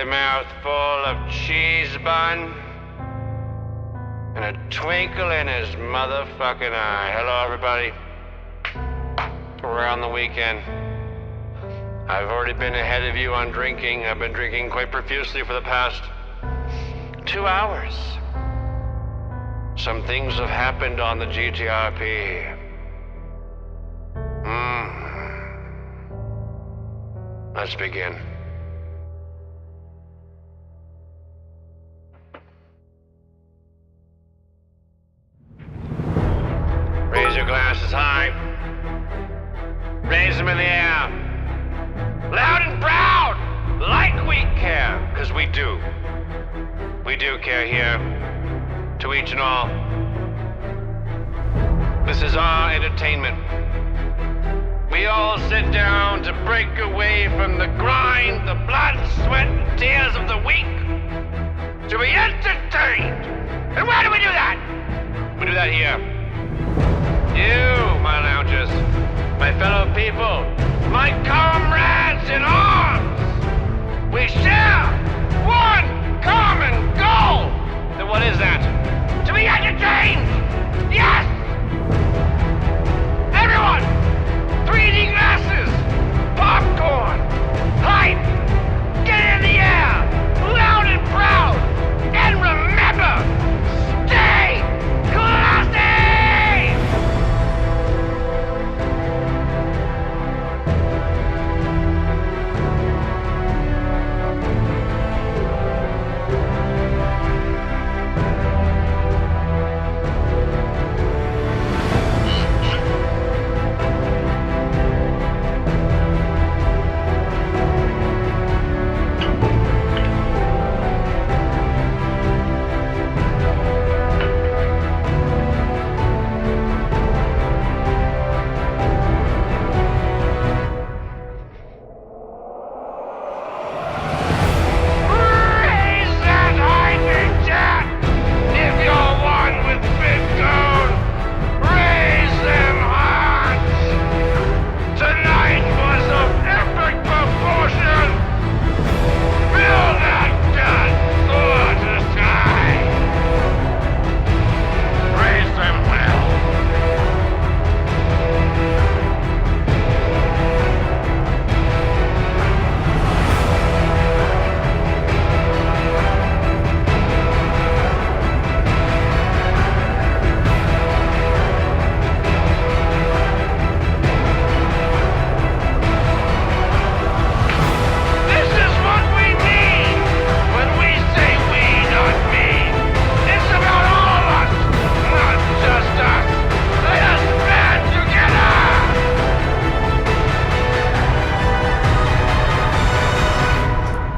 a mouthful of cheese bun, and a twinkle in his motherfucking eye. Hello, everybody. We're on the weekend. I've already been ahead of you on drinking. I've been drinking quite profusely for the past 2 hours. Some things have happened on the GTRP. Let's begin. Raise your glasses high. Raise them in the air. Loud and proud, like we care, because we do. We do care here, to each and all. This is our entertainment. We all sit down to break away from the grind, the blood, sweat, and tears of the week, to be entertained. And where do we do that? We do that here. You, my loungers, my fellow people, my comrades in arms, we share one common goal. And what is that? To be entertained! Yes! Everyone! 3D glasses! Popcorn! Hype! Get it in the air! Loud and proud! And remember, stay classy!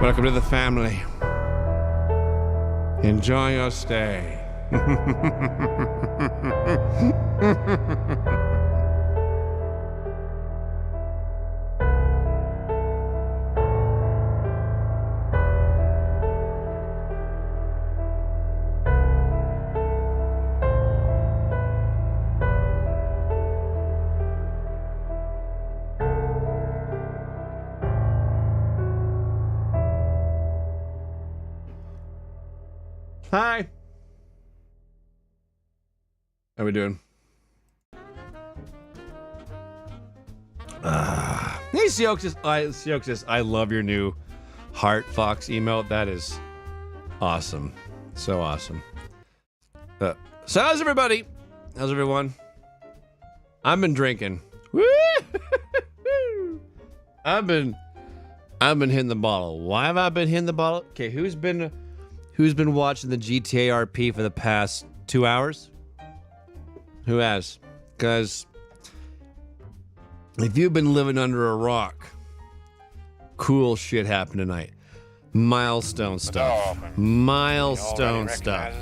Welcome to the family. Enjoy your stay. Hi. How we doing? Hey, Sioxis, I love your new Heart Fox emote. That is awesome. So awesome. So how's everybody? How's everyone? I've been drinking. Woo! I've been hitting the bottle. Why have I been hitting the bottle? Okay, who's been watching the GTA RP for the past 2 hours? Who has? Because if you've been living under a rock, cool shit happened tonight. Milestone stuff. Milestone stuff.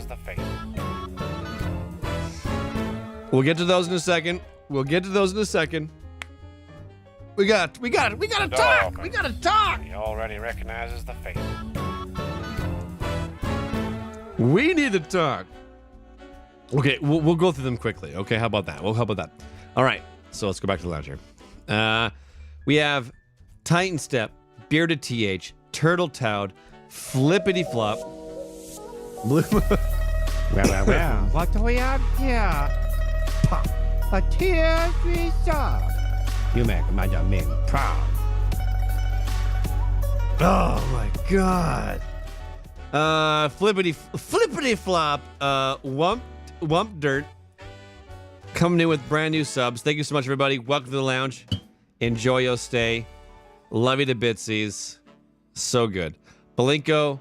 We'll get to those in a second. We gotta talk. We gotta talk. He already recognizes the face. We need to talk. Okay, we'll go through them quickly. Okay, how about that? All right, so let's go back to the lounge here. We have Titan Step, Bearded TH, Turtle Toad, Flippity flop. Blue. Well, what do we have here? Pop. A tear-free song. You make Mother Ming proud. Oh my god. Flippity flop. Wump dirt. Coming in with brand new subs. Thank you so much, everybody. Welcome to the lounge. Enjoy your stay. Love you to bitsies. So good. Belinko,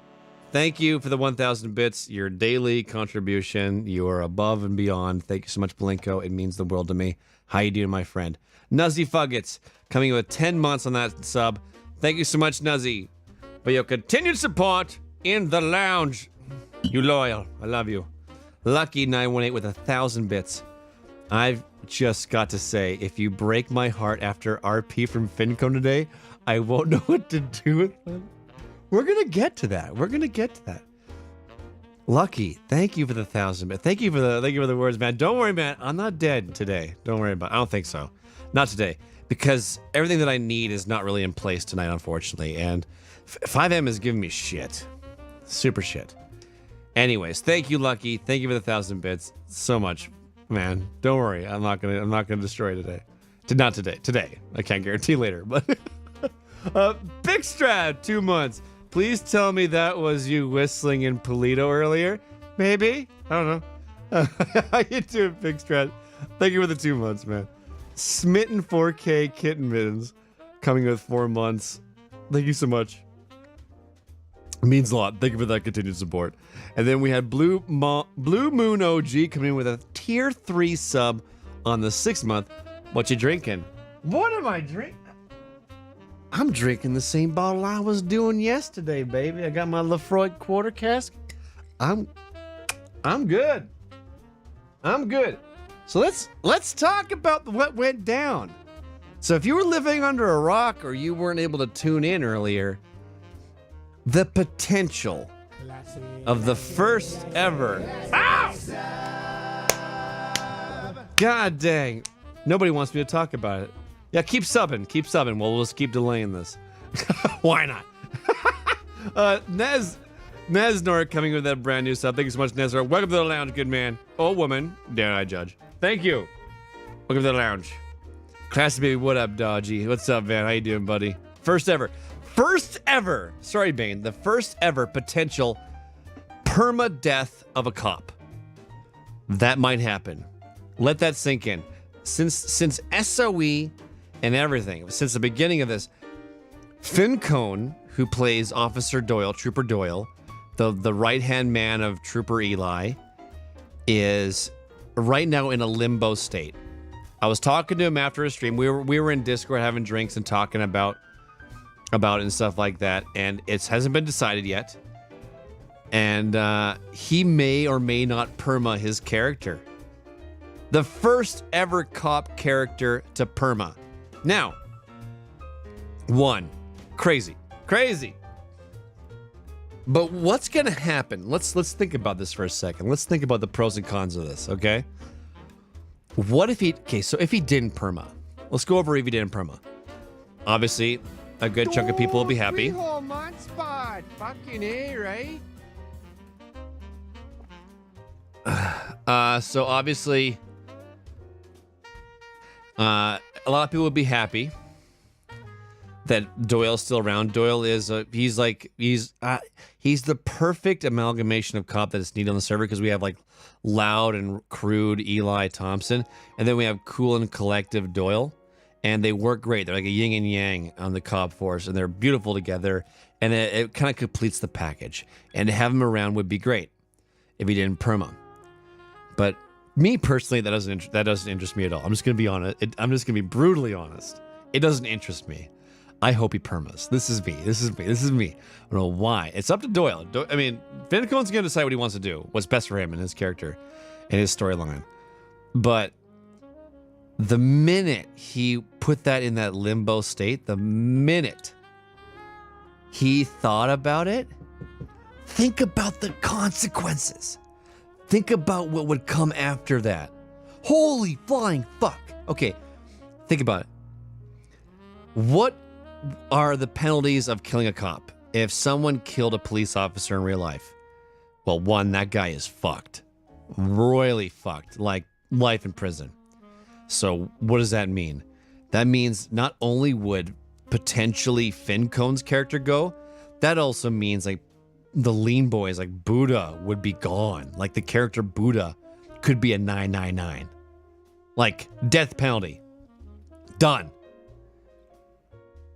thank you for the 1,000 bits. Your daily contribution. You are above and beyond. Thank you so much, Belinko. It means the world to me. How you doing, my friend? Nuzzy Fuggets, coming in with 10 months on that sub. Thank you so much, Nuzzy, for your continued support in the lounge. You loyal. I love you. Lucky 918 with 1,000 bits. I've just got to say, if you break my heart after RP from FinCon today, I won't know what to do with them. We're gonna get to that. We're gonna get to that. Lucky, thank you for the 1,000 bits. Thank you for the words, man. Don't worry, man. I'm not dead today. Don't worry about it. I don't think so. Not today. Because everything that I need is not really in place tonight, unfortunately. And 5M is giving me shit. Super shit. Anyways, thank you, Lucky. Thank you for the 1,000 bits. So much. Man, don't worry. I'm not gonna destroy today. Not today. Today. I can't guarantee later, but Big Strat, 2 months. Please tell me that was you whistling in Polito earlier. Maybe? I don't know. How you doing, Big Strat? Thank you for the 2 months, man. Smitten 4K Kitten Mittens coming with 4 months. Thank you so much. It means a lot. Thank you for that continued support. And then we had Blue Moon OG coming in with a tier 3 sub on the 6th month. What you drinking? What am I drinking? I'm drinking the same bottle I was doing yesterday, baby. I got my Lefroy quarter cask. I'm good. I'm good. So let's talk about what went down. So if you were living under a rock or you weren't able to tune in earlier, the potential of the first ever. Ow! God dang. Nobody wants me to talk about it. Yeah, keep subbing. Keep subbing. We'll just keep delaying this. Why not? Nesnor coming with that brand new sub. Thank you so much, Nesnor. Welcome to the lounge, good man. Or woman. Dare I judge. Thank you. Welcome to the lounge. Classy baby, what up, Dodgy? What's up, man? How you doing, buddy? First ever. Sorry, Bane. The first ever potential perma-death of a cop. That might happen. Let that sink in. Since SOE and everything, since the beginning of this, Finn Cone, who plays Officer Doyle, Trooper Doyle, the right-hand man of Trooper Eli, is right now in a limbo state. I was talking to him after a stream. We were in Discord having drinks and talking about it and stuff like that, and it hasn't been decided yet. And he may or may not perma his character. The first ever cop character to perma. Now, crazy. But what's gonna happen? Let's think about this for a second. Let's think about the pros and cons of this, okay? So if he didn't perma, let's go over if he didn't perma. Obviously, a good chunk of people will be happy. 3 whole months, bud. Fucking A, right? So obviously, a lot of people would be happy that Doyle's still around. Doyle is he's the perfect amalgamation of cop that is needed on the server, because we have like loud and crude Eli Thompson, and then we have cool and collective Doyle, and they work great. They're like a yin and yang on the cop force, and they're beautiful together, and it kind of completes the package. And to have him around would be great if he didn't perma. But me personally, that doesn't interest me at all. I'm just gonna be honest. I'm just gonna be brutally honest. It doesn't interest me. I hope he permas. This is me. I don't know why. It's up to Doyle. I mean, Vincone's gonna decide what he wants to do, what's best for him and his character and his storyline. But the minute he put that in that limbo state, the minute he thought about it, think about the consequences. Think about what would come after that. Holy flying fuck. Okay, think about it. What are the penalties of killing a cop? if someone killed a police officer in real life, well, one, that guy is fucked. Royally fucked. Like life in prison. So what does that mean? That means not only would potentially Fincone's character go, that also means like the lean boys, like Buddha, would be gone. Like the character Buddha could be a 999. Like death penalty. Done.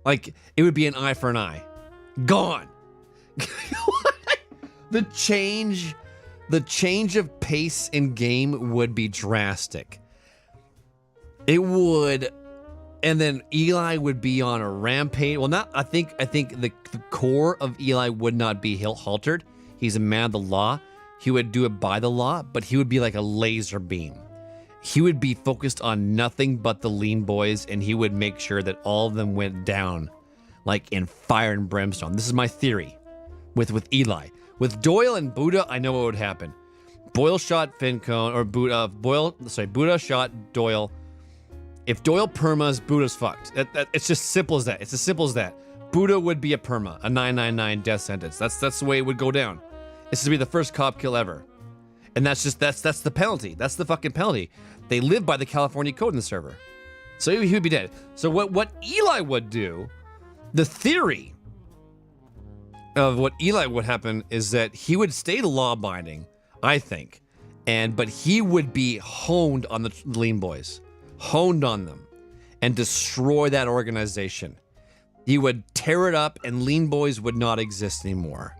Like it would be an eye for an eye. Gone. The change of pace in game would be drastic. It would, and then Eli would be on a rampage. Well, not. I think the core of Eli would not be haltered. He's a man of the law. He would do it by the law, but he would be like a laser beam. He would be focused on nothing but the lean boys, and he would make sure that all of them went down, like in fire and brimstone. This is my theory with Eli. With Doyle and Buddha, I know what would happen. Boyle shot Fincone, or Buddha shot Doyle. If Doyle permas, Buddha's fucked. It's just simple as that. It's as simple as that. Buddha would be a perma, a 999 death sentence. That's the way it would go down. This would be the first cop kill ever. And that's the penalty. That's the fucking penalty. They live by the California code in the server. So he would be dead. So what Eli would do, the theory of what Eli would happen is that he would stay law-abiding, I think. But he would be honed on the lean boys. Honed on them and destroy that organization. He would tear it up and lean boys would not exist anymore.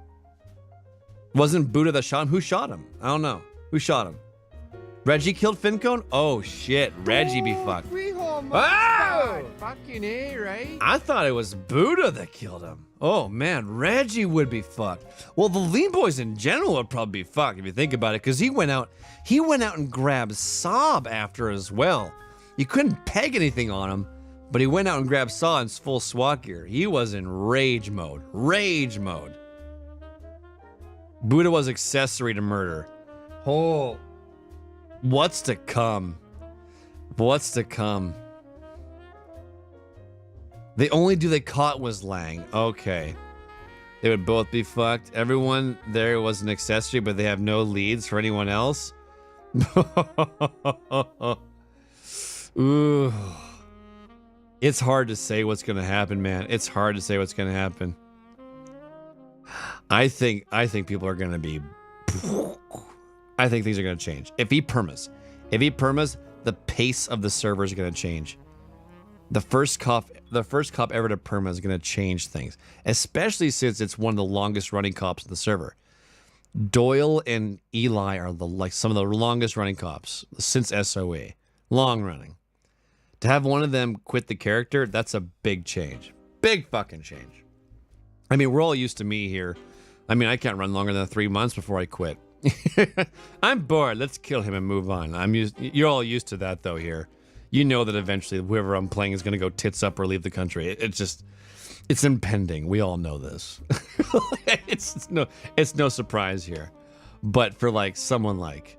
Wasn't Buddha that shot him? Who shot him? I don't know. Who shot him? Reggie killed Fincone? Oh shit, Reggie be fucked. Oh! Fucking A, right? I thought it was Buddha that killed him. Oh man, Reggie would be fucked. Well, the lean boys in general would probably be fucked if you think about it, because he went out and grabbed Saab after as well. You couldn't peg anything on him, but he went out and grabbed Saw in full SWAT gear. He was in rage mode. Rage mode. Buddha was accessory to murder. Oh, what's to come? What's to come? The only dude they caught was Lang. Okay. They would both be fucked. Everyone there was an accessory, but they have no leads for anyone else. Ooh. It's hard to say what's gonna happen, man. It's hard to say what's gonna happen. I think people are gonna be. I think things are gonna change. If he permas, the pace of the server is gonna change. The first cop ever to perma is gonna change things, especially since it's one of the longest running cops in the server. Doyle and Eli are some of the longest running cops since SOE. Long running. To have one of them quit the character, that's a big change. Big fucking change. I mean, we're all used to me here. I mean, I can't run longer than 3 months before I quit. I'm bored. Let's kill him and move on. You're all used to that, though, here. You know that eventually whoever I'm playing is going to go tits up or leave the country. It's impending. We all know this. It's no surprise here. But for someone like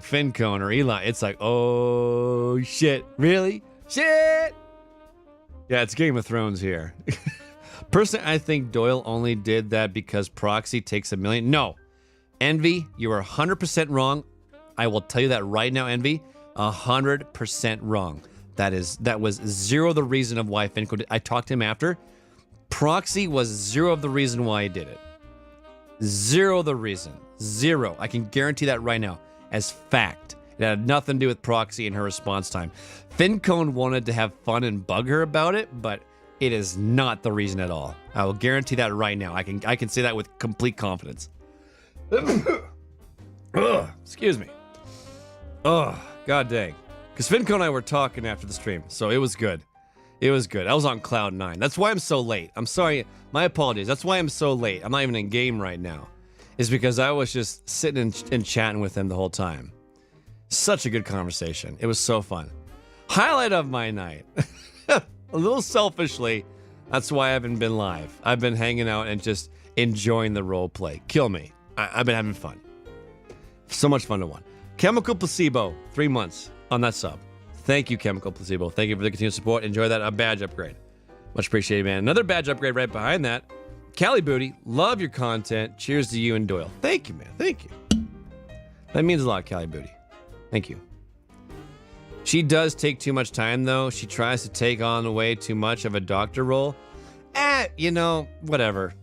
Fincone or Eli, it's like, oh shit, really? Shit! Yeah, it's Game of Thrones here. Personally, I think Doyle only did that because Proxy takes $1 million. No. Envy, you are 100% wrong. I will tell you that right now, Envy. 100% wrong. That was zero the reason of why Fincone did. I talked to him after. Proxy was zero of the reason why he did it. Zero the reason. Zero. I can guarantee that right now. As fact. It had nothing to do with Proxy and her response time. Fincone wanted to have fun and bug her about it, but it is not the reason at all. I will guarantee that right now. I can say that with complete confidence. Excuse me. Oh, god dang. Because Fincone and I were talking after the stream, so it was good. It was good. I was on cloud 9. That's why I'm so late. I'm sorry. My apologies. That's why I'm so late. I'm not even in game right now. Is because I was just sitting and chatting with him the whole time. Such a good conversation. It was so fun. Highlight of my night. A little selfishly, that's why I haven't been live. I've been hanging out and just enjoying the role play. Kill me. I've been having fun. So much fun to watch. Chemical Placebo, 3 months on that sub. Thank you, Chemical Placebo. Thank you for the continued support. Enjoy that badge upgrade. Much appreciated, man. Another badge upgrade right behind that. Callie Booty, love your content. Cheers to you and Doyle. Thank you, man. Thank you. That means a lot, Callie Booty. Thank you. She does take too much time, though. She tries to take on way too much of a doctor role. You know, whatever.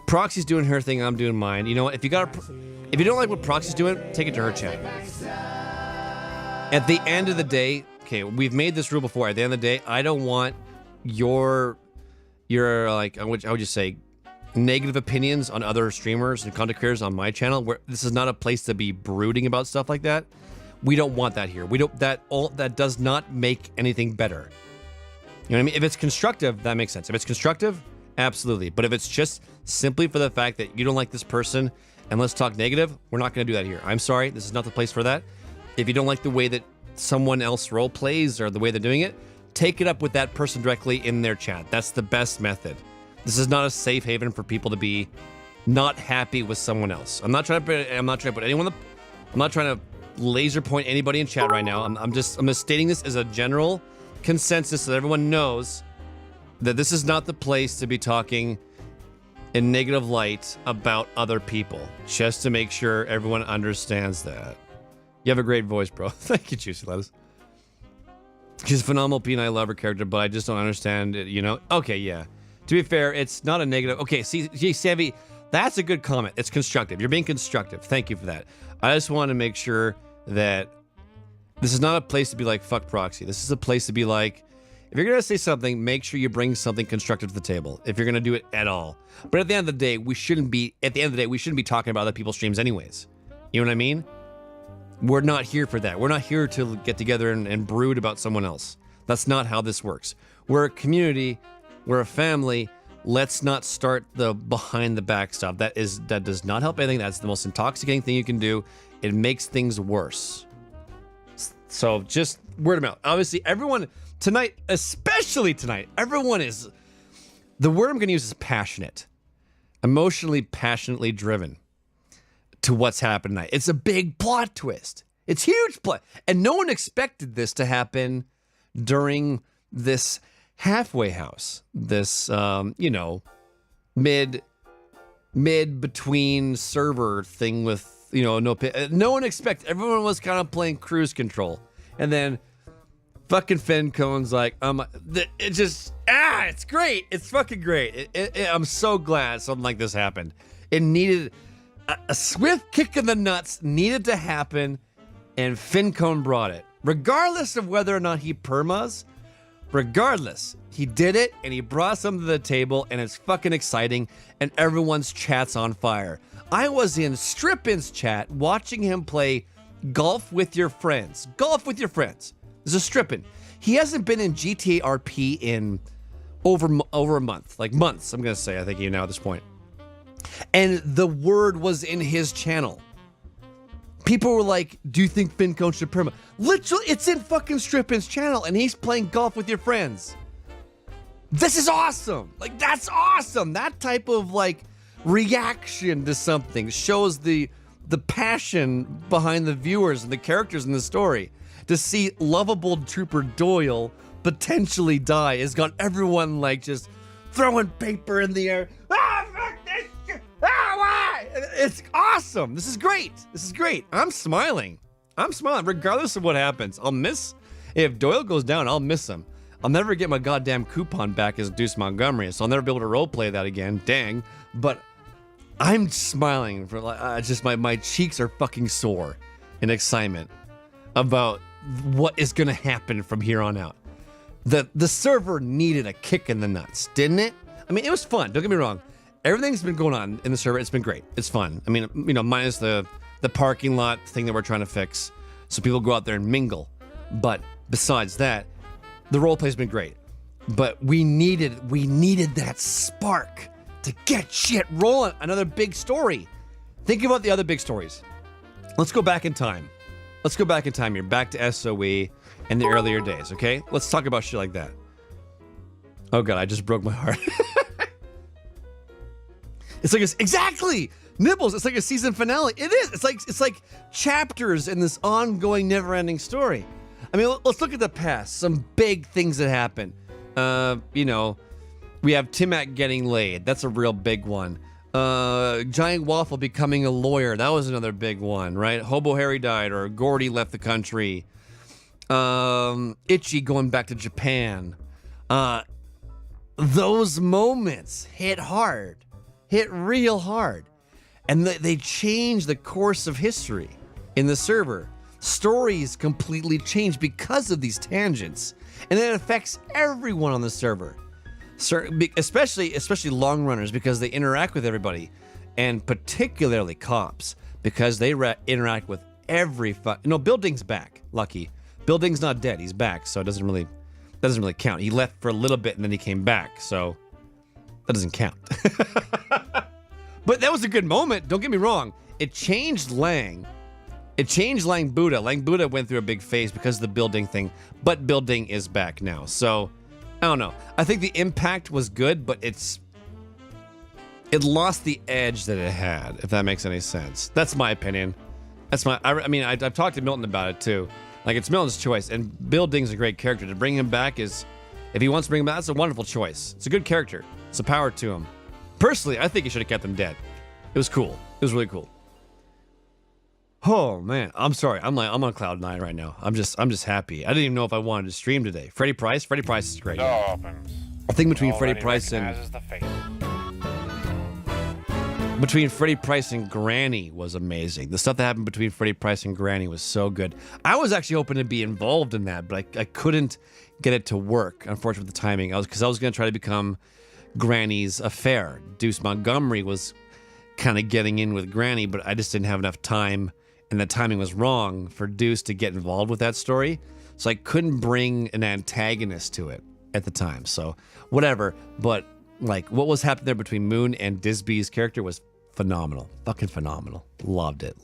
Proxy's doing her thing, I'm doing mine. You know what? If you don't like what Proxy's doing, take it to her channel. At the end of the day, okay, we've made this rule before. At the end of the day, I don't want your like, how would you say, negative opinions on other streamers and content creators on my channel. Where this is not a place to be brooding about stuff like that. We don't want that here. We don't. That does not make anything better. You know what I mean? If it's constructive, that makes sense. If it's constructive, absolutely. But if it's just simply for the fact that you don't like this person and let's talk negative, we're not going to do that here. I'm sorry. This is not the place for that. If you don't like the way that someone else role plays or the way they're doing it, take it up with that person directly in their chat. That's the best method. This is not a safe haven for people to be not happy with someone else. I'm not trying to put anyone. I'm not trying to laser point anybody in chat right now. I'm just stating this as a general consensus so that everyone knows that this is not the place to be talking in negative light about other people. Just to make sure everyone understands that. You have a great voice, bro. Thank you, Juicy Lettuce. She's a phenomenal P and I love her character, but I just don't understand it, you know? Okay, yeah. To be fair, it's not a negative. Okay, see, Savvy, that's a good comment. It's constructive. You're being constructive. Thank you for that. I just want to make sure that this is not a place to be like, fuck Proxy. This is a place to be like, if you're going to say something, make sure you bring something constructive to the table, if you're going to do it at all. But at the end of the day, we shouldn't be talking about other people's streams anyways. You know what I mean? We're not here for that. We're not here to get together and brood about someone else. That's not how this works. We're a community. We're a family. Let's not start the behind the back stuff. That does not help anything. That's the most intoxicating thing you can do. It makes things worse. So just word of mouth. Obviously, everyone tonight, especially tonight, everyone is, the word I'm going to use is passionate. Emotionally, passionately driven to what's happened tonight. It's a big plot twist. It's huge plot. And no one expected this to happen during this halfway house. This, mid between server thing with, no one expected. Everyone was kind of playing cruise control. And then fucking Finn Cohen's like, it's great. It's fucking great. I'm so glad something like this happened. It needed a swift kick in the nuts needed to happen, and Finn Cohen brought it. Regardless of whether or not he permas, regardless, he did it, and he brought something to the table, and it's fucking exciting, and everyone's chat's on fire. I was in Strippin's chat watching him play golf with your friends. Golf with your friends. This is Strippin. He hasn't been in GTA RP in over a month. Like months, I'm going to say, I think at this point. And the word was in his channel. People were like, do you think Finn Cohen should perma? Literally, it's in fucking Strippin's channel, and he's playing golf with your friends. This is awesome. Like, that's awesome. That type of, like, reaction to something shows the passion behind the viewers and the characters in the story. To see lovable Trooper Doyle potentially die has got everyone, like, just throwing paper in the air. Ah, fuck this shit. Ah, why? It's awesome. This is great. This is great. I'm smiling. Regardless of what happens. If Doyle goes down, I'll miss him. I'll never get my goddamn coupon back as Deuce Montgomery, so I'll never be able to roleplay that again. Dang. But I'm smiling for just my cheeks are fucking sore in excitement about what is going to happen from here on out. The server needed a kick in the nuts, didn't it? I mean, it was fun. Don't get me wrong. Everything's been going on in the server. It's been great. It's fun. I mean, minus the parking lot thing that we're trying to fix, so people go out there and mingle. But besides that, the roleplay's been great. But we needed that spark to get shit rolling. Another big story. Think about the other big stories. Let's go back in time. Here. Back to SOE and the earlier days, okay? Let's talk about shit like that. Oh god, I just broke my heart. It's like exactly Nibbles. It's like a season finale. It is. It's like chapters in this ongoing, never-ending story. I mean, let's look at the past. Some big things that happened. We have Timac getting laid. That's a real big one. Giant Waffle becoming a lawyer. That was another big one, right? Hobo Harry died, or Gordy left the country. Itchy going back to Japan. Those moments hit hard. Hit real hard. And they changed the course of history in the server. Stories completely change because of these tangents. And it affects everyone on the server. Especially long runners, because they interact with everybody, and particularly cops, because they interact with every Building's back. Lucky, Building's not dead. He's back, so it doesn't really count. He left for a little bit and then he came back, so that doesn't count. But that was a good moment. Don't get me wrong. It changed Lang. It changed Lang Buddha. Lang Buddha went through a big phase because of the Building thing, but Building is back now, so. I don't know. I think the impact was good, but it lost the edge that it had, if that makes any sense. That's my opinion. I've talked to Milton about it too. Like, it's Milton's choice, and Building's a great character. To bring him back if he wants to bring him back, that's a wonderful choice. It's a good character. It's a power to him. Personally, I think he should have kept him dead. It was cool. It was really cool. Oh man, I'm sorry. I'm on cloud 9 right now. I'm just happy. I didn't even know if I wanted to stream today. Freddie Price is great. Door opens. I think between Already Freddie Price recognizes the face. and Granny was amazing. The stuff that happened between Freddie Price and Granny was so good. I was actually hoping to be involved in that, but I couldn't get it to work. Unfortunately, with the timing, I was going to try to become Granny's affair. Deuce Montgomery was kind of getting in with Granny, but I just didn't have enough time. And the timing was wrong for Deuce to get involved with that story. So I couldn't bring an antagonist to it at the time. So whatever. But like what was happening there between Moon and Disby's character was phenomenal. Fucking phenomenal. Loved it.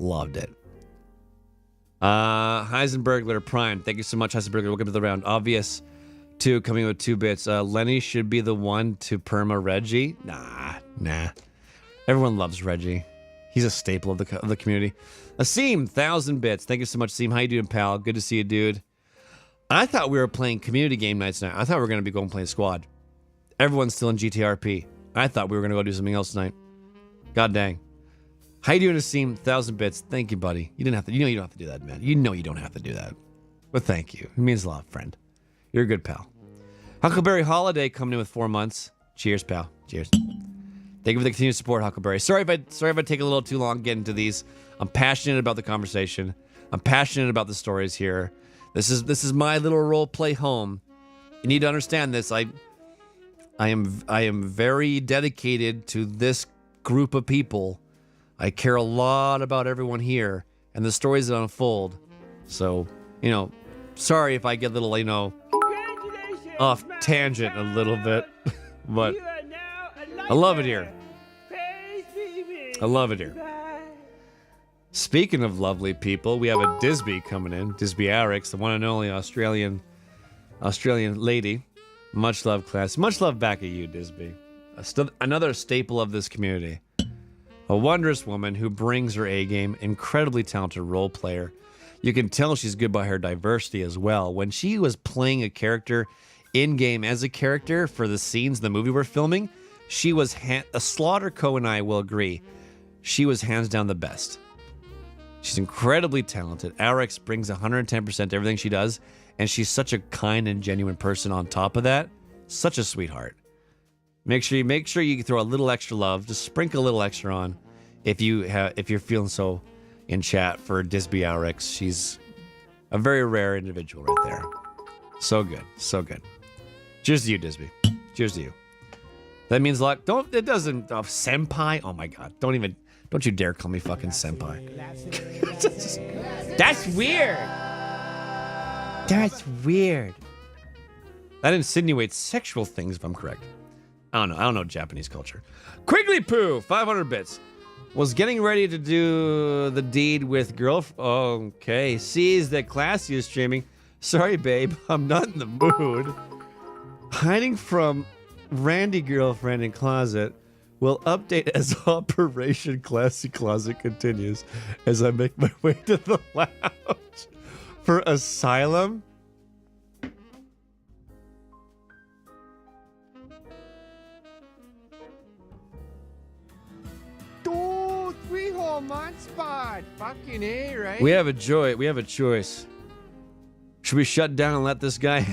Heisenbergler Prime. Thank you so much, Heisenbergler. Welcome to the round. Obvious 2 coming with 2 bits. Lenny should be the one to perma Reggie. Nah. Everyone loves Reggie. He's a staple of the community. Asim, 1,000 bits. Thank you so much, Asim. How you doing, pal? Good to see you, dude. I thought we were playing community game nights now. I thought we were going to be going playing squad. Everyone's still in GTRP. I thought we were going to go do something else tonight. God dang. How you doing, Asim? 1,000 bits. Thank you, buddy. You didn't have to. You know you don't have to do that, man. You know you don't have to do that. But thank you. It means a lot, friend. You're a good pal. Huckleberry Holiday coming in with 4 months. Cheers, pal. Cheers. Thank you for the continued support, Huckleberry. Sorry if I take a little too long getting to these. I'm passionate about the conversation. I'm passionate about the stories here. This is my little role play home. You need to understand this. I am very dedicated to this group of people. I care a lot about everyone here and the stories that unfold. So, sorry if I get a little, off tangent a little bit, but I love it here. I love it here. Speaking of lovely people, we have a Disby coming in. Disby Arix, the one and only Australian lady. Much love, class. Much love back at you, Disby. Another staple of this community. A wondrous woman who brings her A-game. Incredibly talented role player. You can tell she's good by her diversity as well. When she was playing a character in-game as a character for the scenes in the movie we're filming, she was Slaughter Co and I will agree. She was hands down the best. She's incredibly talented. Arix brings 110% to everything she does, and she's such a kind and genuine person on top of that. Such a sweetheart. Make sure you throw a little extra love, just sprinkle a little extra on if you're feeling so in chat for Disby Arix. She's a very rare individual right there. So good. Cheers to you, Disby. Cheers to you. That means a lot. Senpai? Oh my god. Don't you dare call me fucking senpai. That's weird. That's weird. That insinuates sexual things, if I'm correct. I don't know Japanese culture. Quigley Poo, 500 bits. Was getting ready to do the deed with Okay, sees that Classy is streaming. Sorry, babe, I'm not in the mood. Hiding from Randy girlfriend in closet. Will update as Operation Classy Closet continues as I make my way to the lounge for Asylum. 3-hole month spot. Fucking A, right? We have a choice. Should we shut down and let this guy?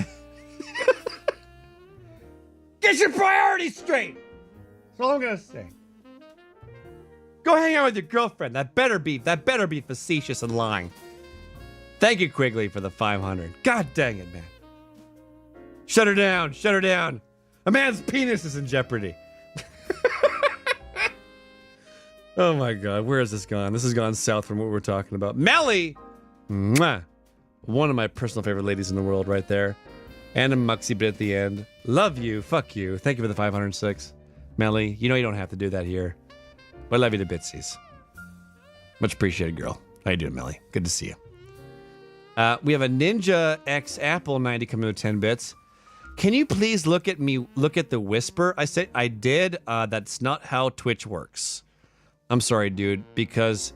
Get your priorities straight. That's all I'm gonna say. Go hang out with your girlfriend. That better be facetious and lying. Thank you, Quigley, for the 500. God dang it, man. Shut her down. Shut her down. A man's penis is in jeopardy. Oh my God, where has this gone? This has gone south from what we're talking about. Melly! Mwah! One of my personal favorite ladies in the world right there. And a muxy bit at the end. Love you. Fuck you. Thank you for the 506. Melly, you know you don't have to do that here. But I love you to bitsies. Much appreciated, girl. How you doing, Melly? Good to see you. We have a Ninja X Apple 90 coming with 10 bits. Can you please look at the whisper? I said I did. That's not how Twitch works. I'm sorry, dude, because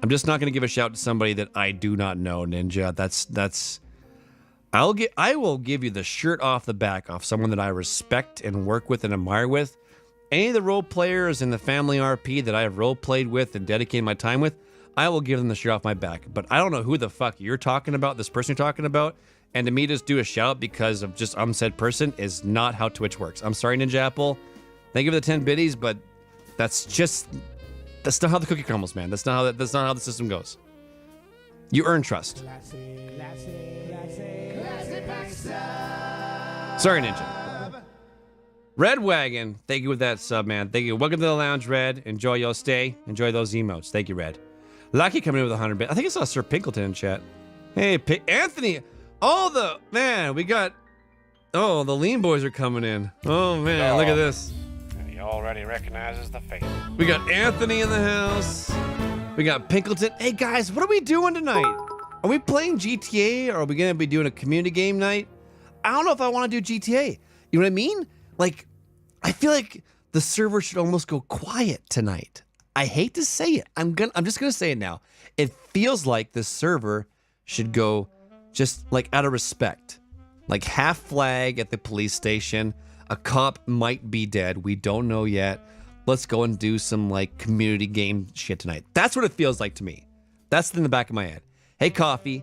I'm just not going to give a shout to somebody that I do not know, Ninja. I will give you the shirt off the back off someone that I respect and work with and admire with. Any of the role players in the family RP that I have role played with and dedicated my time with, I will give them the shirt off my back. But I don't know who the fuck you're talking about, this person you're talking about, and to me just do a shout because of just said person is not how Twitch works. I'm sorry, Ninja Apple. Thank you for the 10 biddies, but that's not how the cookie crumbles, man. That's not how the system goes. You earn trust. Sorry, Ninja. Red Wagon, thank you with that sub, man. Thank you. Welcome to the lounge, Red. Enjoy your stay. Enjoy those emotes. Thank you, Red. Lucky coming in with 100 bit. I think I saw Sir Pinkleton in chat. Hey, Anthony. We got. Oh, the lean boys are coming in. Oh man, look at this. And he already recognizes the face. We got Anthony in the house. We got Pinkleton. Hey guys, what are we doing tonight? Are we playing GTA or are we gonna be doing a community game night? I don't know if I want to do GTA. You know what I mean? Like, I feel like the server should almost go quiet tonight. I hate to say it. I'm just gonna say it now. It feels like the server should go just like out of respect. Like half flag at the police station. A cop might be dead. We don't know yet. Let's go and do some like community game shit tonight. That's what it feels like to me. That's in the back of my head. Hey, Coffee.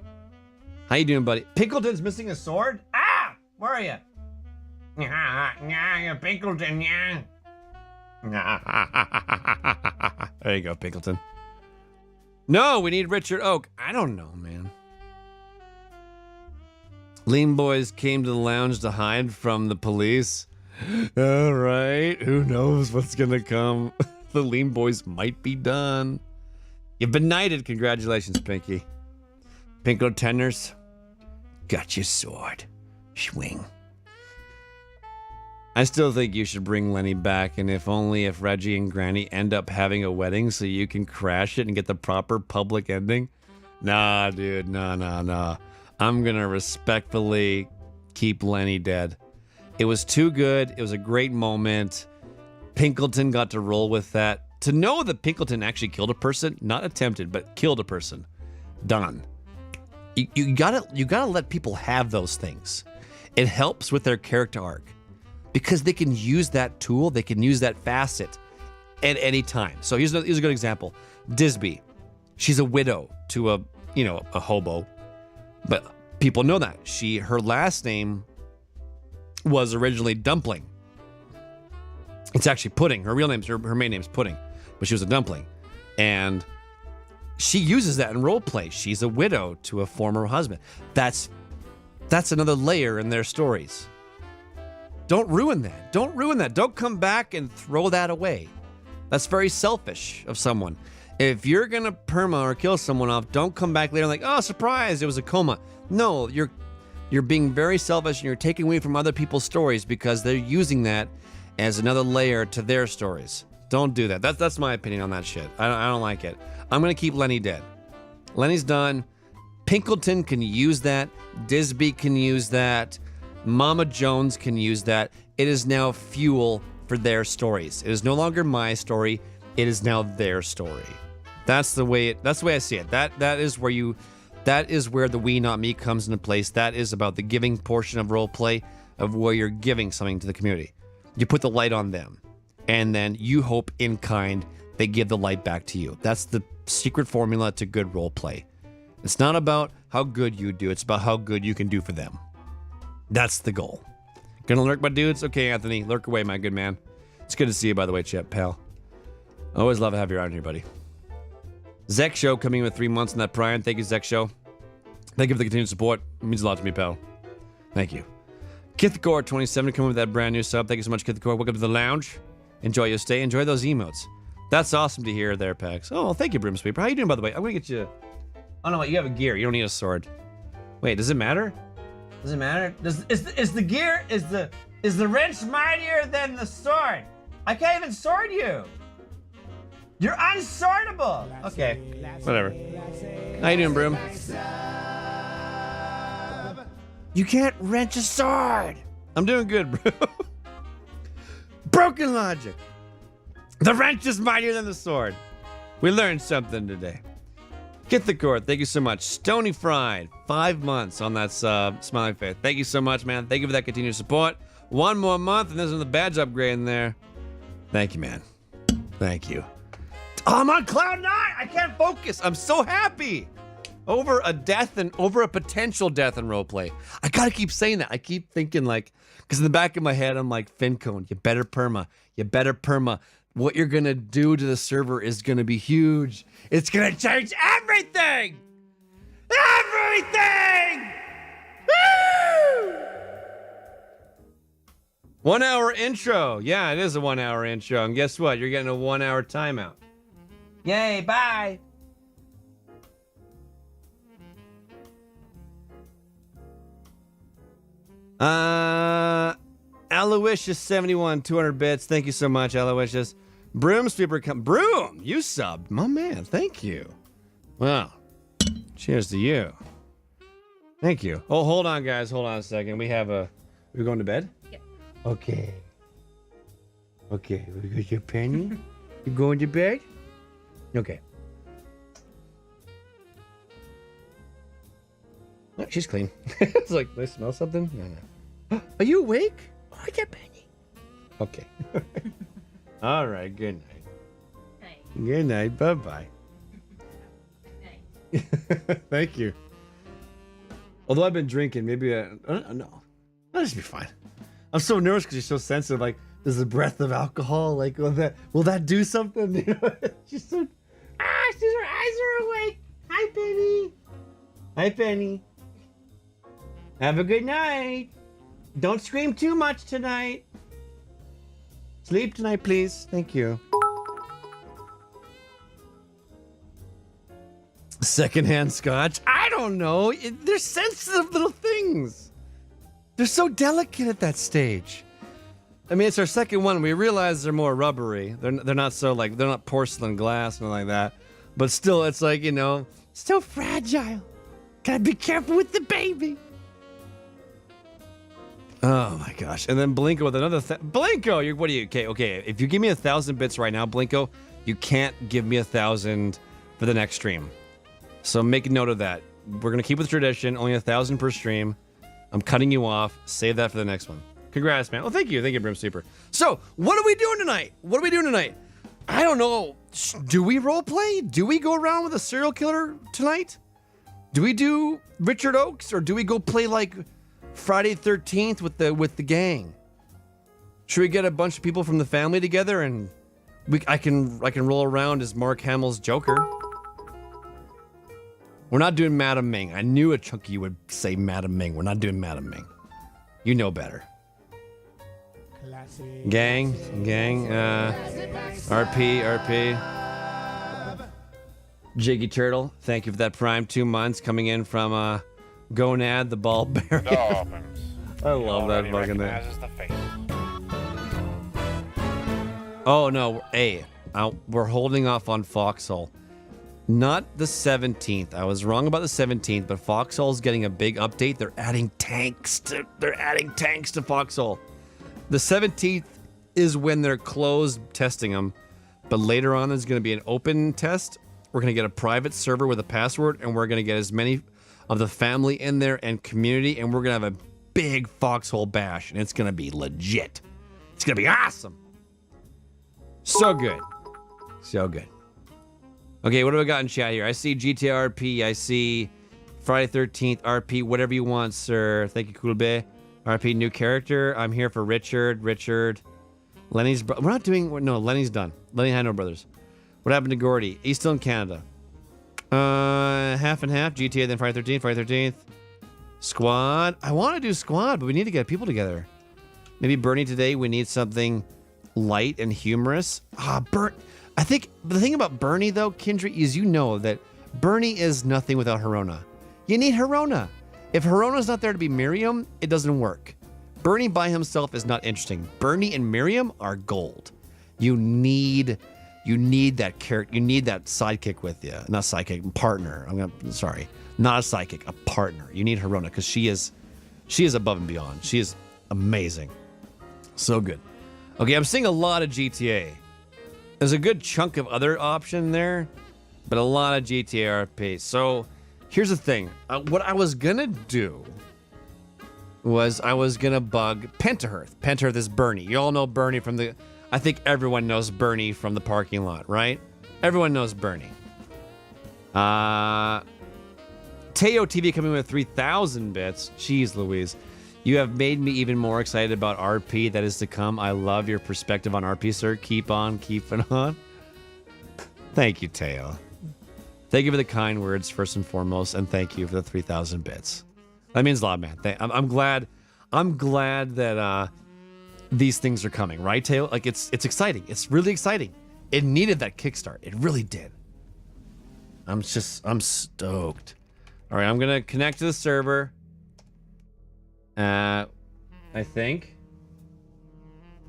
How you doing, buddy? Pinkleton's missing a sword? Ah! Where are you? Pinkleton, yeah. There you go, Pinkleton. No, we need Richard Oak. I don't know, man. Lean boys came to the lounge to hide from the police. All right, who knows what's gonna come? The lean boys might be done. You've been knighted. Congratulations, Pinky. Pinko Tenders, got your sword. Swing. I still think you should bring Lenny back, and if only if Reggie and Granny end up having a wedding so you can crash it and get the proper public ending. Nah, dude, nah. I'm gonna respectfully keep Lenny dead. It was too good. It was a great moment. Pinkleton got to roll with that. To know that Pinkleton actually killed a person, not attempted, but killed a person, done. You gotta let people have those things. It helps with their character arc because they can use that tool, they can use that facet at any time. So here's a good example. Disby, she's a widow to a hobo, but people know that her last name was originally Dumpling. It's actually Pudding. Her real name's her main name's Pudding, but she was a dumpling, and she uses that in role play. She's a widow to a former husband. That's another layer in their stories. Don't ruin that. Don't come back and throw that away. That's very selfish of someone. If you're gonna perma or kill someone off, don't come back later like, oh, surprise, it was a coma. No, you're being very selfish and you're taking away from other people's stories because they're using that as another layer to their stories. Don't do that. That's my opinion on that shit. I don't like it. I'm gonna keep Lenny dead. Lenny's done. Pinkleton can use that. Disby can use that. Mama Jones can use that. It is now fuel for their stories. It is no longer my story. It is now their story. That's the way I see it. That is where the we not me comes into place. That is about the giving portion of roleplay, of where you're giving something to the community. You put the light on them, and then you hope in kind they give the light back to you. That's the secret formula to good role play. It's not about how good you do, it's about how good you can do for them. That's the goal. Gonna lurk, my dudes? Okay, Anthony, lurk away, my good man. It's good to see you, by the way, Chip, pal. Always love to have you around here, buddy. Zek Show coming in with 3 months on that Prime. Thank you, Zek Show. Thank you for the continued support. It means a lot to me, pal. Thank you. Kithcore 27 coming with that brand new sub. Thank you so much, Kithcore. Welcome to the lounge. Enjoy your stay. Enjoy those emotes. That's awesome to hear there, Pax. Oh, thank you, Brimsweeper. How you doing, by the way? I'm gonna get you. Oh no, wait, you have a gear. You don't need a sword. Wait, does it matter? Does it matter? Is the gear is the wrench mightier than the sword? I can't even sword you. You're unswordable. Okay, whatever. How you doing, Broom? You can't wrench a sword. I'm doing good, bro. Broken logic. The wrench is mightier than the sword. We learned something today. Get the cord. Thank you so much. Stony Fried, 5 months on that smiling face. Thank you so much, man. Thank you for that continued support. 1 more month, and there's another badge upgrade in there. Thank you, man. Thank you. Oh, I'm on cloud 9. I can't focus. I'm so happy. Over a death and over a potential death in roleplay. I gotta keep saying that. I keep thinking like, because in the back of my head, I'm like, Fincone, you better perma. You better perma. What you're gonna do to the server is gonna be huge. It's gonna change everything! Everything! Woo! 1 hour intro. Yeah, it is a 1 hour intro. And guess what? You're getting a 1 hour timeout. Yay, bye! Aloysius 71, 200 bits. Thank you so much, Aloysius. Broom Sweeper Broom, you subbed. My man, thank you. Wow. Cheers to you. Thank you. Oh, hold on, guys. Hold on a second. We have a... We're going to bed? Yep. Okay. Okay. We got your penny? You going to bed? Okay. Oh, she's clean. It's like, do I smell something? No. Are you awake? Oh, I get penny. Okay. All right. Good night. Night. Good night. Bye-bye. Night. Thank you. Although I've been drinking, maybe no. I'll just be fine. I'm so nervous because you're so sensitive. Like, there's a breath of alcohol. Like, will that do something? You know? She's so... her eyes are awake. Hi, Penny. Hi, Penny. Have a good night. Don't scream too much tonight. Sleep tonight, please. Thank you. Secondhand scotch? I don't know. They're sensitive little things. They're so delicate at that stage. I mean, it's our second one. We realize they're more rubbery. They're not so like, they're not porcelain glass and like that. But still, it's like, you know, still fragile. Gotta be careful with the baby. Oh my gosh. And then Blinko with another Blinko, what are you? Okay. If you give me 1,000 bits right now, Blinko, you can't give me 1,000 for the next stream. So make a note of that. We're gonna keep with tradition, only 1,000 per stream. I'm cutting you off. Save that for the next one. Congrats, man. Well, thank you, Brim Super. So, what are we doing tonight? I don't know. Do we role play? Do we go around with a serial killer tonight? Do we do Richard Oakes, or do we go play like Friday 13th with the gang? Should we get a bunch of people from the family together and I can roll around as Mark Hamill's Joker? We're not doing Madam Ming. I knew a chunky would say Madam Ming. We're not doing Madam Ming. You know better. Gang, RP. Jiggy Turtle, thank you for that Prime 2 months coming in from Gonad, the ball bearer. Dolphins. I love that fucking thing. Recognizes the face. Oh no, we're holding off on Foxhole. Not the 17th. I was wrong about the 17th, but Foxhole's getting a big update. They're adding tanks to Foxhole. The 17th is when they're closed testing them, but later on there's going to be an open test. We're going to get a private server with a password, and we're going to get as many of the family in there and community, and we're going to have a big Foxhole bash, and it's going to be legit. It's going to be awesome. So good. So good. Okay, what do we got in chat here? I see GTA RP. I see Friday 13th RP. Whatever you want, sir. Thank you, Kulbe. RP, new character. I'm here for Richard. Lenny's... We're not doing... No, Lenny's done. Lenny had no brothers. What happened to Gordy? He's still in Canada. Half and half. GTA, then Friday 13th. Squad. I want to do squad, but we need to get people together. Maybe Bernie today. We need something light and humorous. I think the thing about Bernie, though, Kindred, is you know that Bernie is nothing without Herona. You need Herona. If Herona's not there to be Miriam, it doesn't work. Bernie by himself is not interesting. Bernie and Miriam are gold. You need that character. You need that sidekick with you. Not sidekick, partner. Sorry. Not a sidekick, a partner. You need Herona because she is above and beyond. She is amazing. So good. Okay, I'm seeing a lot of GTA. There's a good chunk of other option there, but a lot of GTA RP. So here's the thing. What I was going to do was I was going to bug Pentahearth. Pentahearth is Bernie. You all know Bernie from the... I think everyone knows Bernie from the parking lot, right? Everyone knows Bernie. Teo TV coming with 3,000 bits. Jeez Louise. You have made me even more excited about RP that is to come. I love your perspective on RP, sir. Keep on keeping on. Thank you, Teo. Thank you for the kind words, first and foremost, and thank you for the 3,000 bits. That means a lot, man. I'm glad that these things are coming, right, Teo? Like, it's exciting. It's really exciting. It needed that kickstart. It really did. I'm stoked. All right, I'm going to connect to the server. I think.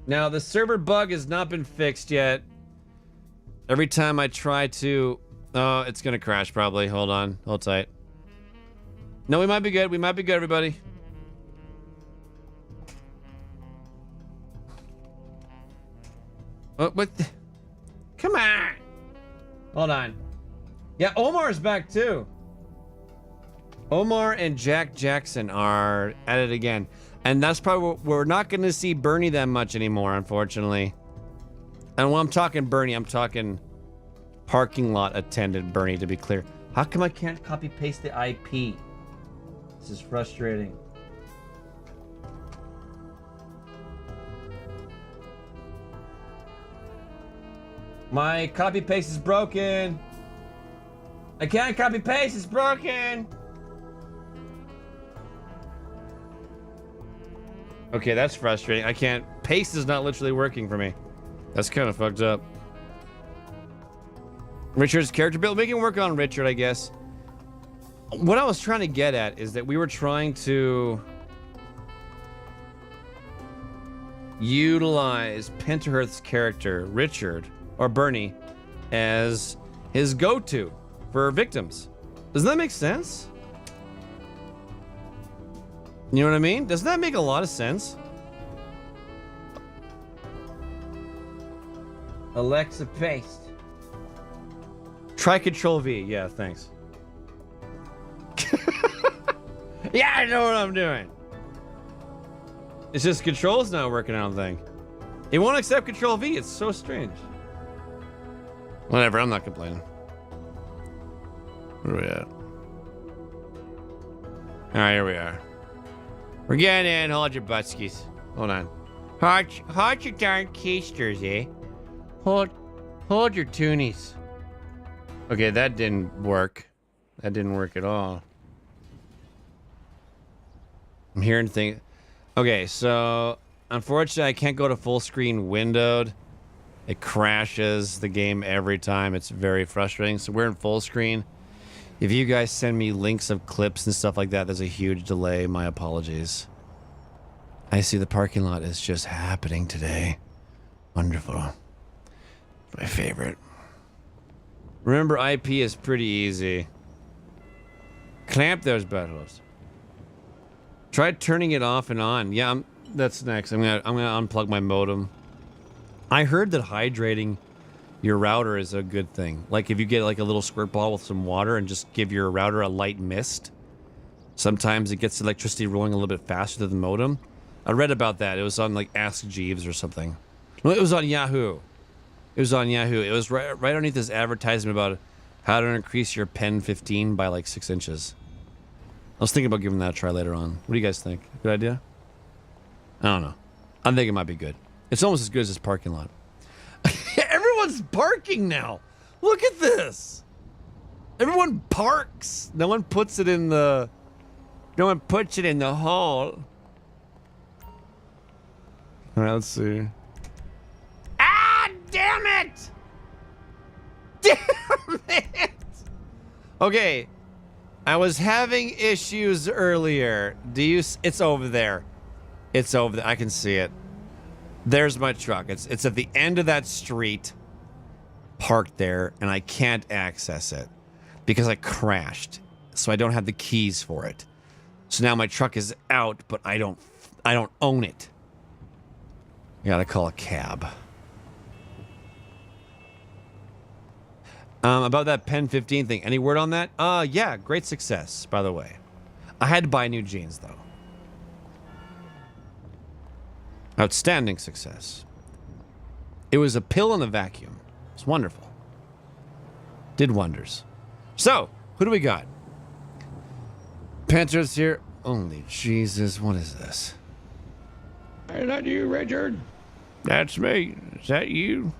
Now, the server bug has not been fixed yet. Every time I try to... Oh, it's going to crash probably. Hold on. Hold tight. No, we might be good. We might be good, everybody. What? Come on. Hold on. Yeah, Omar's back too. Omar and Jack Jackson are at it again. And that's probably... We're not going to see Bernie that much anymore, unfortunately. And when I'm talking Bernie, I'm talking parking lot attendant Bernie, to be clear. How come I can't copy paste the IP? This is frustrating. My copy paste is broken. I can't copy paste, it's broken. Okay, that's frustrating. I can't... Paste is not literally working for me. That's kind of fucked up. Richard's character build. We can work on Richard, I guess. What I was trying to get at is that we were trying to utilize Pentahearth's character, Richard, or Bernie, as his go-to for victims. Doesn't that make sense? You know what I mean? Doesn't that make a lot of sense? Alexa paste. Try Control V. Yeah, thanks. Yeah, I know what I'm doing. It's just Control's not working, I don't think. It won't accept Control V. It's so strange. Whatever, I'm not complaining. Where are we at? Alright, here we are. We're getting in. Hold your buttskis. Hold on. Hold your darn keisters, eh? Hold your toonies. Okay, that didn't work. That didn't work at all. I'm hearing things. Okay, so unfortunately, I can't go to full screen windowed. It crashes the game every time. It's very frustrating. So we're in full screen. If you guys send me links of clips and stuff like that, there's a huge delay. My apologies. I see the parking lot is just happening today. Wonderful. My favorite. Remember, IP is pretty easy. Clamp those buttholes. Try turning it off and on. Yeah, that's next. I'm gonna unplug my modem. I heard that hydrating your router is a good thing. Like if you get like a little squirt bottle with some water and just give your router a light mist, sometimes it gets electricity rolling a little bit faster than the modem. I read about that. It was on like Ask Jeeves or something. No, it was on Yahoo. It was on Yahoo. It was right underneath this advertisement about how to increase your pen 15 by like 6 inches. I was thinking about giving that a try later on. What do you guys think? Good idea? I don't know. I think it might be good. It's almost as good as this parking lot. Everyone's parking now. Look at this. Everyone parks. No one puts it in the... No one puts it in the hall. All right, let's see. Ah, damn it! Damn it! Okay. I was having issues earlier. It's over there. It's over there. I can see it. There's my truck. It's at the end of that street, parked there, and I can't access it because I crashed. So I don't have the keys for it. So now my truck is out, but I don't own it. I gotta call a cab. About that Pen 15 thing, any word on that? Yeah, great success, by the way. I had to buy new jeans, though. Outstanding success. It was a pill in a vacuum. It's wonderful. Did wonders. So, who do we got? Panthers here. Holy Jesus, what is this? Is that you, Richard? That's me. Is that you?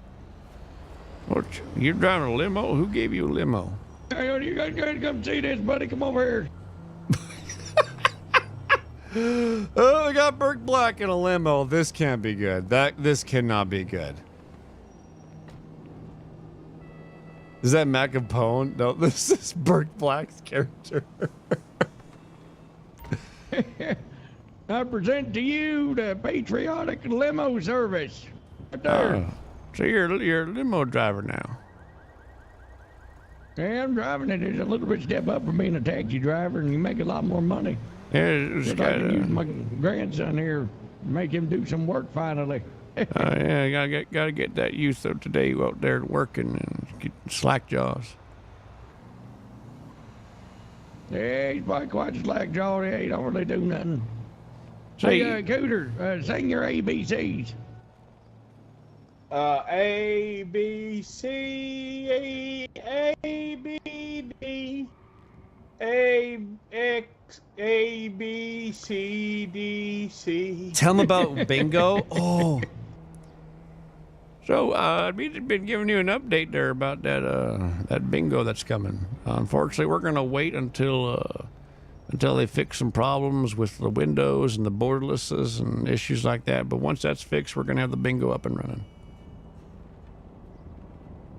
What? You're driving a limo? Who gave you a limo? Hey, you guys gotta come see this, buddy. Come over here. Oh, we got Burke Black in a limo. This can't be good. This cannot be good. Is that Matt Capone? No, this is Burke Black's character. I present to you the patriotic limo service. Right there. So you're a limo driver now. Yeah, I'm driving it. It's a little bit step up from being a taxi driver, and you make a lot more money. Yeah, it's I'd like to use my grandson here, make him do some work finally. yeah, gotta get that youth of today out there working and get slack jaws. Yeah, he's probably quite slack jawed. Yeah, he don't really do nothing. Say, Hey, Cooter, sing your ABCs. A B C A B D A X A B C D C. Tell him about bingo. Oh. So, we've been giving you an update there about that bingo that's coming. Unfortunately, we're gonna wait until they fix some problems with the windows and the borderlesses and issues like that. But once that's fixed, we're gonna have the bingo up and running.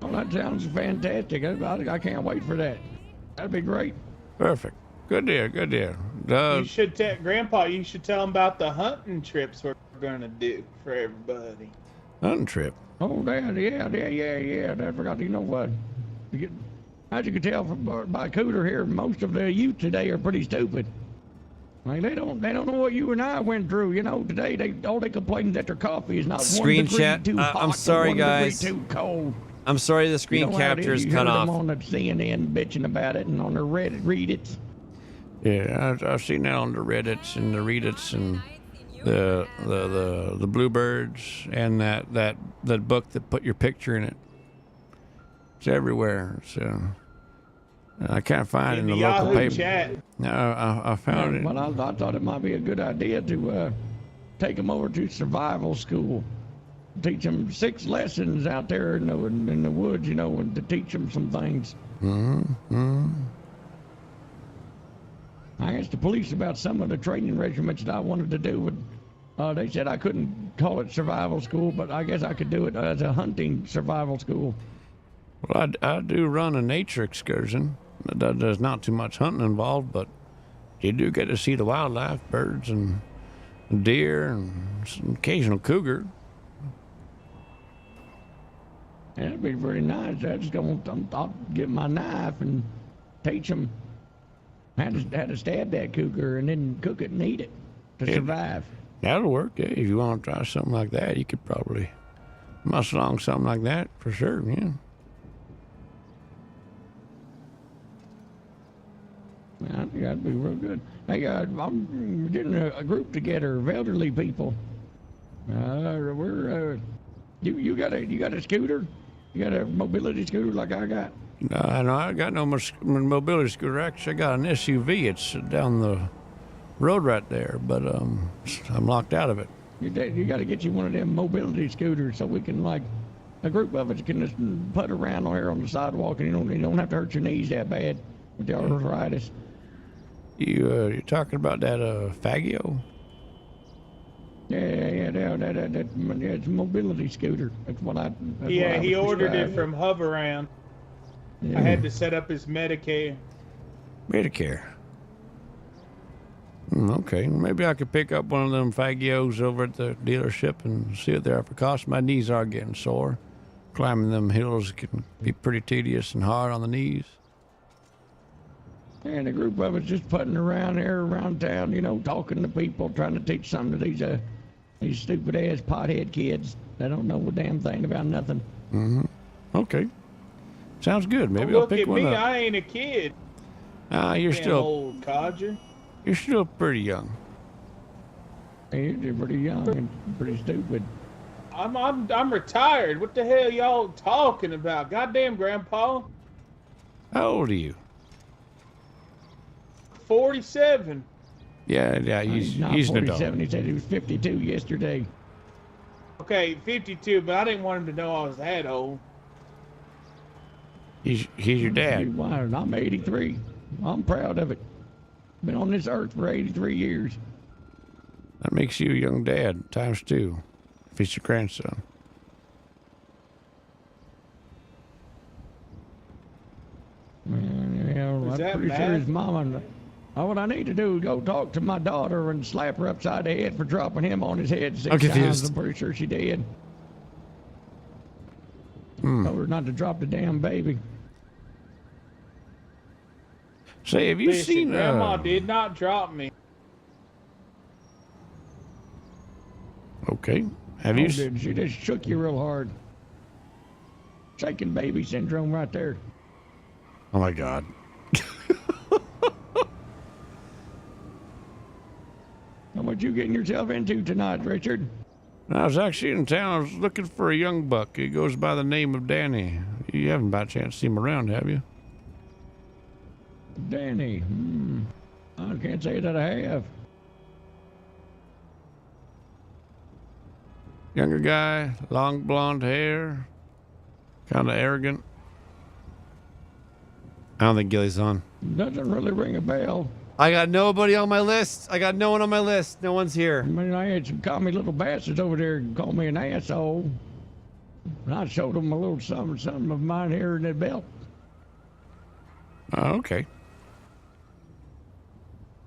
Well, that sounds fantastic. I can't wait for that. That'd be great. Perfect. Good deal. Good deal. You should tell Grandpa. You should tell him about the hunting trips we're gonna do for everybody. Hunting trip. Oh, Dad, yeah. I forgot. You know what? As you can tell from by Cooter here, most of the youth today are pretty stupid. Like they don't know what you and I went through. You know, today all they complain that their coffee is not Screen 1 degree chat. too hot. I'm sorry, or 1 degree guys. Too cold. I'm sorry the screen capture is you cut heard off. them on the CNN bitching about it and on the Reddit, read it. Yeah, I've seen that on the Reddits and the Reddits and the Bluebirds and that book that put your picture in it. It's everywhere. So I can't find it in the local Yahoo paper. chat. No, I found it. But I thought it might be a good idea to take them over to survival school. Teach them 6 lessons out there in the woods, you know, and to teach them some things. I asked the police about some of the training regiments that I wanted to do. They said I couldn't call it survival school, but I guess I could do it as a hunting survival school. Well, I do run a nature excursion. There's not too much hunting involved, but you do get to see the wildlife, birds and deer and some occasional cougar. Yeah, it'd be pretty nice. I'll get my knife and teach them how to stab that cougar and then cook it and eat it to survive. That'll work. Yeah, if you want to try something like that, you could probably muscle along something like that for sure. Yeah. I think that'd be real good. Hey, I'm getting a group together of elderly people. You got a scooter? You got a mobility scooter like I got? No, I got no mobility scooter. Actually, I got an SUV. It's down the road right there, but I'm locked out of it. You got to get you one of them mobility scooters so we can, like, a group of us can just putt around here on the sidewalk and you don't have to hurt your knees that bad with the arthritis. You're talking about that Faggio? Yeah, it's a mobility scooter. That's what I. That's Yeah, what I he was ordered it describing. from Hoveround. Yeah. I had to set up his Medicare. Medicare. Okay, maybe I could pick up one of them Faggios over at the dealership and see what they're for cost. My knees are getting sore. Climbing them hills can be pretty tedious and hard on the knees. And a group of us just putting around there around town, talking to people, trying to teach some of these stupid ass pothead kids that don't know a damn thing about nothing. Okay, sounds good. Maybe Well, I'll pick look one at me, up. I ain't a kid. You're Damn still old codger. you're still pretty young. You're pretty young and pretty stupid. I'm retired. What the hell y'all talking about? Goddamn, Grandpa. How old are you? 47. Yeah, He's not he's an adult. 47. He said he was 52 yesterday. Okay, 52, but I didn't want him to know I was that old. He's your dad. Why? I'm 83. I'm proud of it. Been on this earth for 83 years. That makes you a young dad times 2. If he's your grandson. I'm that pretty sure math? his mama. What I need to do is go talk to my daughter and slap her upside the head for dropping him on his head 6 I'm times. confused. I'm pretty sure she did. Told her not to drop the damn baby. Say, have you Listen, seen Grandma did not drop me. Okay. Have you? Did she just shook you real hard? Shaking baby syndrome right there. Oh my God. What you getting yourself into tonight, Richard? I was actually in town. I was looking for a young buck. He goes by the name of Danny. You haven't by chance seen him around, have you? Danny. I can't say that I have. Younger guy, long blonde hair, kind of arrogant. I don't think Gilly's on. Doesn't really ring a bell. I got nobody on my list. I got no one on my list. No one's here. I mean, I had some commie little bastards over there and called me an asshole. And I showed them a little something of mine here in that belt. Oh, okay.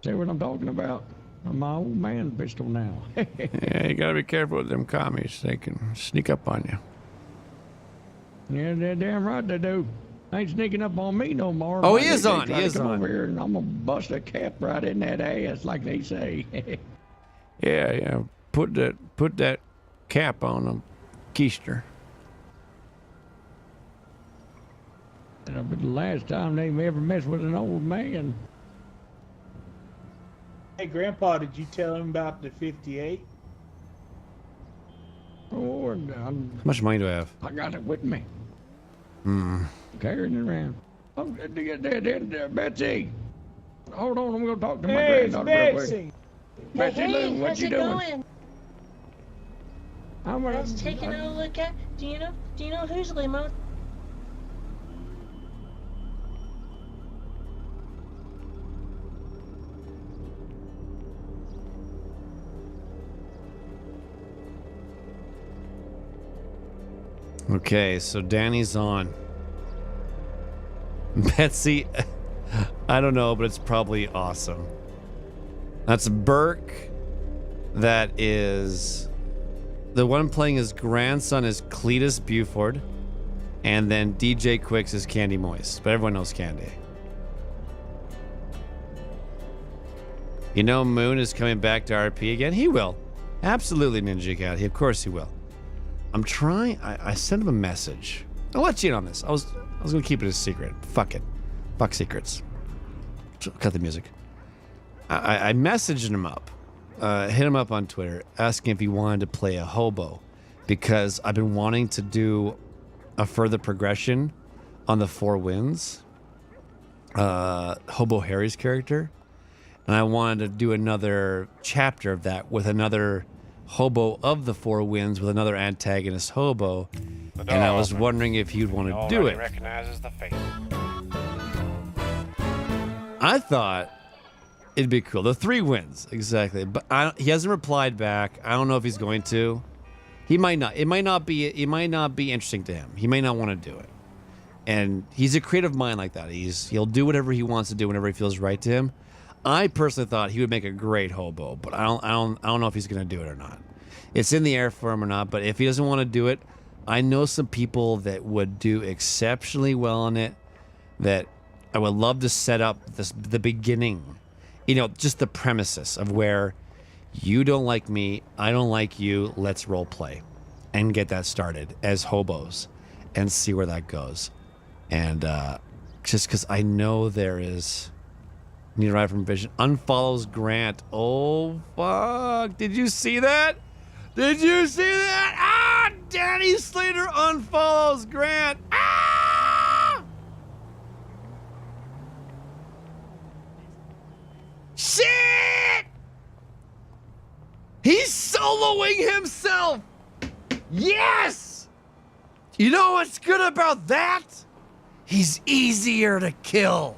See what I'm talking about? I'm my old man pistol now. Yeah, you gotta be careful with them commies. They can sneak up on you. Yeah, they're damn right they do. Ain't sneaking up on me no more. Oh, Why he is they on, try he to is come on. over here and I'm gonna bust a cap right in that ass, like they say. Yeah. Put that cap on them, keister. But the last time they ever messed with an old man. Hey, Grandpa, did you tell him about the 58? Oh, How much money do I have? I got it with me. Carrying it around. Oh, Betsy. Hold on, I'm gonna talk to my Hey, it's granddaughter real quick. Betsy. Betsy Lou, what how's you it doing? going? I'm I was taking a look at. Do you know whose limo? Okay, so Danny's on. Betsy, I don't know, but it's probably awesome. That's Burke. That is... The one playing his grandson is Cletus Buford. And then DJ Quicks is Candy Moist. But everyone knows Candy. You know Moon is coming back to RP again? He will. Absolutely, Ninja Cat. Of course he will. I'm trying... I sent him a message. I'll let you in on this. I was going to keep it a secret. Fuck it. Fuck secrets. Cut the music. I messaged him up. Hit him up on Twitter, asking if he wanted to play a hobo. Because I've been wanting to do a further progression on the Four Winds, Hobo Harry's character, and I wanted to do another chapter of that with another hobo of the Four Winds with another antagonist hobo, and I was wondering if you'd want to do it. Recognizes the face. I thought it'd be cool. The 3 wins, exactly. But he hasn't replied back. I don't know if he's going to. He might not. It might not be interesting to him. He may not want to do it. And he's a creative mind like that. He'll do whatever he wants to do whenever he feels right to him. I personally thought he would make a great hobo, but I don't know if he's going to do it or not. It's in the air for him or not, but if he doesn't want to do it, I know some people that would do exceptionally well on it, that I would love to set up the beginning, just the premises of where you don't like me, I don't like you, let's role play and get that started as hobos and see where that goes. And just because I know there is... Need to ride from Vision. Unfollows Grant. Oh, fuck. Did you see that? Did you see that? Ah! Danny Slater unfollows Grant. Ah! Shit! He's soloing himself. Yes! You know what's good about that? He's easier to kill.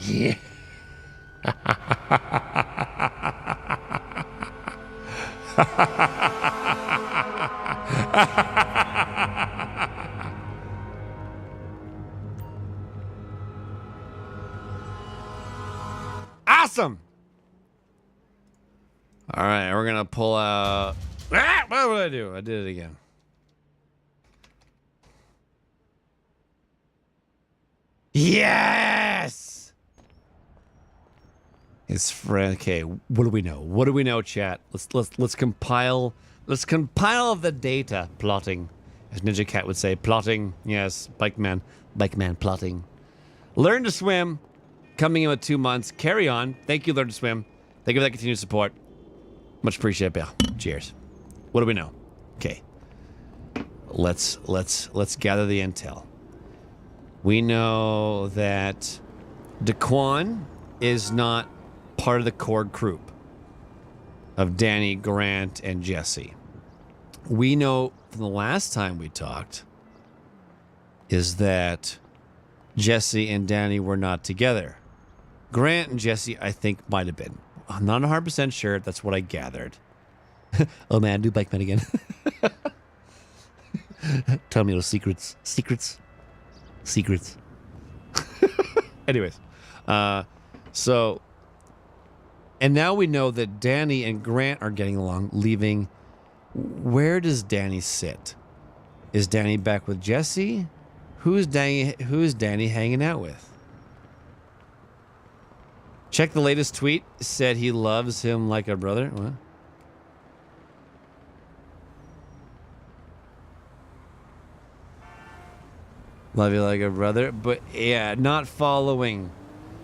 Yeah. Awesome. All right, we're gonna pull out. Ah, what did I do? I did it again. Yes. It's friend. Okay, what do we know? What do we know, chat? Let's compile. Let's compile the data. Plotting, as Ninja Cat would say. Plotting. Yes, bike man plotting. Learn to swim. Coming in with 2 months. Carry on. Thank you, Learn to Swim. Thank you for that continued support. Much appreciated, Bill. Cheers. What do we know? Okay. Let's gather the intel. We know that Daquan is not part of the core group of Danny, Grant, and Jesse. We know from the last time we talked is that Jesse and Danny were not together. Grant and Jesse, I think, might have been. I'm not 100% sure. That's what I gathered. Oh man, do Bikeman again. Tell me those secrets. Secrets. Anyways, so, and now we know that Danny and Grant are getting along, leaving. Where does Danny sit? Is Danny back with Jesse? Who's Danny hanging out with? Check the latest tweet. Said he loves him like a brother. What? Love you like a brother, but yeah, not following.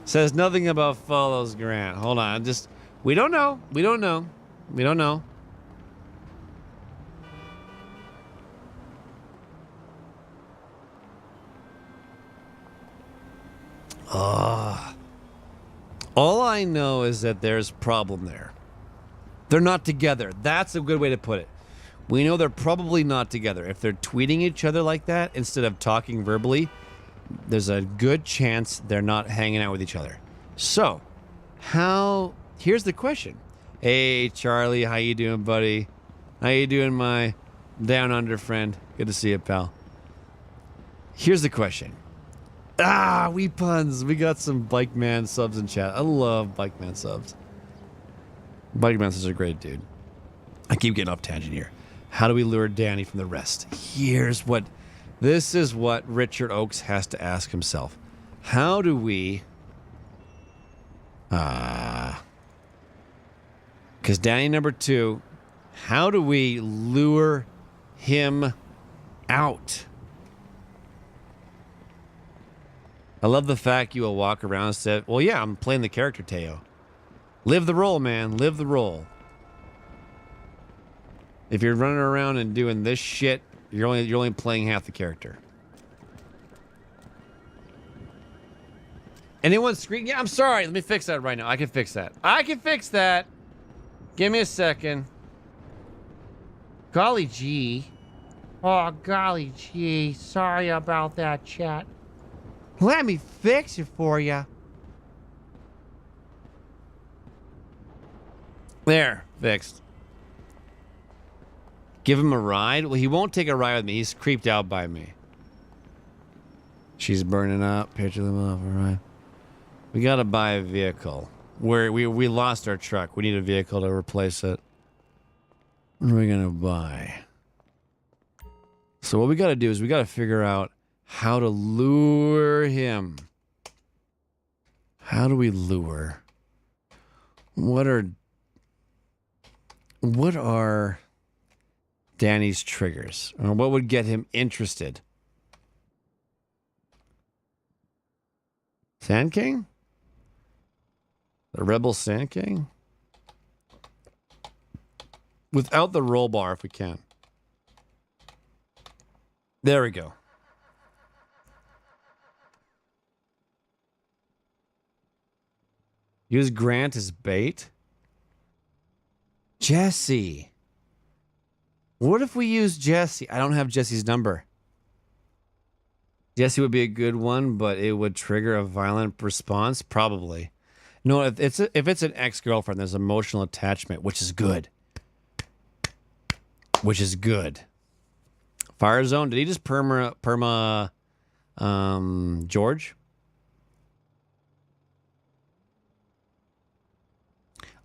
Says nothing about follows Grant. Hold on, we don't know. All I know is that there's a problem there. They're not together. That's a good way to put it. We know they're probably not together. If they're tweeting each other like that instead of talking verbally, there's a good chance they're not hanging out with each other. So, here's the question. Hey, Charlie, how you doing, buddy? How you doing, my down under friend? Good to see you, pal. Here's the question. We puns. We got some Bike Man subs in chat. I love Bike Man subs. Bike Man subs are great, dude. I keep getting off tangent here. How do we lure Danny from the rest? This is what Richard Oakes has to ask himself. How do we... Because Danny number 2, how do we lure him out? I love the fact you will walk around and say, well, yeah, I'm playing the character, Teo. Live the role, man. Live the role. If you're running around and doing this shit, you're only playing half the character. Anyone scream? Yeah, I'm sorry. Let me fix that right now. I can fix that. I can fix that. Give me a second. Golly gee. Oh, golly gee. Sorry about that, chat. Let me fix it for you. There, fixed. Give him a ride? Well, he won't take a ride with me. He's creeped out by me. She's burning up. Picture them off. All right. We gotta buy a vehicle. We lost our truck. We need a vehicle to replace it. What are we gonna buy? So what we gotta do is we gotta figure out how to lure him. How do we lure? What are Danny's triggers? Or what would get him interested? Sand King? The Rebel Sand King? Without the roll bar if we can. There we go. Use Grant as bait? Jesse. What if we use Jesse? I don't have Jesse's number. Jesse would be a good one, but it would trigger a violent response? Probably. No, if it's an ex-girlfriend, there's emotional attachment, which is good. Which is good. Fire Zone, did he just perma George?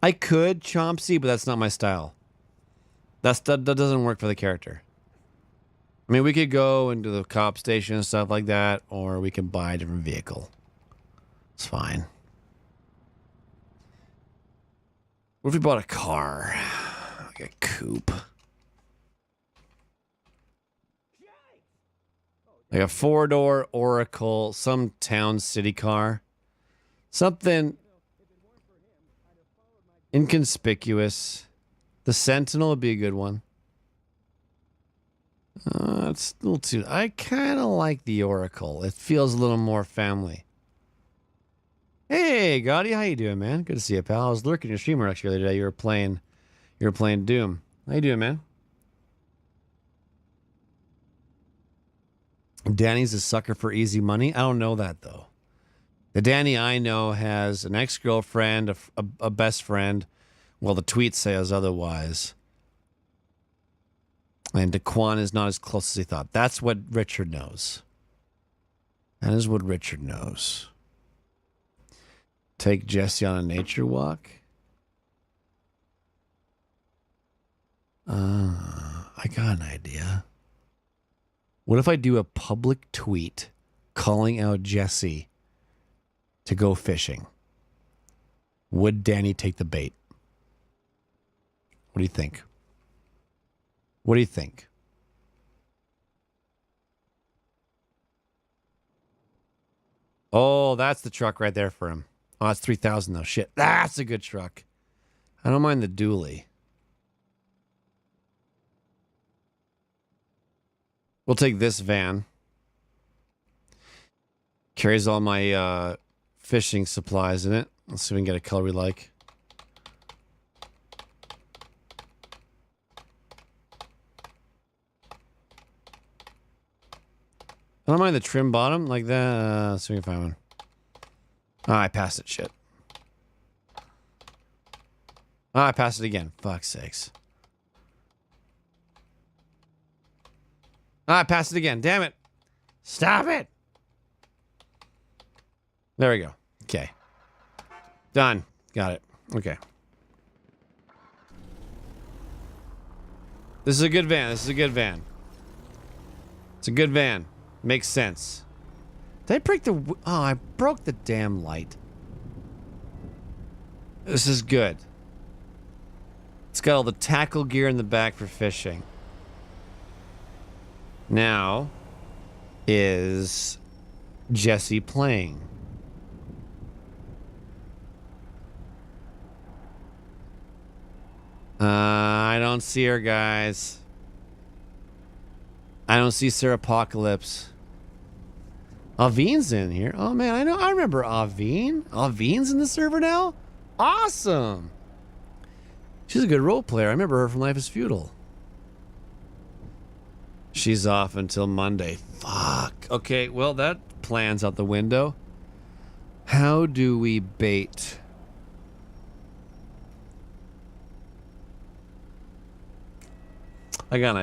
I could Chomsy, but that's not my style. That doesn't work for the character. I mean, we could go into the cop station and stuff like that, or we can buy a different vehicle. It's fine. What if we bought a car? Like a coupe. Like a 4-door Oracle, some town city car. Something inconspicuous. The Sentinel would be a good one. It's a little too... I kind of like the Oracle. It feels a little more family. Hey, Gotti, how you doing, man? Good to see you, pal. I was lurking your streamer actually the other day. You were playing Doom. How you doing, man? Danny's a sucker for easy money. I don't know that though. The Danny I know has an ex-girlfriend, a best friend. Well, the tweet says otherwise. And Daquan is not as close as he thought. That's what Richard knows. That is what Richard knows. Take Jesse on a nature walk. I got an idea. What if I do a public tweet calling out Jesse to go fishing? Would Danny take the bait? What do you think? What do you think? Oh, that's the truck right there for him. Oh, that's 3,000 though. Shit, that's a good truck. I don't mind the dually. We'll take this van. Carries all my fishing supplies in it. Let's see if we can get a color we like. I don't mind the trim bottom like that. Let's see if we can find one. Oh, I passed it. Shit. Oh, I passed it again. Fuck's sakes. Oh, I passed it again. Damn it. Stop it. There we go. Okay. Done. Got it. Okay. This is a good van. This is a good van. It's a good van. Makes sense. Did I break the... Oh, I broke the damn light. This is good. It's got all the tackle gear in the back for fishing. Now, is Jesse playing? I don't see her, guys. I don't see Sir Apocalypse. Avine's in here. Oh man, I remember Avine. Avine's in the server now? Awesome. She's a good role player. I remember her from Life is Feudal. She's off until Monday. Fuck. Okay, well that plan's out the window. How do we bait? I got an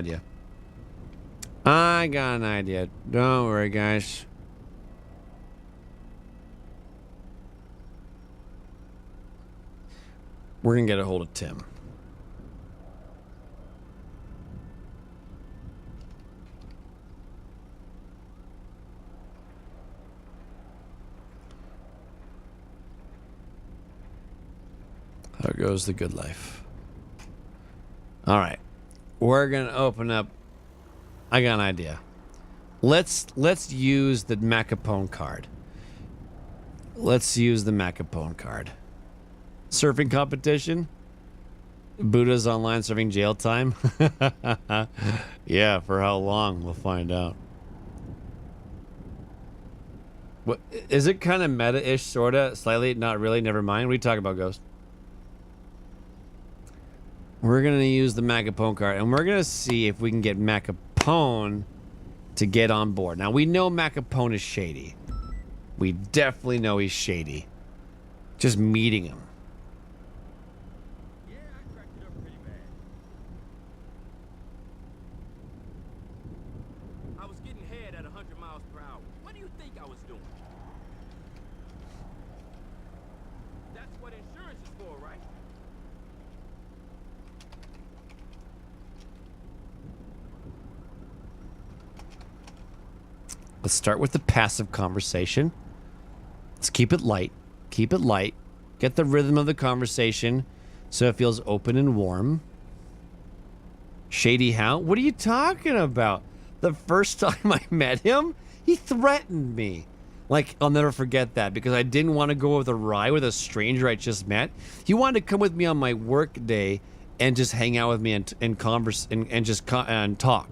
idea. Don't worry, guys. We're gonna get a hold of Tim. How goes the good life? All right. We're gonna open up. I got an idea. Let's use the Macapone card. Surfing competition. Buddha's online serving jail time. Yeah, for how long? We'll find out. What is it? Kind of meta-ish, sorta, slightly, not really. Never mind. What are you talking about, Ghost? We're gonna use the Macapone card, and we're gonna see if we can get Macapone to get on board. Now we know Macapone is shady. We definitely know he's shady. Just meeting him. Yeah, I cracked it up pretty bad. I was getting head at 100 miles per hour. What do you think I was doing? That's what insurance is for, right? Let's start with the passive conversation. Let's keep it light. Keep it light. Get the rhythm of the conversation so it feels open and warm. Shady how? What are you talking about? The first time I met him, he threatened me. Like, I'll never forget that because I didn't want to go with a ride with a stranger I just met. He wanted to come with me on my work day and just hang out with me and converse and talk.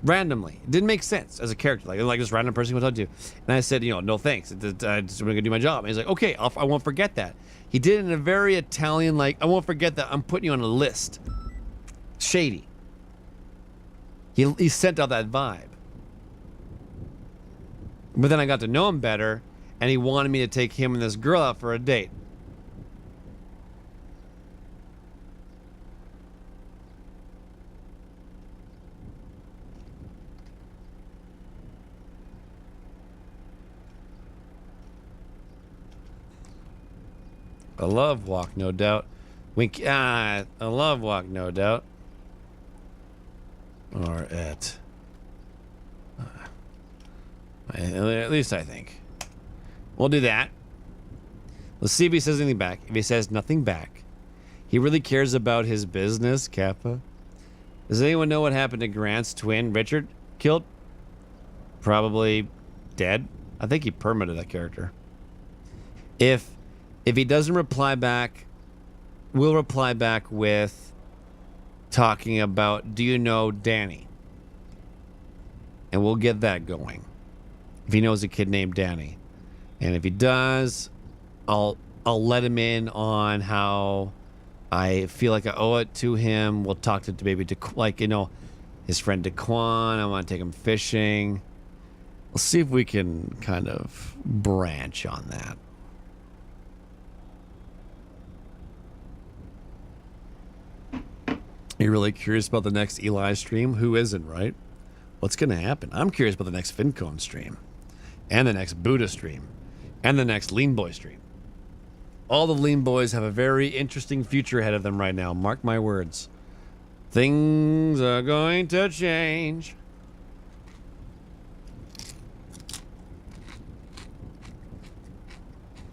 Randomly. It didn't make sense as a character. Like this random person who would talk to you. And I said, no thanks. I'm just going to do my job. And he's like, okay, I won't forget that. He did it in a very Italian, like, I won't forget that. I'm putting you on a list. Shady. He sent out that vibe. But then I got to know him better, and he wanted me to take him and this girl out for a date. A love walk, no doubt. A love walk, no doubt. Or at least I think. We'll do that. Let's see if he says anything back. If he says nothing back, he really cares about his business, Kappa. Does anyone know what happened to Grant's twin, Richard? Killed? Probably dead. I think he permitted that character. If he doesn't reply back, we'll reply back with talking about, do you know Danny? And we'll get that going. If he knows a kid named Danny. And if he does, I'll let him in on how I feel like I owe it to him. We'll talk to maybe his friend Daquan. I want to take him fishing. We'll see if we can kind of branch on that. You're really curious about the next Eli stream? Who isn't, right? What's going to happen? I'm curious about the next FinCone stream. And the next Buddha stream. And the next Lean Boy stream. All the Lean Boys have a very interesting future ahead of them right now. Mark my words. Things are going to change.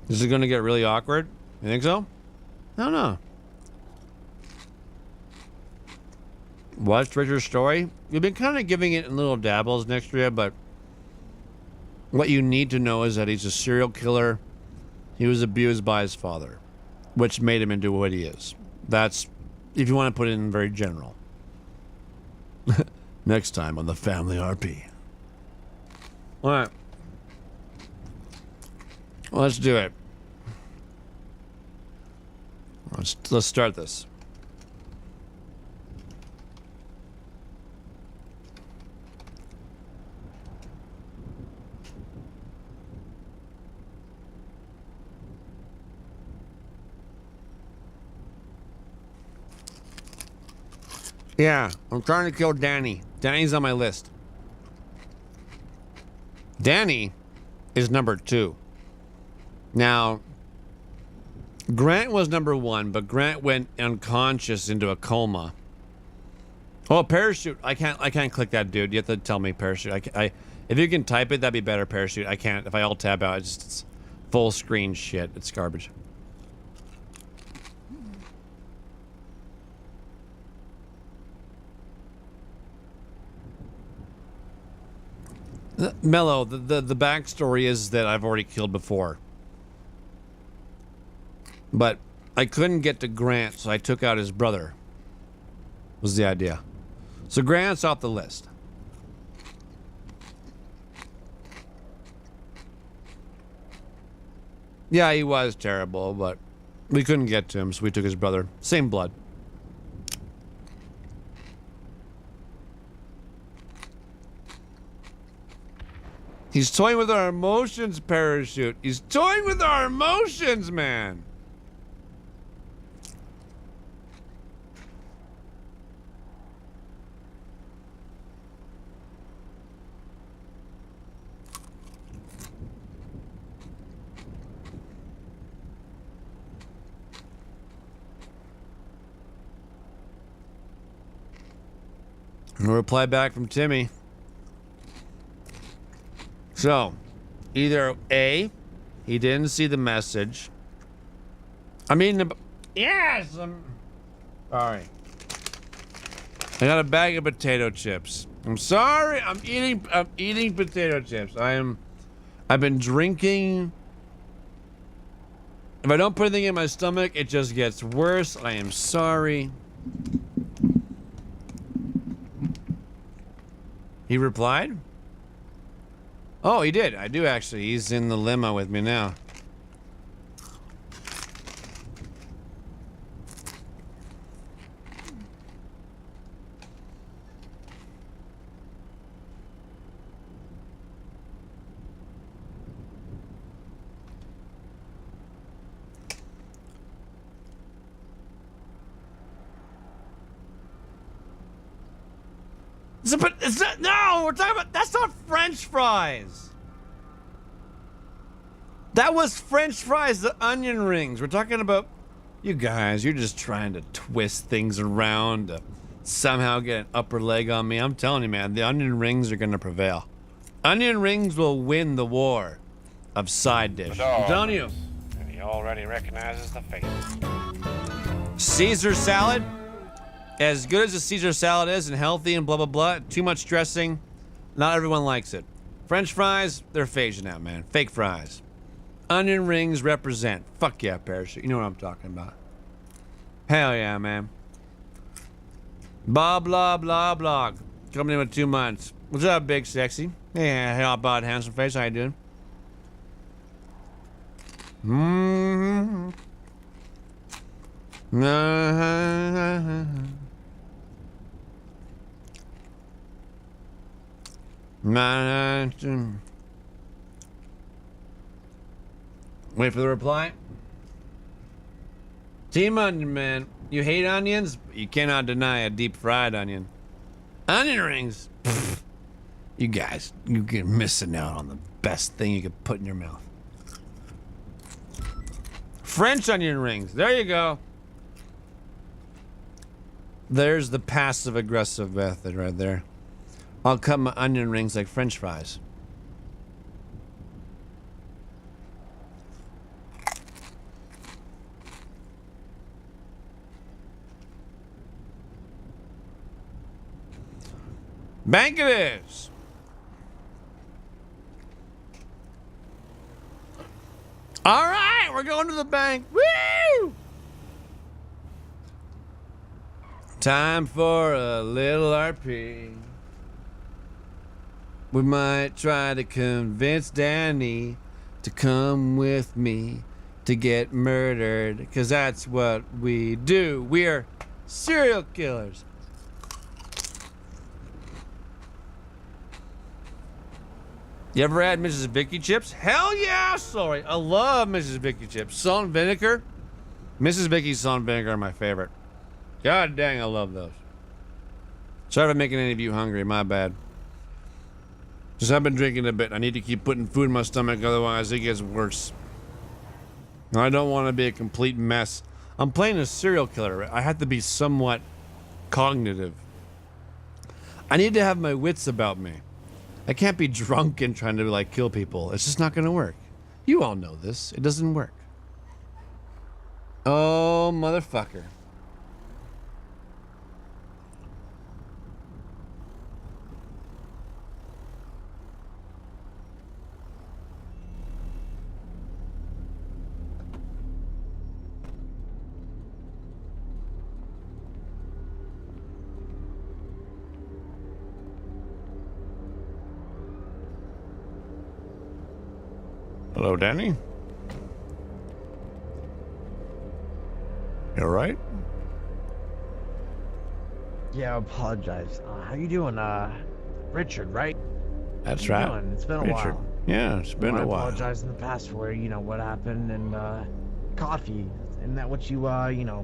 This is going to get really awkward. You think so? I don't know. Watched Richard's story. You've been kind of giving it in little dabbles next year, but what you need to know is that he's a serial killer. He was abused by his father, which made him into what he is. That's if you want to put it in very general. Next time on the Family RP. All right. Let's do it. Let's start this. Yeah, I'm trying to kill Danny. Danny's on my list. Danny is number 2. Now, Grant was number 1, but Grant went unconscious into a coma. Oh, parachute! I can't click that, dude. You have to tell me parachute. If you can type it, that'd be better. Parachute. I can't. If I alt tab out, it's full screen shit. It's garbage. Mello, the backstory is that I've already killed before. But I couldn't get to Grant, so I took out his brother. Was the idea. So Grant's off the list. Yeah, he was terrible, but we couldn't get to him, so we took his brother. Same blood. He's toying with our emotions, Parachute. He's toying with our emotions, man. No reply back from Timmy. So, either A, he didn't see the message. I'm eating a... Yes! Sorry. I got a bag of potato chips. I'm sorry. I'm eating potato chips. I've been drinking. If I don't put anything in my stomach, it just gets worse. I am sorry. He replied? Oh, he did. I do actually. He's in the limo with me now. No, we're talking about, that's not French fries. That was French fries, the onion rings. We're talking about, you guys, you're just trying to twist things around to somehow get an upper leg on me. I'm telling you, man, the onion rings are going to prevail. Onion rings will win the war of side dish. I'm telling you. And he already recognizes the face. Caesar salad. As good as a Caesar salad is and healthy and blah, blah, blah, too much dressing, not everyone likes it. French fries, they're phasing out, man. Fake fries. Onion rings represent. Fuck yeah, Parachute. You know what I'm talking about. Hell yeah, man. Blah, blah, blah, blah. Coming in with 2 months. What's up, big sexy? Yeah, how about handsome face? How you doing? Mm-hmm. Wait for the reply. Team Onion Man, you hate onions? You cannot deny a deep fried onion. Onion rings? Pfft. You guys, you're missing out on the best thing you could put in your mouth. French onion rings. There you go. There's the passive-aggressive method right there. I'll cut my onion rings like French fries. Bank it is. All right, we're going to the bank. Woo! Time for a little RP. We might try to convince Danny to come with me to get murdered, because that's what we do. We are serial killers. You ever had Mrs. Vicky chips? Hell yeah, sorry. I love Mrs. Vicky chips. Salt and vinegar. Mrs. Vicky's salt and vinegar are my favorite. God dang, I love those. Sorry if I'm making any of you hungry, my bad. Just I've been drinking a bit. I need to keep putting food in my stomach, otherwise it gets worse. I don't want to be a complete mess. I'm playing a serial killer. I have to be somewhat cognitive. I need to have my wits about me. I can't be drunk and trying to like kill people. It's just not going to work. You all know this. It doesn't work. Oh, motherfucker. Hello, Danny. You all right? Yeah, I apologize. How you doing, Richard, right? That's How you right. doing? It's been a Richard. while. Yeah, it's been a while. I apologize in the past for, what happened and, coffee. Isn't that what you,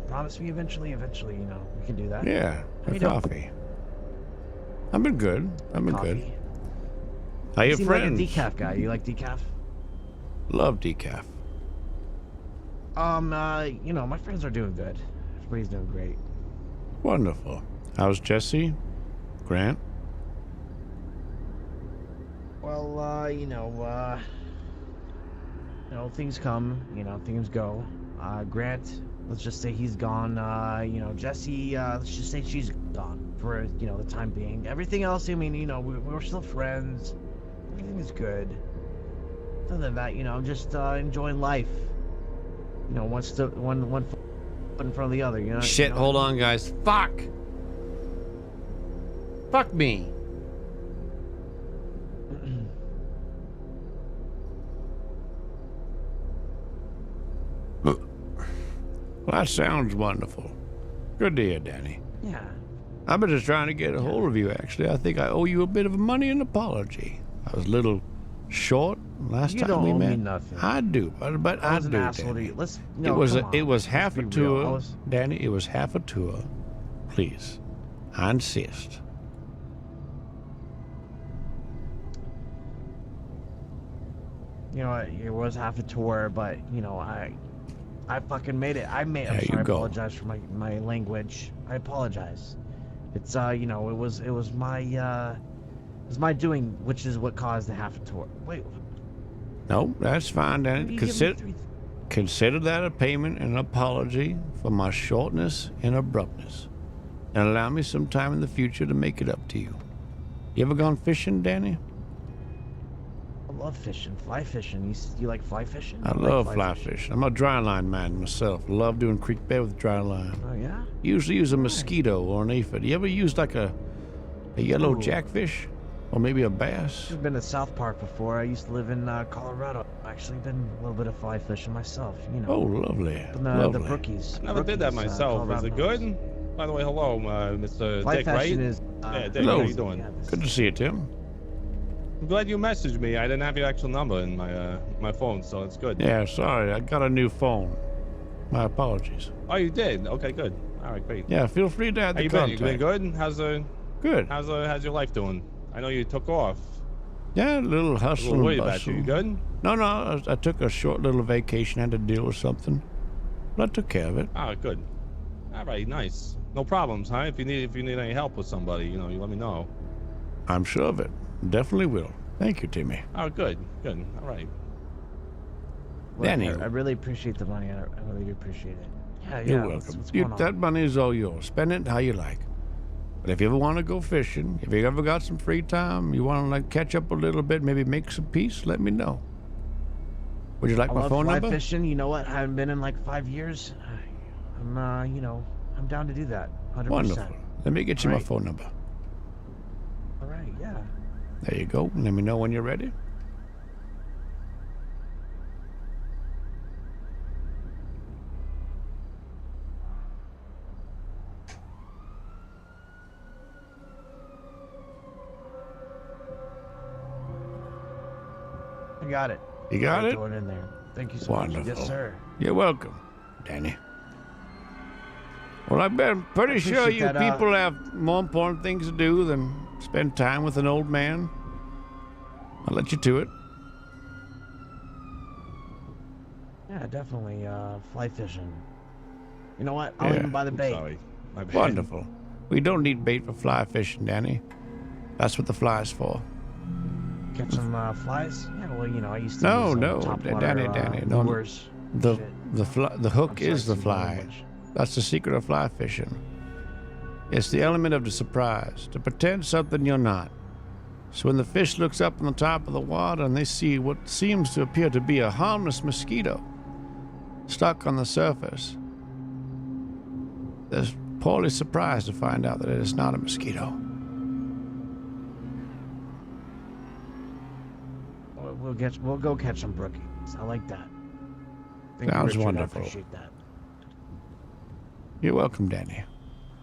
promised me eventually? Eventually, we can do that. Yeah, How a you doing? coffee. I've been good. I've been good. Coffee. How You your seem friends? like a decaf guy. You like decaf? Love decaf. My friends are doing good. Everybody's doing great. Wonderful. How's Jesse? Grant? Well, things come, things go. Grant, let's just say he's gone. Jesse, let's just say she's gone for, the time being. Everything else, we're still friends. Everything is good. Other than that, I'm just enjoying life. One foot in front of the other, Shit, hold on, guys. Fuck! Fuck me. Well, that sounds wonderful. Good to hear, Danny. Yeah. I've been just trying to get a hold of you, actually. I think I owe you a bit of money and apology. I was a little short last You time don't we owe me met. nothing. I do, but I I was an do, asshole to Danny. you. Let's, It was come on. it was Let's half a be real. I tour, was- Danny. It was half a tour. Please, I insist. It was half a tour, but I fucking made it. I'm There sorry. you I go. apologize for my language. I apologize. It's it was my doing, which is what caused the half a tour. Wait, No, that's fine, you Danny. give me three- Consider that a payment and an apology for my shortness and abruptness, and allow me some time in the future to make it up to you. You ever gone fishing, Danny? I love fishing, fly fishing. You like fly fishing? I like love fly fishing. I'm a dry line man myself. Love doing creek bait with dry line. Oh yeah. Usually use a mosquito or an aphid. You ever used like a yellow Ooh. jackfish? Or maybe a bass? I've been to South Park before. I used to live in Colorado. I've actually been a little bit of fly fishing myself. Oh, lovely. Up in the Lovely. Brookies. I never did that Brookies, myself. Is it Colorado. good? By the way, hello, Mr. Fly Dick, right? fishing is. Yeah, Dick, Hello. how you doing? Good to see you, Tim. I'm glad you messaged me. I didn't have your actual number in my phone, so it's good. Yeah, sorry. I got a new phone. My apologies. Oh, you did? Okay, good. All right, great. Yeah, feel free to add How the you been? contact. You been good? How's Good. how's your life doing? I know you took off. Yeah, a little I was a hustle little worried and about you. bustle. You good? No, I took a short little vacation. Had to deal with something. But I took care of it. Ah, good. All right, nice. No problems, huh? If you need any help with somebody, you let me know. I'm sure of it. Definitely will. Thank you, Timmy. Oh, good. All right. Well, Danny. I really appreciate the money. I really do appreciate it. Yeah, You're what's welcome. going on? That money is all yours. Spend it how you like. But if you ever want to go fishing, if you ever got some free time, you want to like catch up a little bit, maybe make some peace, let me know. Would you like I my love phone fly number? fishing. You know what? I haven't been in like 5 years. I'm, I'm down to do that. 100%. Wonderful. Let me get you my Right. phone number. All right, yeah. There you go. Let me know when you're ready. I got it. You got it? Throw it in there. Thank you so Wonderful. much. Yes, sir. You're welcome, Danny. Well, I've been pretty sure appreciate you that, people have more important things to do than spend time with an old man. I'll let you to it. Yeah, definitely. Fly fishing. You know what? I'll Yeah. even buy the bait. Sorry. My bad. Wonderful. We don't need bait for fly fishing, Danny. That's what the fly's for. Catch some flies? Yeah, well, you know, I used to No, use some no, top Danny, water, Danny, no. lures. The Shit. the hook I'm sorry, is the Steve, fly. language. That's the secret of fly fishing. It's the element of the surprise, to pretend something you're not. So when the fish looks up on the top of the water and they see what seems to appear to be a harmless mosquito stuck on the surface, they're poorly surprised to find out that it is not a mosquito. We'll go catch some brookies. I like that. Thank you, Sounds Richard. wonderful. I appreciate that. You're welcome, Danny.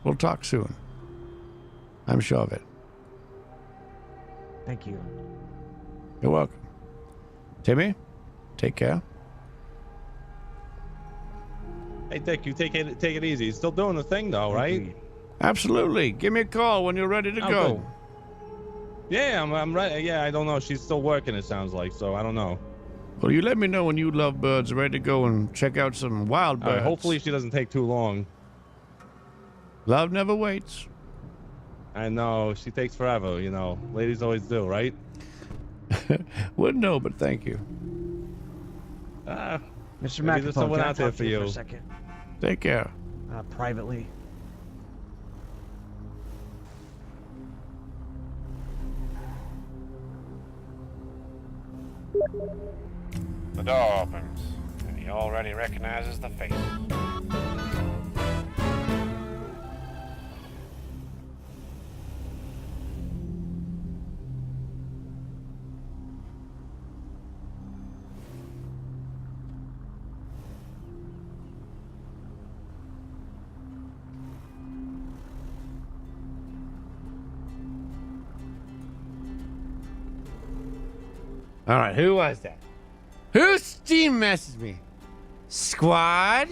We'll talk soon. I'm sure of it. Thank you. You're welcome. Timmy, take care. Hey, Dick, you take it easy. He's still doing the thing, though, right? Agreed. Absolutely. Give me a call when you're ready to Oh, go. good. Yeah, I'm ready. Yeah, I don't know. She's still working, it sounds like, so I don't know. Well, you let me know when you lovebirds are ready to go and check out some wild birds. Hopefully she doesn't take too long. Love never waits. I know. She takes forever, you know. Ladies always do, right? Wouldn't know, but thank you. Ah, Mr. maybe McApone, there's someone can I out there talk for to you for you. a second? Take care. Privately. The door opens, and he already recognizes the face. All right, who was that? Who Steam messaged me? Squad?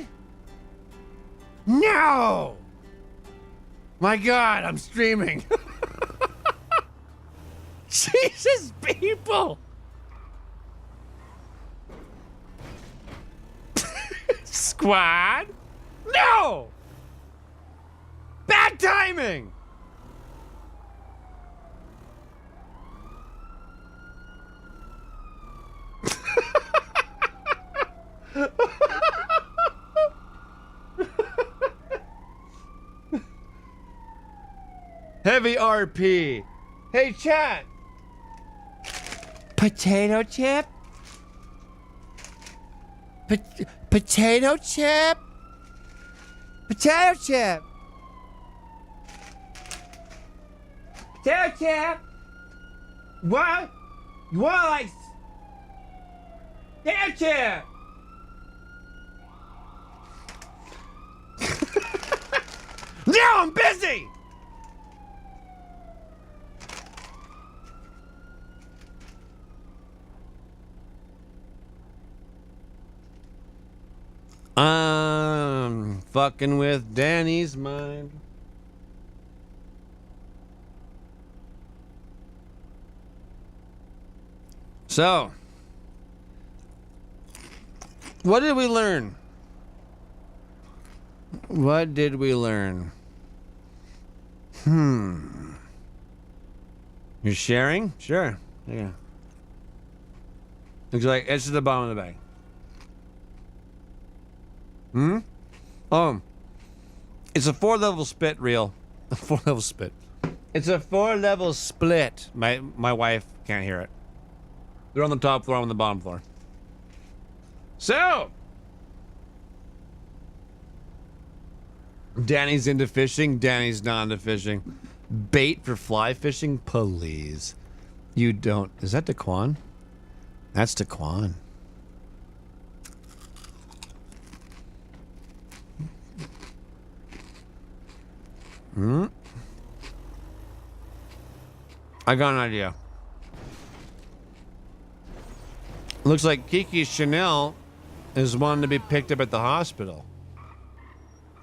No! My God, I'm streaming. Jesus, people! Squad? No! Bad timing! Heavy RP. Hey, chat. Potato chip? Potato chip? Potato chip? Potato chip? What? You want like... Potato chip? No, I'm busy! I'm fucking with Danny's mind. So, what did we learn? What did we learn? You're sharing? Sure. Yeah. Looks like it's at the bottom of the bag. It's a 4-level split reel. A 4-level split. It's a 4-level split. My wife can't hear it. They're on the top floor, I'm on the bottom floor. So, Danny's into fishing. Danny's not into fishing. Bait for fly fishing? Please. You don't. Is that Daquan? That's Daquan. I got an idea. Looks like Kiki Chanel is one to be picked up at the hospital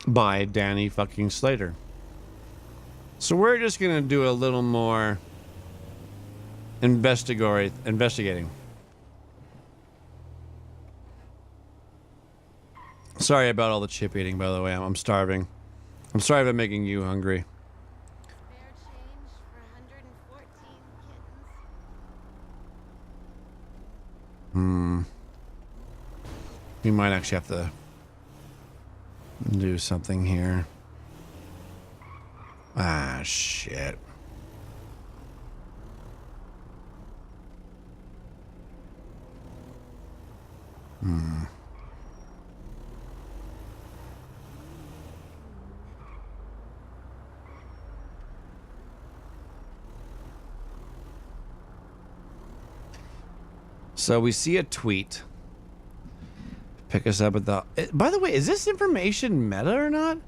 by Danny fucking Slater. So we're just gonna do a little more investigating. Sorry about all the chip eating, by the way. I'm starving. I'm sorry if I'm making you hungry. We might actually have to do something here. Ah, shit. So we see a tweet. Pick us up at the... By the way, is this information meta or not?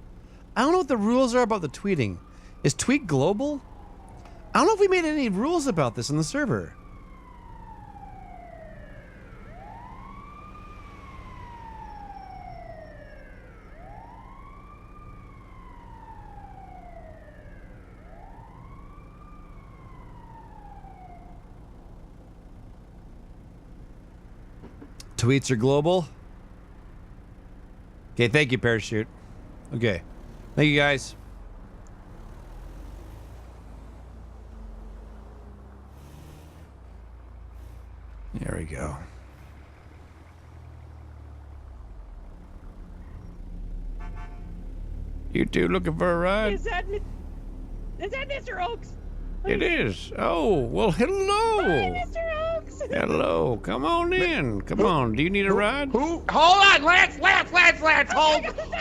I don't know what the rules are about the tweeting. Is tweet global? I don't know if we made any rules about this in the server. Tweets are global. Okay, thank you, Parachute. Okay. Thank you, guys. There we go. You two looking for a ride? Is that Mr. Oaks? It is. Oh, well, hello. Hi, Mr. Oaks. Hello. Come on in. Come on. Do you need a ride? Who? Hold on, Lance.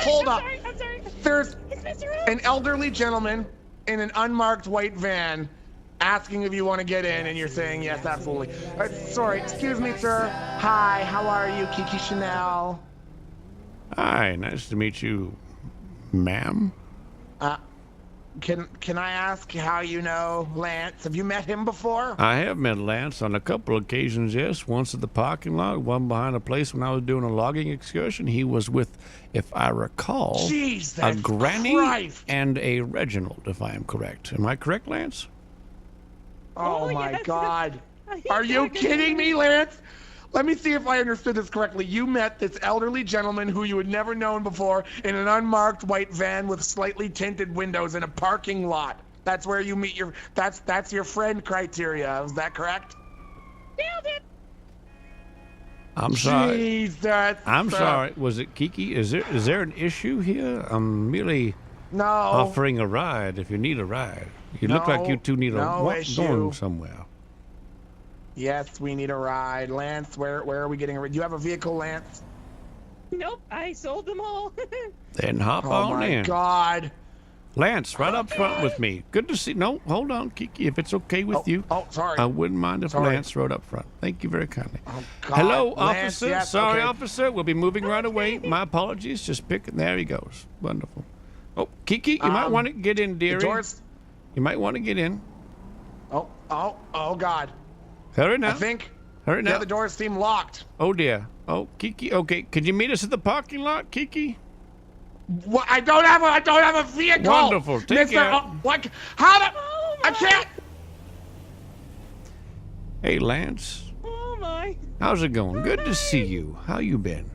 Hold up. I'm sorry. There's It's Mr. Oaks. an elderly gentleman in an unmarked white van asking if you want to get in, and you're saying yes, absolutely. Sorry, excuse me, sir. Hi, how are you, Kiki Chanel? Hi, nice to meet you, ma'am. Can I ask how you know Lance? Have you met him before? I have met Lance on a couple occasions, yes. Once at the parking lot, one behind a place when I was doing a logging excursion. He was with, if I recall, a Granny and a Reginald, if I am correct. Am I correct, Lance? Oh my yes. God. Are you kidding me, Lance? Let me see if I understood this correctly. You met this elderly gentleman who you had never known before in an unmarked white van with slightly tinted windows in a parking lot. That's where you meet your... That's your friend criteria. Is that correct? Nailed it. I'm sorry. Jesus. I'm sorry. Was it Kiki? Is there an issue here? I'm merely offering a ride if you need a ride. You look like you two need going somewhere. Yes, we need a ride. Lance, where are we getting a ride? Do you have a vehicle, Lance? Nope, I sold them all. Then hop on in. Oh my God. Lance, right up front with me. Good to see. No, hold on, Kiki. If it's okay with you. Oh, sorry. I wouldn't mind if Lance rode up front. Thank you very kindly. Oh, God. Hello, Lance, officer. yes, Sorry, okay. officer. We'll be moving right away. My apologies. Just pick it. There he goes. Wonderful. Oh, Kiki, you might want to get in, dearie. You might want to get in. Oh, God. Hurry now. I think Hurry now. the doors seem locked. Oh, dear. Oh, Kiki. Okay, could you meet us at the parking lot, Kiki? What? I don't have a vehicle. Wonderful. Take care. What? I can't. Hey, Lance. Oh my. How's it going? Good to see you. How you been?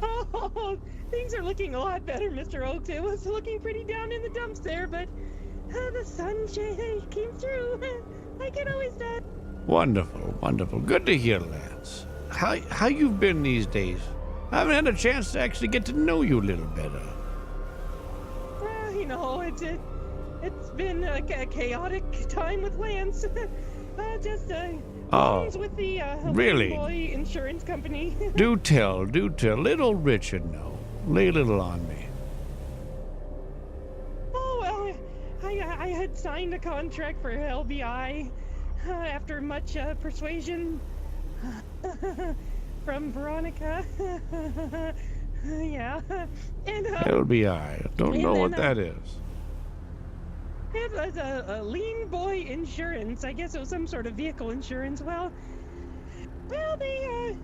Oh, things are looking a lot better, Mr. Oaks. It was looking pretty down in the dumps there, but the sunshine came through. Like it always does. Wonderful, wonderful. Good to hear, Lance. How you've been these days? I haven't had a chance to actually get to know you a little better. Well, you know, it's been a chaotic time with Lance. Just problems with the really? employee insurance company. Do tell. Little Richard, no. Lay a little on me. I had signed a contract for LBI after much persuasion from Veronica. Yeah. And LBI. Don't know what that is. It was a lean boy insurance. I guess it was some sort of vehicle insurance. Well, they,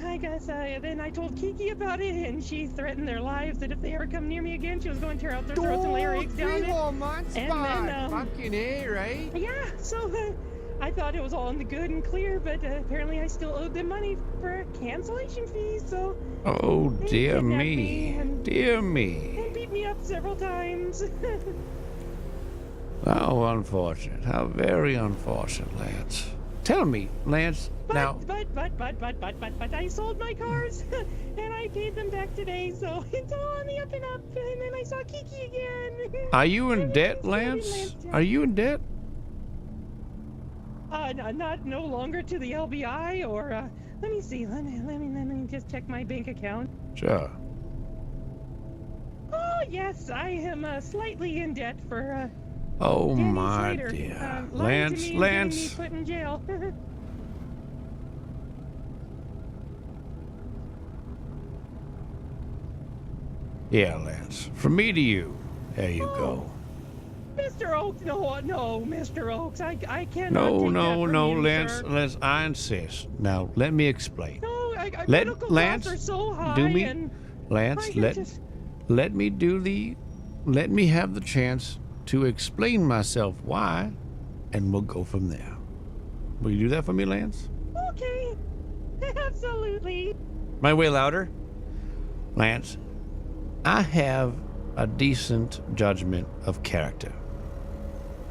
I guess, then I told Kiki about it, and she threatened their lives that if they ever come near me again, she was going to tear out their throats and lay her eggs down it. And then, fucking A, right? yeah, so I thought it was all in the good and clear, but apparently I still owed them money for cancellation fees, so... Oh, dear me. Dear me. And beat me up several times. How unfortunate. How very unfortunate, Lance. Tell me, Lance, now... But, I sold my cars, and I paid them back today, so it's all on the up and up, and then I saw Kiki again. Are you in debt, Lance? Are you in debt? No longer to the LBI, or, let me see, let me just check my bank account. Sure. Oh, yes, I am, slightly in debt for, Oh, Danny my Slater, dear. lying to me and Lance. getting me put in jail. Yeah, Lance. From me to you. There you go. Mr. Oaks, no, Mr. Oaks, I cannot No, take no, that from no, you, Lance. sir. Lance, I insist. Now, let me explain. No, Let medical Lance costs are so high, do me, and Lance. I can just- Let me have the chance to explain myself why, and we'll go from there. Will you do that for me, Lance? Okay, absolutely. My way louder? Lance, I have a decent judgment of character.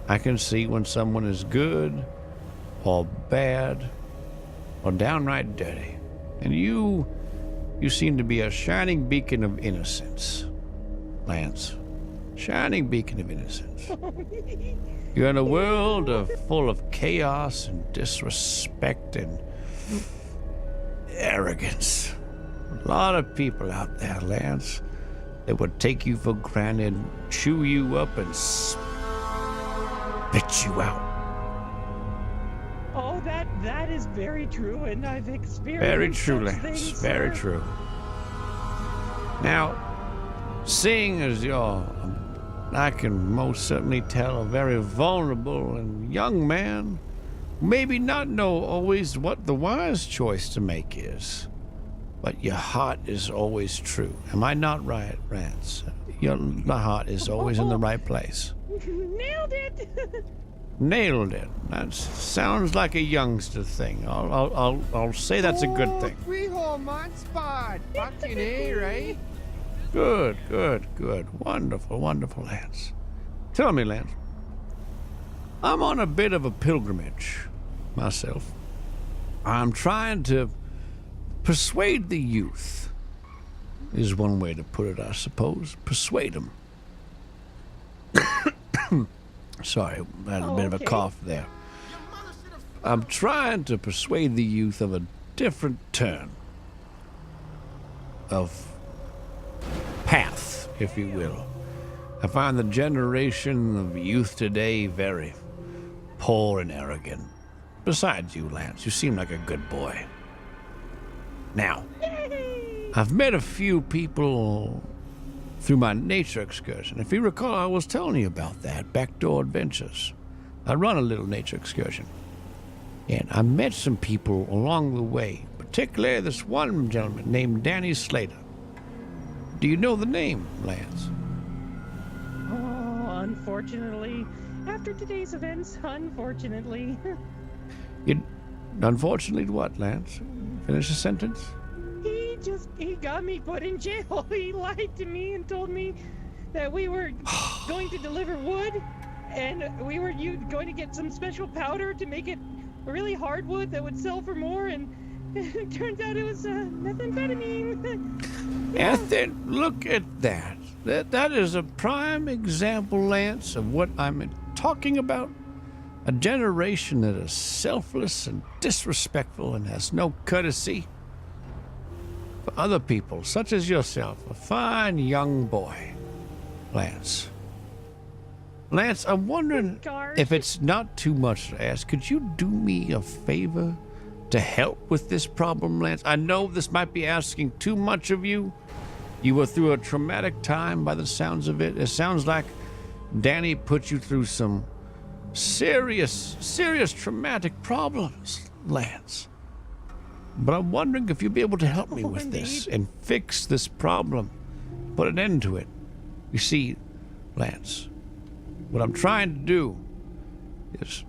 I can see when someone is good or bad or downright dirty. And you seem to be a shining beacon of innocence, Lance. Shining beacon of innocence. You're in a world full of chaos and disrespect and arrogance. A lot of people out there, Lance, that would take you for granted, chew you up, and spit you out. Oh, that is very true, and I've experienced Very true, such Lance. things, Very sir. true. Now, seeing as you're, I can most certainly tell, a very vulnerable and young man, maybe not know always what the wise choice to make is, but your heart is always true. Am I not right, Lance? Your heart is always in the right place. Nailed it. Nailed it. That sounds like a youngster thing. I'll say that's a good thing. Three-hole mod spot. Fucking A, right? Good. Wonderful, Lance. Tell me, Lance. I'm on a bit of a pilgrimage myself. I'm trying to persuade the youth, is one way to put it, I suppose. Persuade them. Sorry, I had a bit of a cough there. I'm trying to persuade the youth of a different turn of path, if you will. I find the generation of youth today very poor and arrogant. Besides you, Lance, you seem like a good boy. Now, I've met a few people through my nature excursion. If you recall, I was telling you about that, Backdoor Adventures. I run a little nature excursion. And I met some people along the way, particularly this one gentleman named Danny Slater. Do you know the name, Lance? Oh, unfortunately, after today's events, unfortunately. Unfortunately, what, Lance? Finish the sentence? He got me put in jail. He lied to me and told me that we were going to deliver wood, and we were going to get some special powder to make it really hard wood that would sell for more, and it turns out it was methamphetamine. Yeah. Look at that. That is a prime example, Lance, of what I'm talking about. A generation that is selfless and disrespectful and has no courtesy for other people, such as yourself, a fine young boy, Lance. Lance, I'm wondering if it's not too much to ask, could you do me a favor to help with this problem, Lance? I know this might be asking too much of you. You were through a traumatic time by the sounds of it. It sounds like Danny put you through some serious traumatic problems, Lance. But I'm wondering if you'll be able to help me with this and fix this problem, put an end to it. You see, Lance, what I'm trying to do is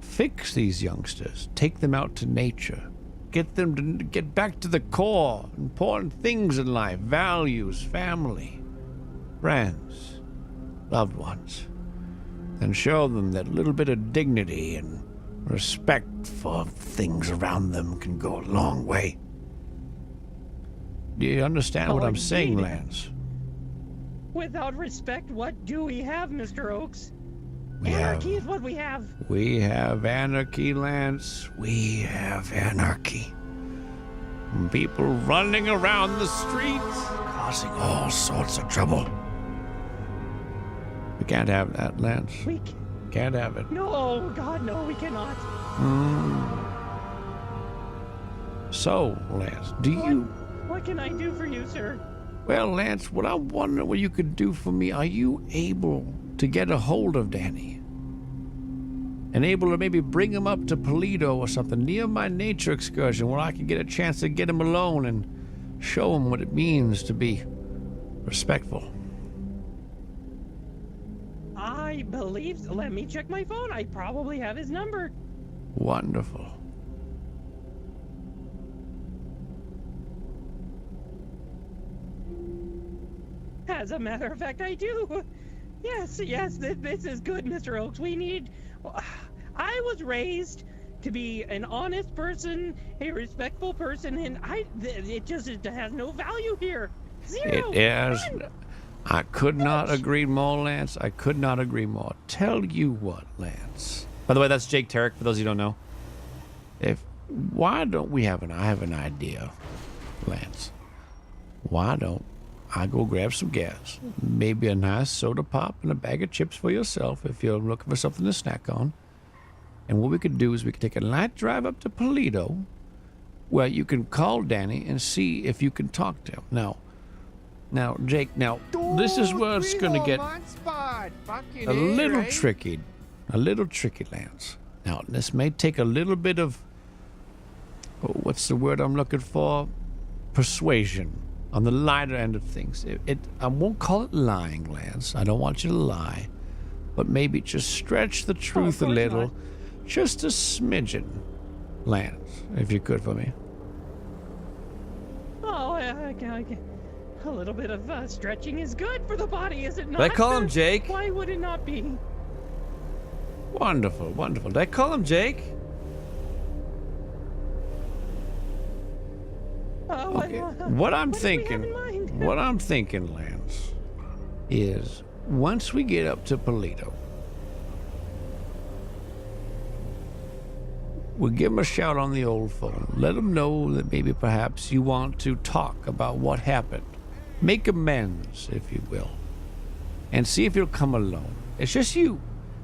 fix these youngsters, take them out to nature, get them to get back to the core, important things in life, values, family, friends, loved ones, and show them that a little bit of dignity and respect for things around them can go a long way. Do you understand what I'm saying, Lance? Without respect, what do we have, Mr. Oaks? We Anarchy is what we have. We have anarchy, Lance. We have anarchy. People running around the streets, causing all sorts of trouble. We can't have that, Lance. We can't have it. No, God, no, we cannot. So, Lance, What can I do for you, sir? Well, Lance, what I wonder what you could do for me, are you able to get a hold of Danny? And able to maybe bring him up to Polito or something near my nature excursion where I can get a chance to get him alone and show him what it means to be respectful. I believe so. Let me check my phone. I probably have his number. Wonderful. As a matter of fact, I do. Yes, this is good, Mr. Oaks. We need... I was raised to be an honest person, a respectful person, and it has no value here. Zero. It is. I could not agree more, Lance. I could not agree more. Tell you what, Lance. By the way, that's Jake Tarek, for those of you who don't know. Why don't we I have an idea, Lance. Why don't I go grab some gas? Maybe a nice soda pop and a bag of chips for yourself if you're looking for something to snack on. And what we could do is we could take a light drive up to Polito, where you can call Danny and see if you can talk to him. Now, Jake, this is where it's going to get a little tricky. A little tricky, Lance. Now, this may take a little bit of, what's the word I'm looking for? Persuasion. On the lighter end of things. I won't call it lying, Lance. I don't want you to lie. But maybe just stretch the truth a little. Just a smidgen, Lance, if you could for me. Oh, a little bit of stretching is good for the body, is it not? Did I call him Jake? Why would it not be? Wonderful, wonderful. Did I call him Jake? Okay. What I'm thinking, Lance, is once we get up to Polito, we'll give him a shout on the old phone. Let him know that maybe perhaps you want to talk about what happened. Make amends, if you will. And see if he'll come alone. It's just you.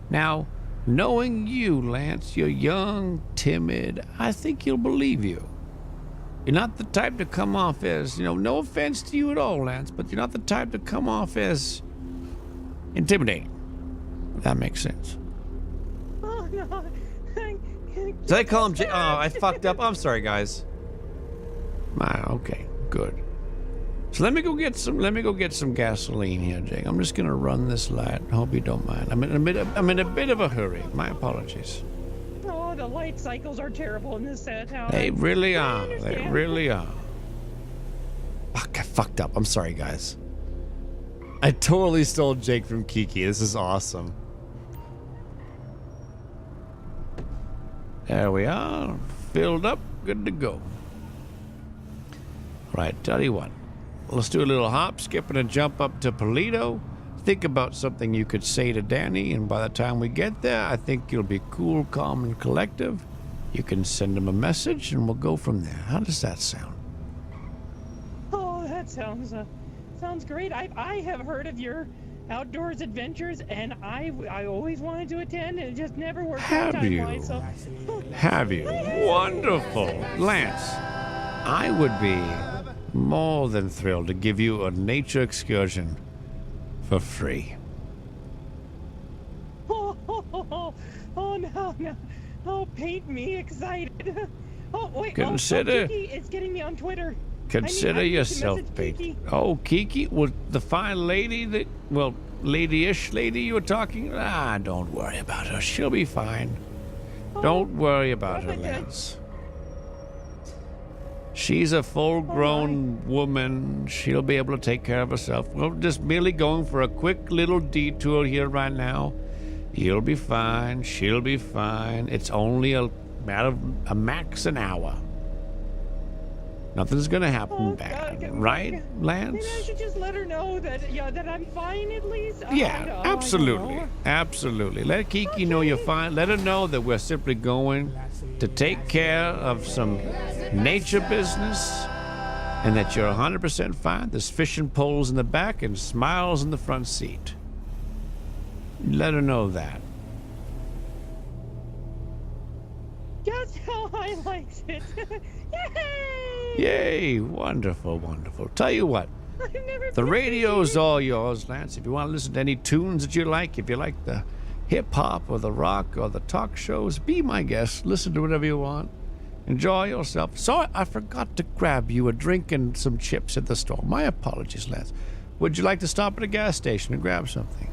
Now, knowing you, Lance, you're young, timid, I think he'll believe you. You're not the type to come off as, no offense to you at all, Lance, but you're not the type to come off as intimidating. If that makes sense. Oh, no. Did I call him Jake? Oh, I fucked up. I'm sorry, guys. Okay, good. So let me go get some gasoline here, Jake. I'm just gonna run this light. Hope you don't mind. I'm in a bit of a hurry. My apologies. Oh, the light cycles are terrible in this town. They really are. They really are. Fuck, I fucked up. I'm sorry, guys. I totally stole Jake from Kiki. This is awesome. There we are. Filled up. Good to go. All right, tell you what. Let's do a little hop, skip, and a jump up to Polito. Think about something you could say to Danny, and by the time we get there, I think you'll be cool, calm, and collective. You can send him a message, and we'll go from there. How does that sound? Oh, that sounds great. I have heard of your outdoors adventures, and I always wanted to attend, and it just never worked out Have you? time-wise. So, Have you? Wonderful. Lance, I would be more than thrilled to give you a nature excursion for free. oh no. Oh, paint me excited. Oh, wait. Consider- Kiki, it's getting me on Twitter. Consider I need to yourself message paid. Kiki. Oh, Kiki, was the fine lady that, well, lady-ish lady you were talking? Ah, don't worry about her. She'll be fine. Don't worry about her, Lance. She's a full-grown woman. She'll be able to take care of herself. We're just merely going for a quick little detour here right now. You'll be fine. She'll be fine. It's only a matter of a max an hour. Nothing's gonna happen bad, right, Lance? Maybe I should just let her know that that I'm fine at least. Yeah, absolutely. Absolutely. Let Kiki know you're fine. Let her know that we're simply going to take care of some nature business and that you're 100% fine. There's fishing poles in the back and smiles in the front seat. Let her know that. Just how I liked it. Yay! Yay! Wonderful, wonderful. Tell you what, the radio's all yours, Lance. If you want to listen to any tunes that you like, if you like the hip-hop or the rock or the talk shows, be my guest. Listen to whatever you want. Enjoy yourself. Sorry, I forgot to grab you a drink and some chips at the store. My apologies, Lance. Would you like to stop at a gas station and grab something?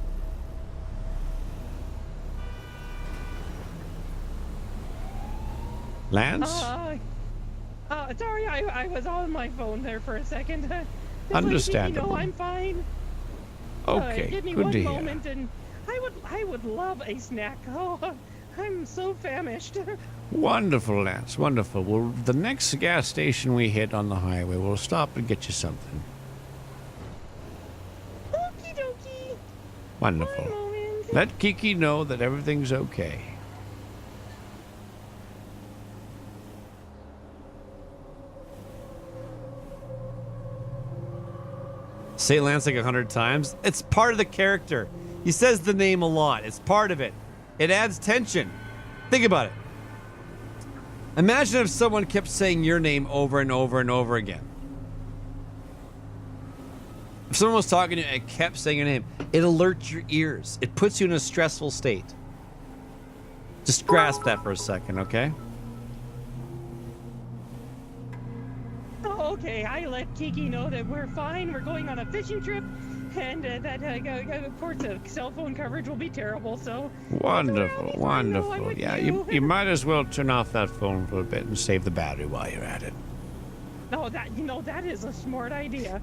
Lance? Sorry, I was on my phone there for a second. Just Understandable. I'm fine. Okay, give me good one to hear. moment, and I would love a snack. Oh, I'm so famished. Wonderful, Lance. Wonderful. Well, the next gas station we hit on the highway, we'll stop and get you something. Okie dokie. Wonderful. Let Kiki know that everything's okay. Say Lance like 100 times. It's part of the character. He says the name a lot. It's part of it. It adds tension. Think about it. Imagine if someone kept saying your name over and over and over again. If someone was talking to you and kept saying your name, it alerts your ears. It puts you in a stressful state. Just grasp that for a second, okay? Oh, okay, I let Kiki know that we're fine. We're going on a fishing trip, and that of course the cell phone coverage will be terrible. So Wonderful, wonderful. Yeah, you might as well turn off that phone for a bit and save the battery while you're at it. no, that is a smart idea.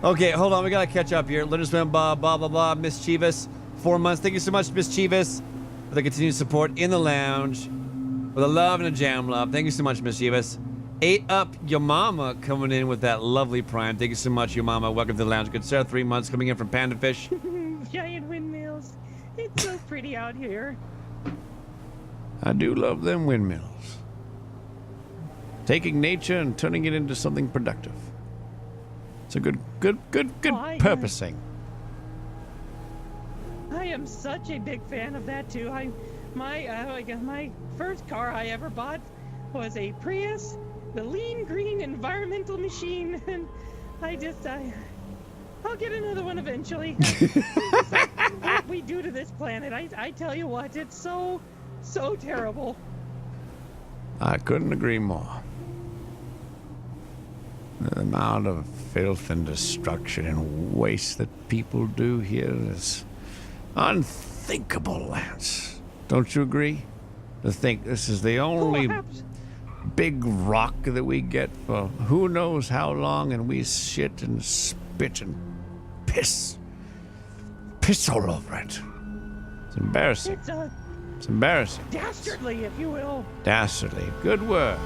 Okay, hold on. We gotta catch up here. Let us know, blah, blah, blah, blah. Mischievous, 4 months. Thank you so much, Mischievous, for the continued support in the lounge. With a love and a jam love. Thank you so much, Mischievous. 8 Up Your Mama coming in with that lovely prime. Thank you so much, Your Mama. Welcome to the lounge. Good sir. 3 months coming in from Panda Fish. Giant windmills. It's so pretty out here. I do love them windmills. Taking nature and turning it into something productive. It's a good purposing. I am such a big fan of that too. My first car I ever bought was a Prius, the lean green environmental machine, and I'll get another one eventually. What we do to this planet, I tell you what, it's so terrible. I couldn't agree more. The amount of filth and destruction and waste that people do here is unthinkable, Lance. Don't you agree? To think this is the only big rock that we get for who knows how long, and we shit and spit and piss all over it. It's embarrassing. It's embarrassing. Dastardly, if you will. Dastardly. Good word.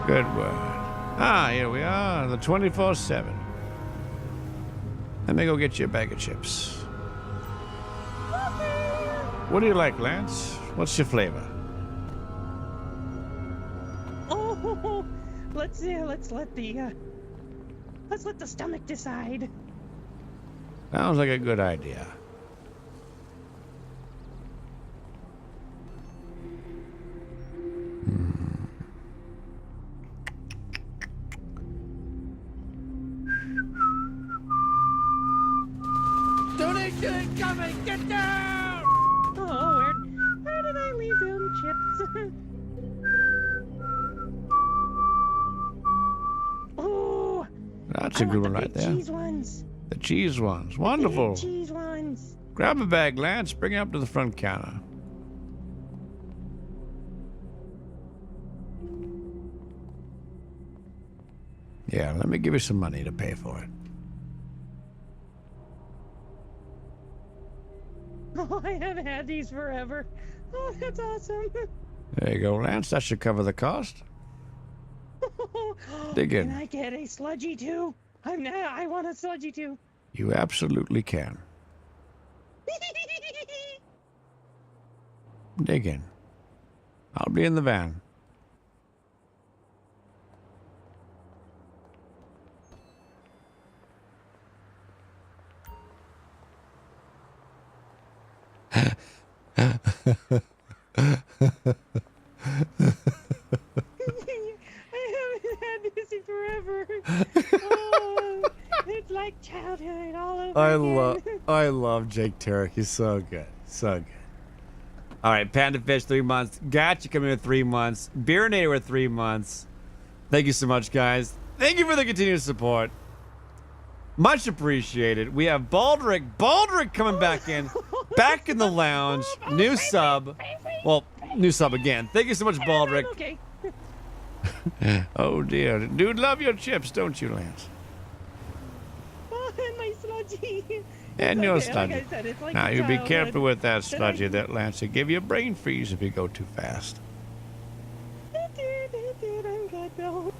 Good word. Ah, here we are, the 24/7. Let me go get you a bag of chips. What do you like, Lance? What's your flavor? Oh, let's let the Let's let the stomach decide. Sounds like a good idea. Donation incoming! Get down! Oh, where did I leave them chips? Oh, That's a good one right there. cheese ones. The cheese ones. Wonderful. Big cheese ones. Grab a bag, Lance. Bring it up to the front counter. Yeah, let me give you some money to pay for it. Oh, I haven't had these forever. Oh, that's awesome. There you go, Lance. That should cover the cost. Dig in. Can I get a sludgy too? I want a sludgy too. You absolutely can. Dig in. I'll be in the van. I haven't had this in forever. Oh, it's like childhood all over again. I love Jake Tarek. He's so good. So good. All right, Panda Fish, 3 months. Gotcha coming with 3 months. Beerinator with 3 months. Thank you so much, guys. Thank you for the continued support. Much appreciated. We have Baldrick coming back in the lounge. New sub. Well, new sub again. Thank you so much, Baldrick. Okay. Oh dear. Dude, love your chips, don't you, Lance? Oh, and my sludgy. And your Like sludgy. I said, it's like Now, a you be childhood careful with that that I- sludgy, that Lance will give you a brain freeze if you go too fast. I'm good, Bill.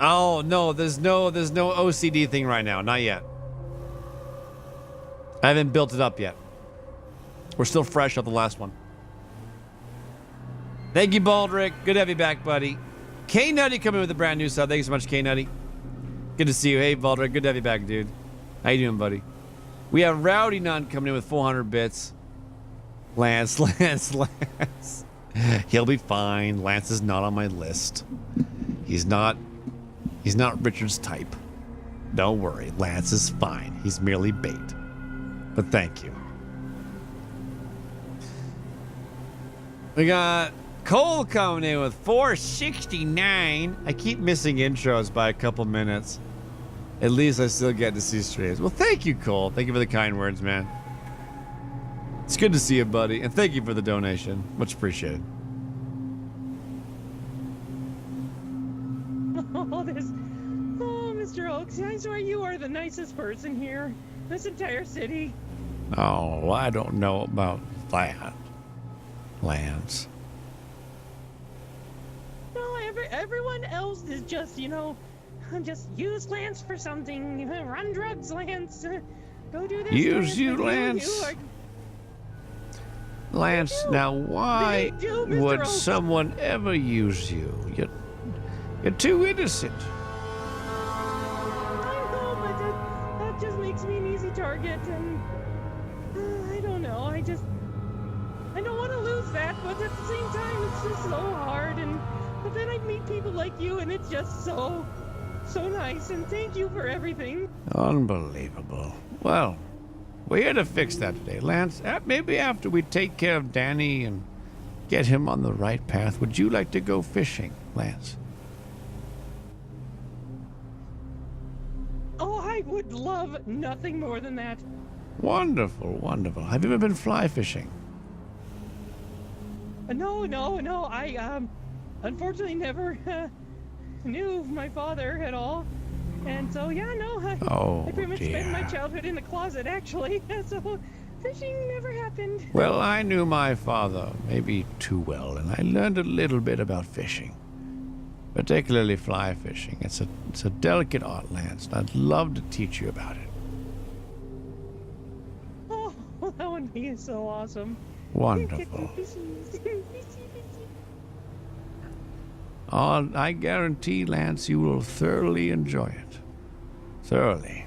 Oh no, there's no OCD thing right now. Not yet. I haven't built it up yet. We're still fresh off the last one. Thank you, Baldrick. Good to have you back, buddy. K Nutty coming with a brand new sub. Thank you so much, K Nutty. Good to see you. Hey, Baldrick. Good to have you back, dude. How you doing, buddy? We have Rowdy Nun coming in with 400 bits. Lance. He'll be fine. Lance is not on my list. He's not Richard's type. Don't worry. Lance is fine. He's merely bait. But thank you. We got Cole coming in with 469. I keep missing intros by a couple minutes. At least I still get to see streams. Well, thank you, Cole. Thank you for the kind words, man. It's good to see you, buddy. And thank you for the donation. Much appreciated. Oh, Mr. Oaks, I swear you are the nicest person here. This entire city. Oh, I don't know about that, Lance. No, everyone else is just, just use Lance for something. Run drugs, Lance. Go do this. Use Lance, you, but Lance? are- Lance, now why They do, Mr. would Oaks. someone ever use you? You're too innocent. I know, but that just makes me an easy target, and I don't know. I don't want to lose that, but at the same time, it's just so hard. But then I meet people like you, and it's just so nice. And thank you for everything. Unbelievable. Well, we're here to fix that today. Lance, maybe after we take care of Danny and get him on the right path, would you like to go fishing, Lance? Oh, I would love nothing more than that. Wonderful, wonderful. Have you ever been fly fishing? No. I unfortunately never knew my father at all, and so I pretty much spent my childhood in the closet actually. So fishing never happened. Well, I knew my father maybe too well, and I learned a little bit about fishing, particularly fly fishing. It's a delicate art, Lance, and I'd love to teach you about it. Oh, that would be so awesome. Wonderful. Oh, I guarantee, Lance, you will thoroughly enjoy it. thoroughly.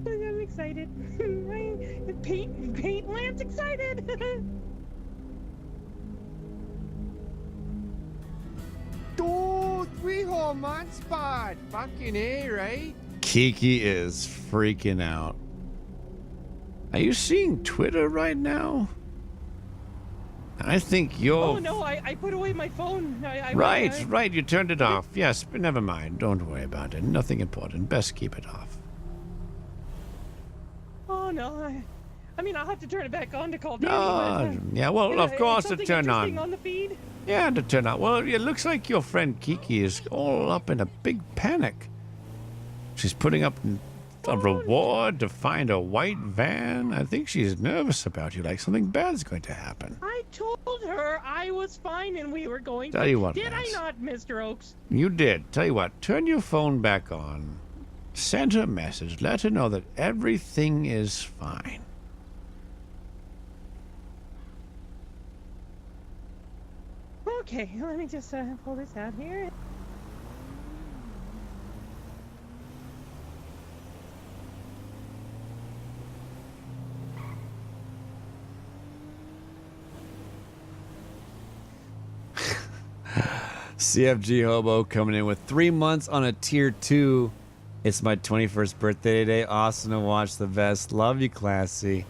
I'm excited. Paint Lance excited. 2-3 months spot. Fucking A, right? Kiki is freaking out. Are you seeing Twitter right now? I think you're... Oh no, I put away my phone. Right, you turned it off. Yes, but never mind. Don't worry about it. Nothing important. Best keep it off. Oh no, I mean I'll have to turn it back on to call Danny. Yeah, well, of course to turn on. On the feed? Yeah, to turn on. Well, it looks like your friend Kiki is all up in a big panic. She's putting up a reward to find a white van. I think she's nervous about you, like something bad's going to happen. I told her I was fine and we were going to... Tell you what, Did Lance. I not, Mr. Oaks? You did. Tell you what, turn your phone back on. Send her a message. Let her know that everything is fine. Okay, let me just pull this out here. CFG Hobo coming in with 3 months on a tier 2. It's my 21st birthday today. Awesome to watch the best. Love you, Classy.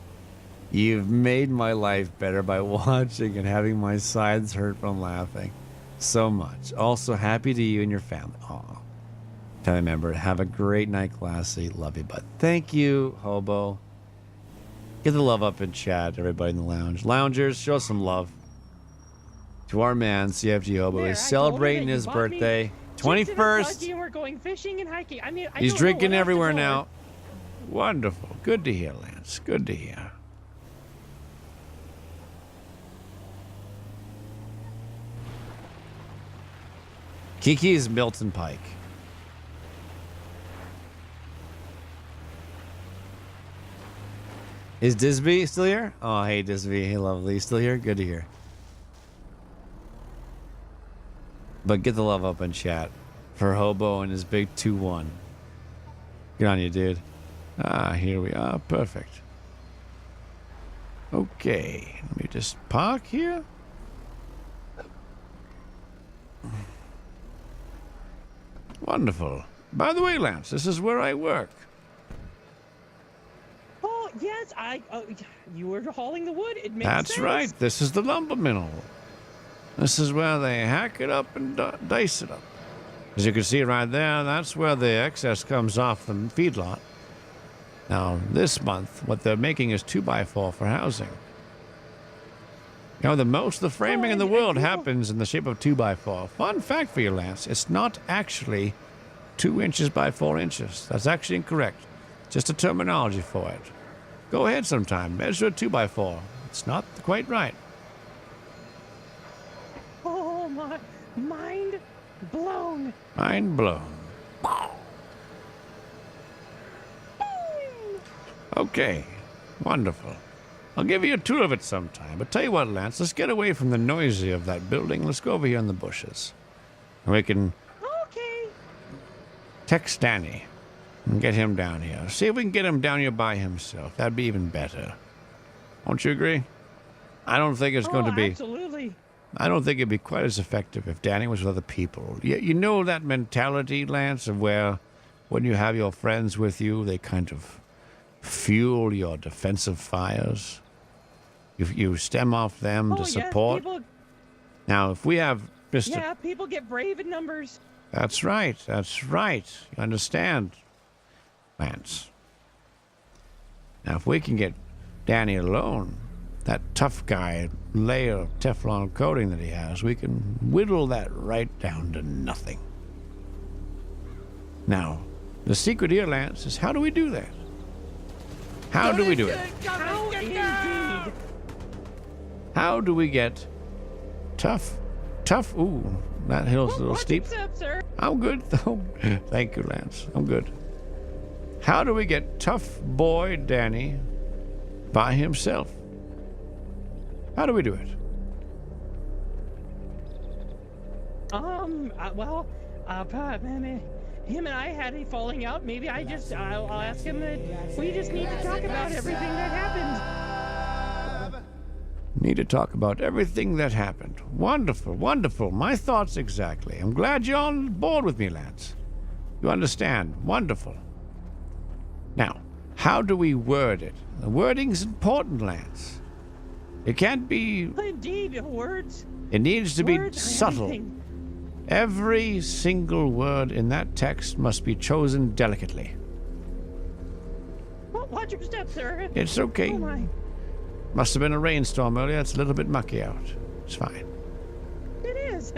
You've made my life better by watching and having my sides hurt from laughing so much. Also, happy to you and your family. Aw. Family member, have a great night, Classy. Love you, bud. Thank you, Hobo. Get the love up in chat, everybody in the lounge. Loungers, show some love. To our man, CFG Hobo is celebrating his birthday. 21st. And we're going fishing and hiking. I mean, He's drinking everywhere now. Wonderful. Good to hear, Lance. Good to hear. Kiki's Milton Pike. Is Disby still here? Oh, hey, Disby. Hey, lovely. Still here? Good to hear. But get the love up in chat for Hobo and his big 2-1. Good on you, dude. Ah, here we are. Perfect. Okay. Let me just park here. Wonderful. By the way, Lance, this is where I work. Oh, yes, you were hauling the wood. It makes That's sense. right. This is the lumber mill. This is where they hack it up and dice it up. As you can see right there, that's where the excess comes off the feedlot. Now, this month, what they're making is 2x4 for housing. You know, the most of the framing in the world happens in the shape of 2x4. Fun fact for you, Lance, it's not actually 2 inches by 4 inches. That's actually incorrect. Just a terminology for it. Go ahead sometime, measure a 2x4. It's not quite right. Oh, my. Mind blown. Mind blown. Okay, wonderful. I'll give you a tour of it sometime. But tell you what, Lance, let's get away from the noisy of that building. Let's go over here in the bushes. And we can text Danny and get him down here. See if we can get him down here by himself. That'd be even better. Don't you agree? I don't think it's going to be... Absolutely. I don't think it'd be quite as effective if Danny was with other people. You know that mentality, Lance, of where when you have your friends with you, they kind of fuel your defensive fires. You stem off them to support. Yes, Now, if we have Mr. Yeah, people get brave in numbers. That's right. That's right. You understand, Lance. Now, if we can get Danny alone, that tough guy layer of Teflon coating that he has, we can whittle that right down to nothing. Now, the secret here, Lance, is how do we do that? How do we do it? How indeed. How do we get tough? Ooh, that hill's a little steep. What's up, sir? I'm good, though. Thank you, Lance. I'm good. How do we get tough boy Danny by himself. How do we do it? Well, him and I had a falling out. Maybe I'll ask him that we just need to talk about everything that happened. Need to talk about everything that happened. Wonderful, wonderful. My thoughts exactly. I'm glad you're on board with me, Lance. You understand. Wonderful. Now, how do we word it? The wording's important, Lance. It can't be... Indeed, words. It needs to be Words are subtle. everything. Every single word in that text must be chosen delicately. Well, watch your step, sir. It's okay. Oh, my. Must have been a rainstorm earlier. It's a little bit mucky out. It's fine. It is.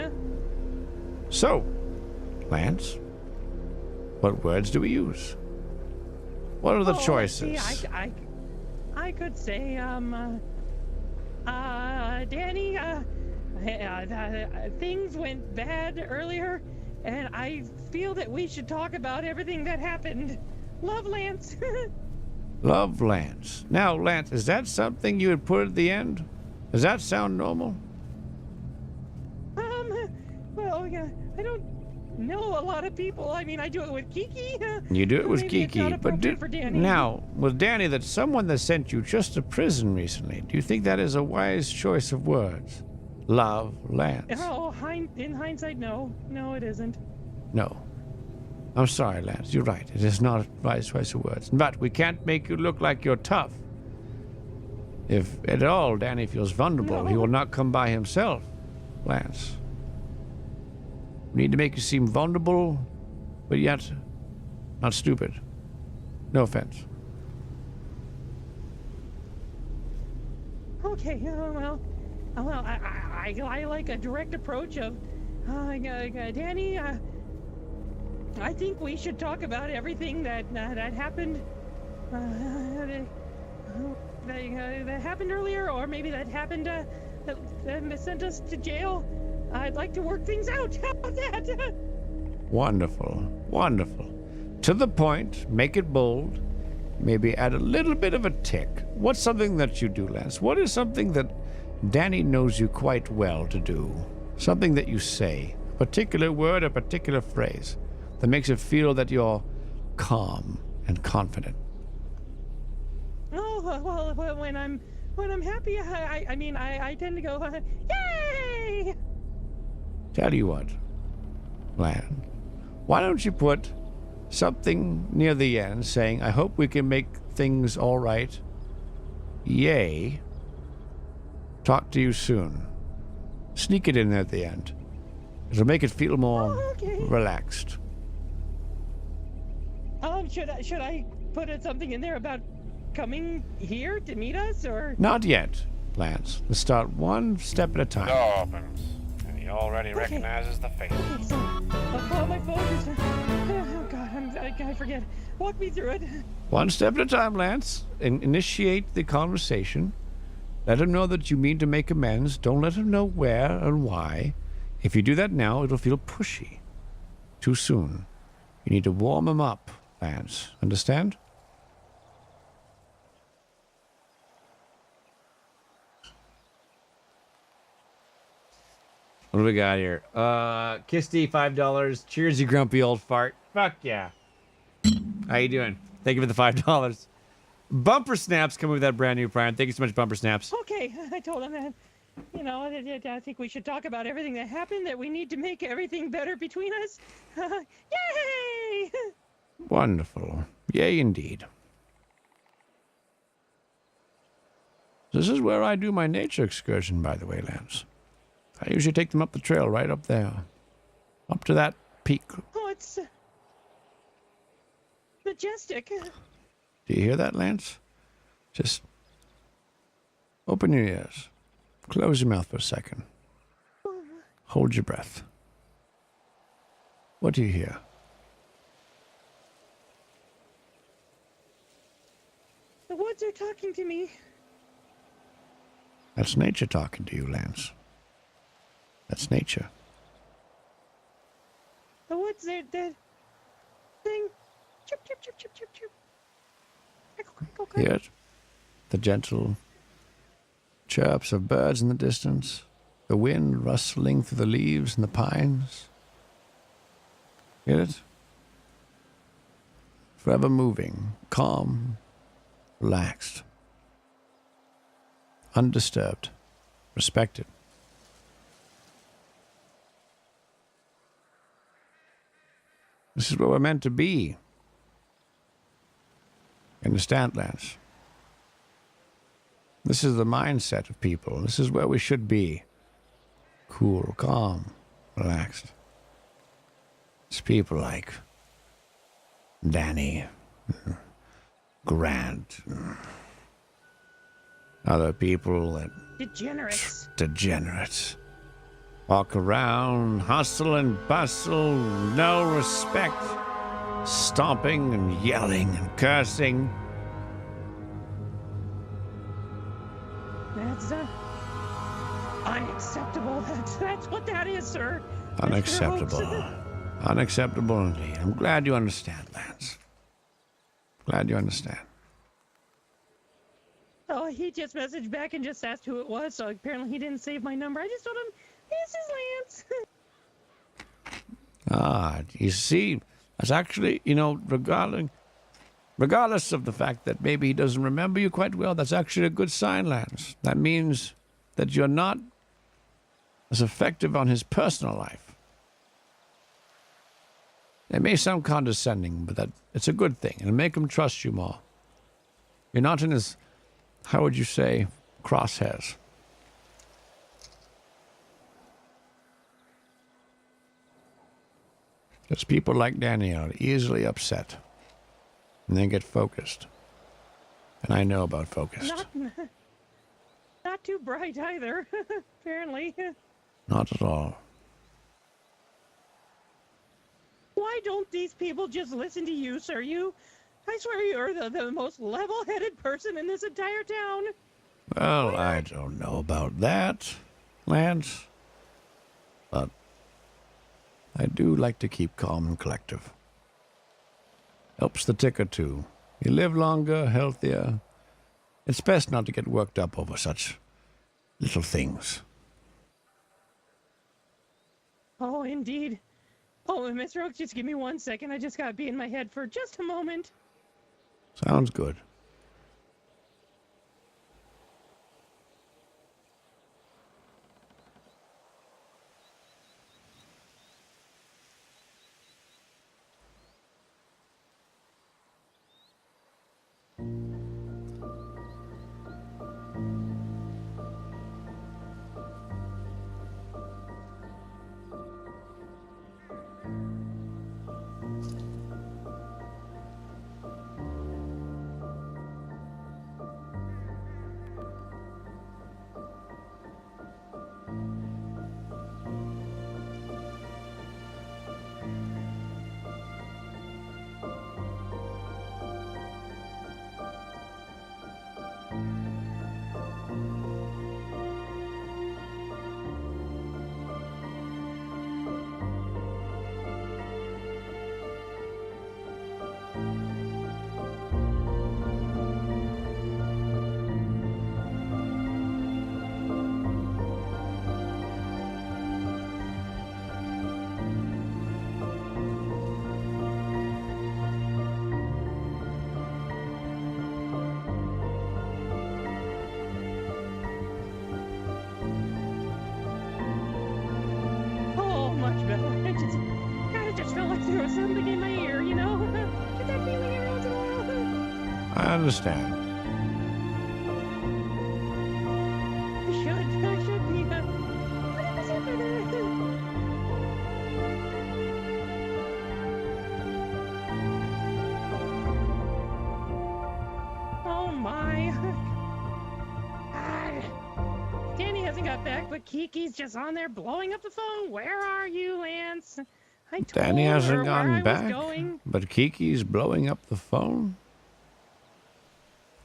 So, Lance, what words do we use? What are the choices? See, I could say, Danny, things went bad earlier, and I feel that we should talk about everything that happened. Love, Lance. Love, Lance. Now, Lance, is that something you would put at the end? Does that sound normal? Well, yeah, I don't know a lot of people. I mean, I do it with Kiki. You do it with Maybe it's not Kiki, but appropriate for Danny. now, with Danny, that's someone that sent you just to prison recently. Do you think that is a wise choice of words? Love, Lance. Oh, in hindsight, no. No, it isn't. No. I'm sorry, Lance. You're right. It is not a wise choice of words. But we can't make you look like you're tough. If at all Danny feels vulnerable, he will not come by himself, Lance. We need to make you seem vulnerable, but yet not stupid. No offense. Okay, well, I like a direct approach of, Danny, I think we should talk about everything that happened, that happened earlier, or maybe that happened, that sent us to jail. I'd like to work things out. How about that? Wonderful, wonderful. To the point, make it bold, maybe add a little bit of a tick. What's something that you do, Lance? What is something that Danny knows you quite well to do? Something that you say, a particular word, a particular phrase, that makes it feel that you're calm and confident. Oh, well, when I'm happy, I tend to go, yay! Tell you what, Lan, why don't you put something near the end saying, I hope we can make things all right. Yay. Talk to you soon. Sneak it in there at the end. It'll make it feel more relaxed. Should I put something in there about coming here to meet us, or? Not yet, Lance. Let's start one step at a time. Door opens, and he already recognizes the face. Okay, so I'll call my phone. Oh God, I forget. Walk me through it. One step at a time, Lance. Initiate the conversation. Let him know that you mean to make amends. Don't let him know where and why. If you do that now, it'll feel pushy. Too soon. You need to warm him up, Lance. Understand? What do we got here? Kisty, $5. Cheers, you grumpy old fart. Fuck yeah. How you doing? Thank you for the $5. Bumper Snaps coming with that brand new Prime. Thank you so much, Bumper Snaps. Okay, I told him that. You know, I think we should talk about everything that happened, that we need to make everything better between us. Yay! Wonderful. Yay, indeed. This is where I do my nature excursion, by the way, Lance. I usually take them up the trail right up there. Up to that peak. Oh, it's majestic. Do you hear that, Lance? Just open your ears. Close your mouth for a second. Hold your breath. What do you hear? The woods are talking to me. That's nature talking to you, Lance. That's nature. The woods, they're saying, chirp, chirp, chirp, chirp, chirp, chirp. Hear it? The gentle chirps of birds in the distance, the wind rustling through the leaves and the pines. Get it? Forever moving, calm, relaxed, undisturbed, respected. This is where we're meant to be. Understand, Lance? This is the mindset of people. This is where we should be. Cool, calm, relaxed. It's people like Danny, Grant, other people that... Degenerates. Walk around, hustle and bustle, no respect. Stomping and yelling and cursing. That's unacceptable. That's what that is, sir. Unacceptable. Unacceptable indeed. I'm glad you understand, Lance. Glad you understand. Oh, he just messaged back and just asked who it was, so apparently he didn't save my number. I just told him, this is Lance. You see, that's actually, regardless of the fact that maybe he doesn't remember you quite well, that's actually a good sign, Lance. That means that you're not as effective on his personal life. It may sound condescending, but it's a good thing. It'll make him trust you more. You're not in his, how would you say, crosshairs. Because people like Danny are easily upset. And they get focused. And I know about focused. Not too bright either, apparently. Not at all. Why don't these people just listen to you, sir? I swear you're the most level-headed person in this entire town. Well, I don't know about that, Lance. But I do like to keep calm and collective. Helps the ticker, too. You live longer, healthier. It's best not to get worked up over such little things. Oh, indeed. Oh, Miss Rook, just give me 1 second. I just got to be in my head for just a moment. Sounds good. something in my ear, you know? Get that feeling every once in a while. I understand. I should be, 100% better. Oh my. Danny hasn't got back, but Kiki's just on there blowing up the phone. Where are you, Lance? I told Danny hasn't her gone where I back, was going. but Kiki's blowing up the phone?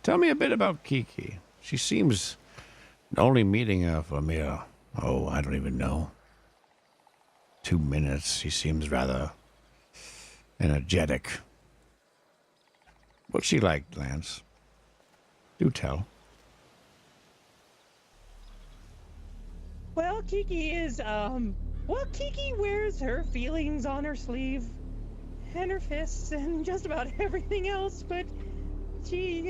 Tell me a bit about Kiki. She seems only meeting her for a mere, I don't even know, 2 minutes. She seems rather energetic. What's she like, Lance? Do tell. Well, Kiki is, well, Kiki wears her feelings on her sleeve and her fists and just about everything else, but she's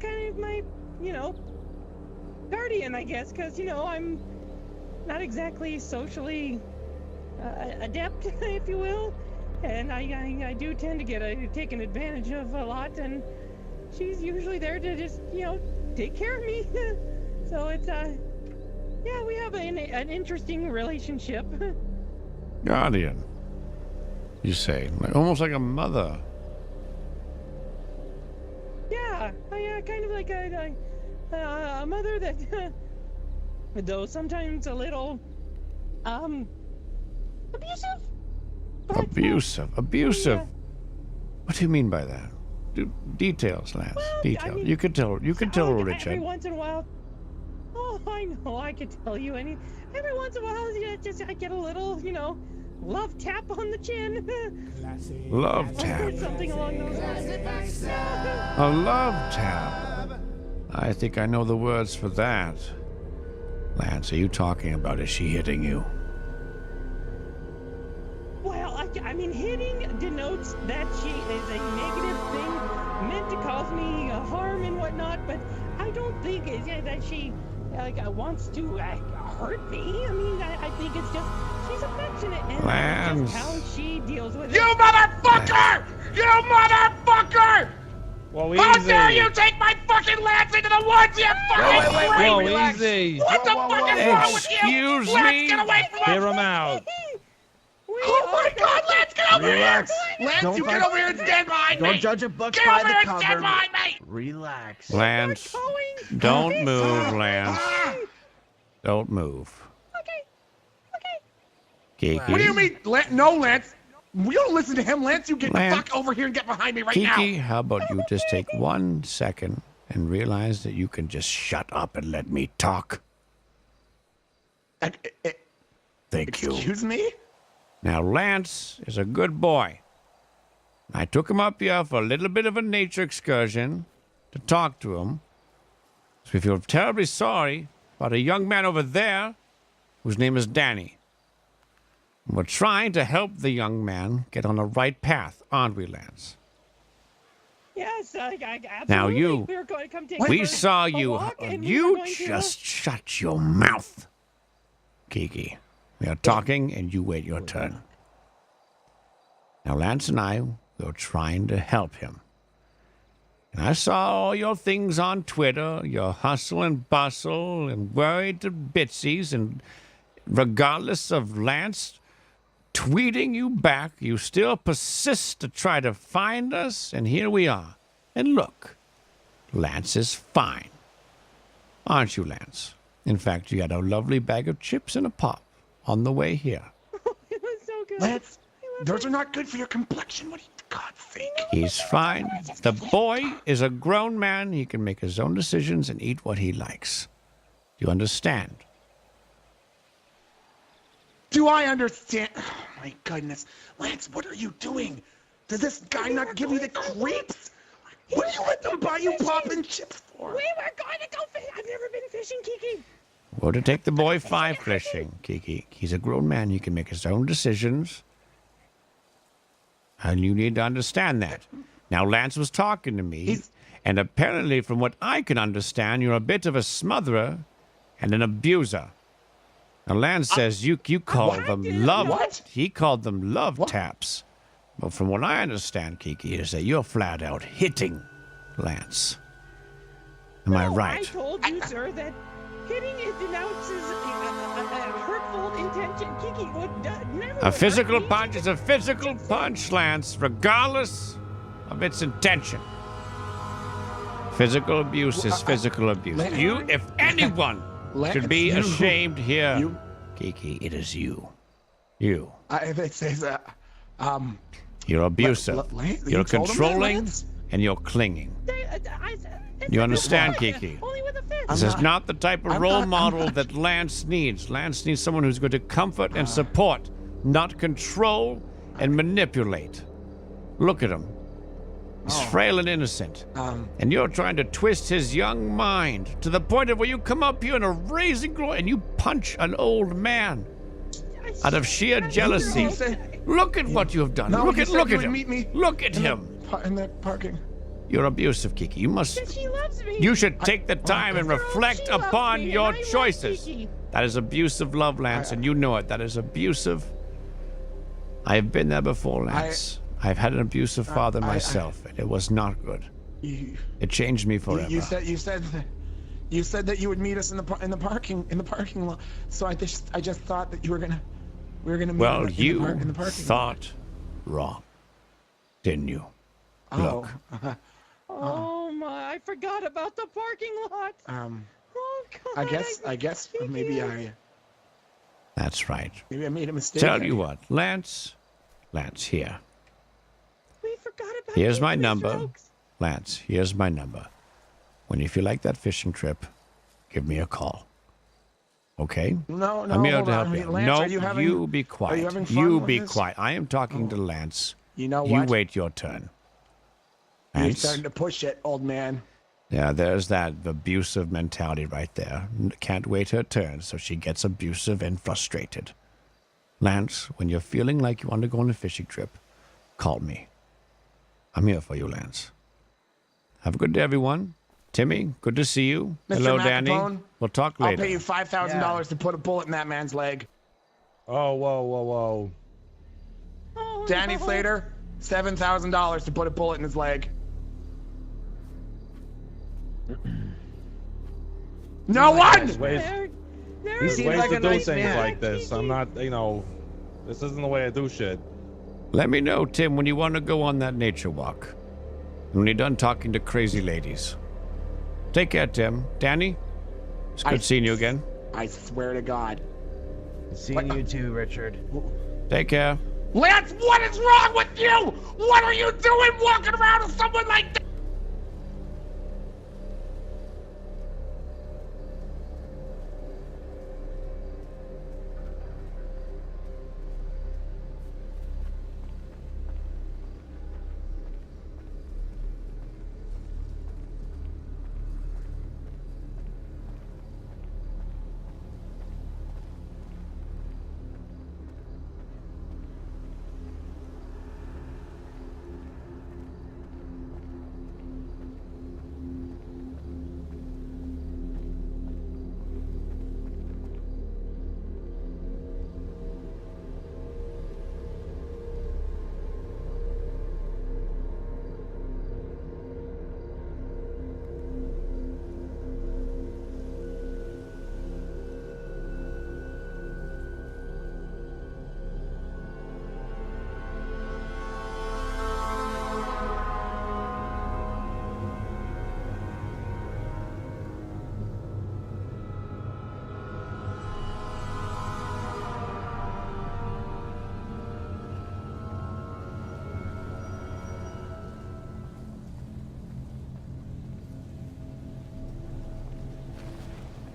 kind of my, guardian, I guess, because, I'm not exactly socially adept, if you will, and I do tend to get taken advantage of a lot, and she's usually there to just, take care of me. So it's, yeah, we have an interesting relationship. Guardian, you say, almost like a mother. Yeah, kind of like a mother that, though sometimes a little, abusive. Abusive. Yeah. What do you mean by that? Details, Lance. Well, Details. I mean, you could tell Richard. Every once in a while. Oh, I know. I could tell you every once in a while, I get a little, love tap on the chin. Love tap. Something along those lines. A love tap. I think I know the words for that. Lance, are you talking about is she hitting you? Well, I mean, hitting denotes that she is a negative thing meant to cause me harm and whatnot, but I don't think that she wants to hurt me. I mean, I think it's just she's affectionate, and Lance. that's just how she deals with it. You motherfucker! You motherfucker! Whoa, How easy. dare you take my fucking Lance into the woods, you fucking freak! Whoa, easy. What the fuck is wrong with you? Excuse Lance, me? get away from us! Hear him out. Oh my God, Lance, get over Relax. here! Lance, Don't you get fight- over here and stand behind me! Don't judge a book Get by over the here and stand cover. behind me! Relax. Lance, don't move, Lance. Don't move. Kiki. What do you mean? No, Lance. You don't listen to him, Lance. You get the Lance. fuck over here and get behind me right Kiki, now. how about you just take 1 second and realize that you can just shut up and let me talk? Thank you. Excuse me? Now, Lance is a good boy. I took him up here for a little bit of a nature excursion to talk to him. So we feel terribly sorry about a young man over there whose name is Danny. We're trying to help the young man get on the right path, aren't we, Lance? Yes, absolutely. Now you, We were going to come take we a saw you. walk, and we were You going to, just shut your mouth, Kiki. We are talking, and you wait your turn. Now, Lance and I were trying to help him. And I saw all your things on Twitter, your hustle and bustle, and worried to bitsies, and regardless of Lance tweeting you back, you still persist to try to find us, and here we are. And look, Lance is fine. Aren't you, Lance? In fact, you had a lovely bag of chips and a pop on the way here. It was so good. Lance, those are not good for your complexion. What do you, God, fake? He's fine. The boy is a grown man. He can make his own decisions and eat what he likes. Do you understand? Do I understand? Oh, my goodness. Lance, what are you doing? Does this guy not give you the creeps? What do you let them buy you pop and chips for? We were going to go fishing. I've never been fishing, Kiki. Go to take the boy fly fishing, Kiki. He's a grown man. He can make his own decisions. And you need to understand that. Now, Lance was talking to me, and apparently, from what I can understand, you're a bit of a smotherer and an abuser. Now, Lance says you call them love. What? He called them love taps. But from what I understand, Kiki, is that you're flat out hitting Lance. Am I right? I told you, sir, that hitting denounces a hurtful intention. Kiki would never. A physical punch is a physical punch, Lance, regardless of its intention. Physical abuse is physical abuse. Lance- You, if anyone, should be Lance, you- ashamed here. you- Kiki, it is you. You. It says, You're abusive. Lance, you You're told him that, controlling, Lance? and you're clinging. You understand, Kiki? Only with a fist. This is not the type of I'm role not- I'm model not- that Lance needs. Lance needs someone who's going to comfort and support, not control and manipulate. Look at him. He's frail and innocent. And you're trying to twist his young mind to the point of where you come up here in a raising glory and you punch an old man out of sheer jealousy. Look at what you have done. No, look you at said look you at would him. meet me Look at in the him. In the parking. You're abusive, Kiki. You must. But she loves me. You should take the time and reflect She loves upon me, and your I love choices. Kiki. That is abusive love, Lance, and you know it. That is abusive. I have been there before, Lance. I've had an abusive father myself, and it was not good. It changed me forever. You said that you would meet us in the parking lot. So I just thought that we were gonna meet. Well, in you the parking thought wrong, didn't you? Look. Oh my! I forgot about the parking lot. Oh God! I guess maybe That's right. maybe I made a mistake. Tell you what, Lance, here. We forgot about. Here's you, my Mr. number. Oaks. Lance, here's my number. When you feel like that fishing trip, give me a call. Okay? No, I'm here hold to on. help you. Lance, No, are you having, you be quiet. Are you having fun You with be this? quiet. I am talking to Lance. You know You what? wait your turn. You're Lance? starting to push it, old man. Yeah, there's that abusive mentality right there. Can't wait her turn, so she gets abusive and frustrated. Lance, when you're feeling like you want to go on a fishing trip, call me. I'm here for you, Lance. Have a good day, everyone. Timmy, good to see you. Mr. Hello, Danny. Macapone, We'll talk I'll later. pay you $5,000 to put a bullet in that man's leg. Oh, whoa. Oh, Danny no. Slater, $7,000 to put a bullet in his leg. No one! There's ways There seems to like a do nice things man. like this. I'm not, this isn't the way I do shit. Let me know, Tim, when you want to go on that nature walk. And when you're done talking to crazy ladies. Take care, Tim. Danny, it's good seeing you again. I swear to God. Seeing you too, Richard. Take care. Lance, what is wrong with you? What are you doing walking around with someone like that?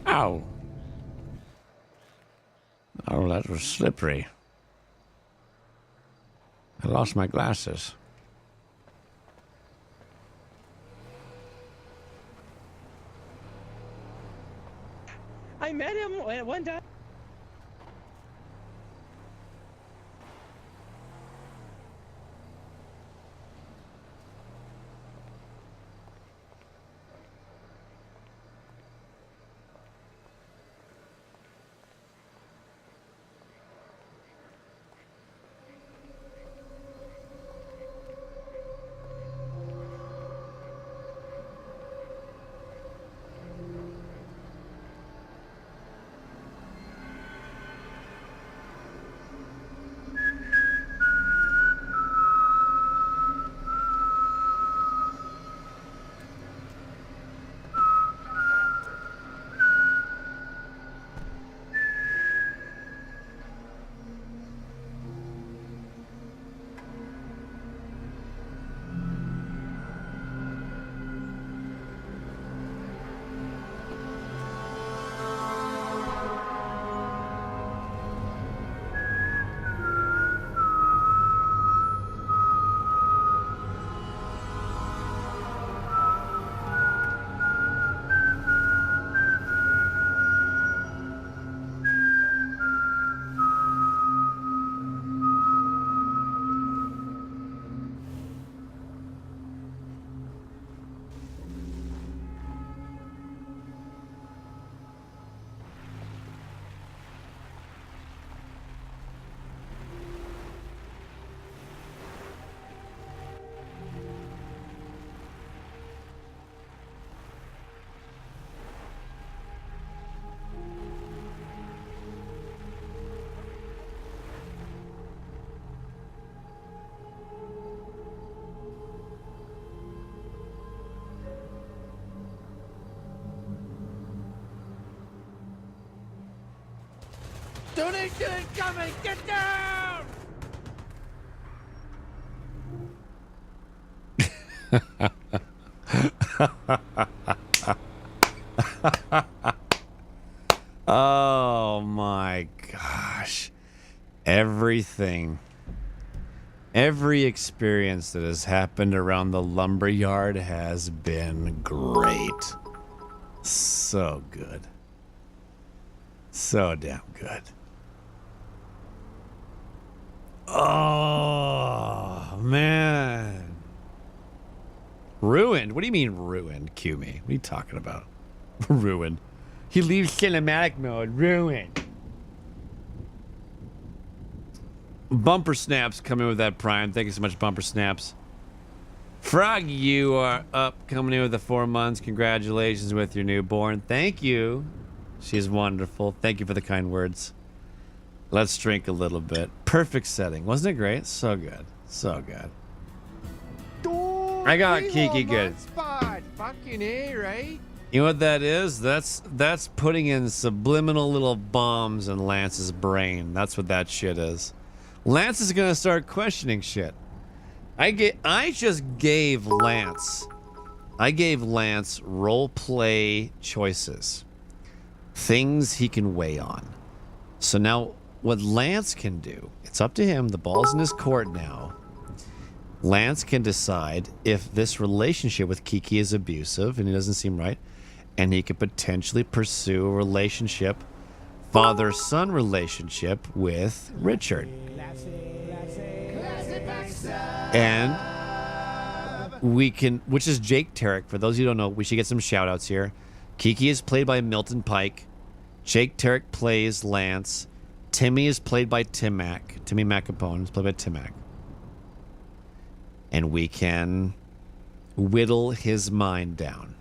Ow. Oh, that was slippery. I lost my glasses. I met him one time. Donation incoming! Get down! Oh my gosh. Everything. Every experience that has happened around the lumberyard has been great. So good. So damn good. Oh, man. Ruined? What do you mean ruined, Cue me? What are you talking about? Ruined. He leaves cinematic mode. Ruined. Bumper Snaps coming with that Prime. Thank you so much, Bumper Snaps. Frog, you are up, coming in with the 4 months. Congratulations with your newborn. Thank you. She's wonderful. Thank you for the kind words. Let's drink a little bit. Perfect setting. Wasn't it great? So good. So good. I got Kiki good. Fucking A, right? You know what that is? That's putting in subliminal little bombs in Lance's brain. That's what that shit is. Lance is gonna start questioning shit. I just gave Lance role play choices. Things he can weigh on. So now what Lance can do, it's up to him, the ball's in his court now. Lance can decide if this relationship with Kiki is abusive and it doesn't seem right, and he could potentially pursue a relationship, father-son relationship with Richard. And we can, which is Jake Tarek. For those of you who don't know, we should get some shout outs here. Kiki is played by Milton Pike. Jake Tarek plays Lance. Timmy is played by Tim Mack. Timmy Macapone is played by Tim Mack. And we can whittle his mind down,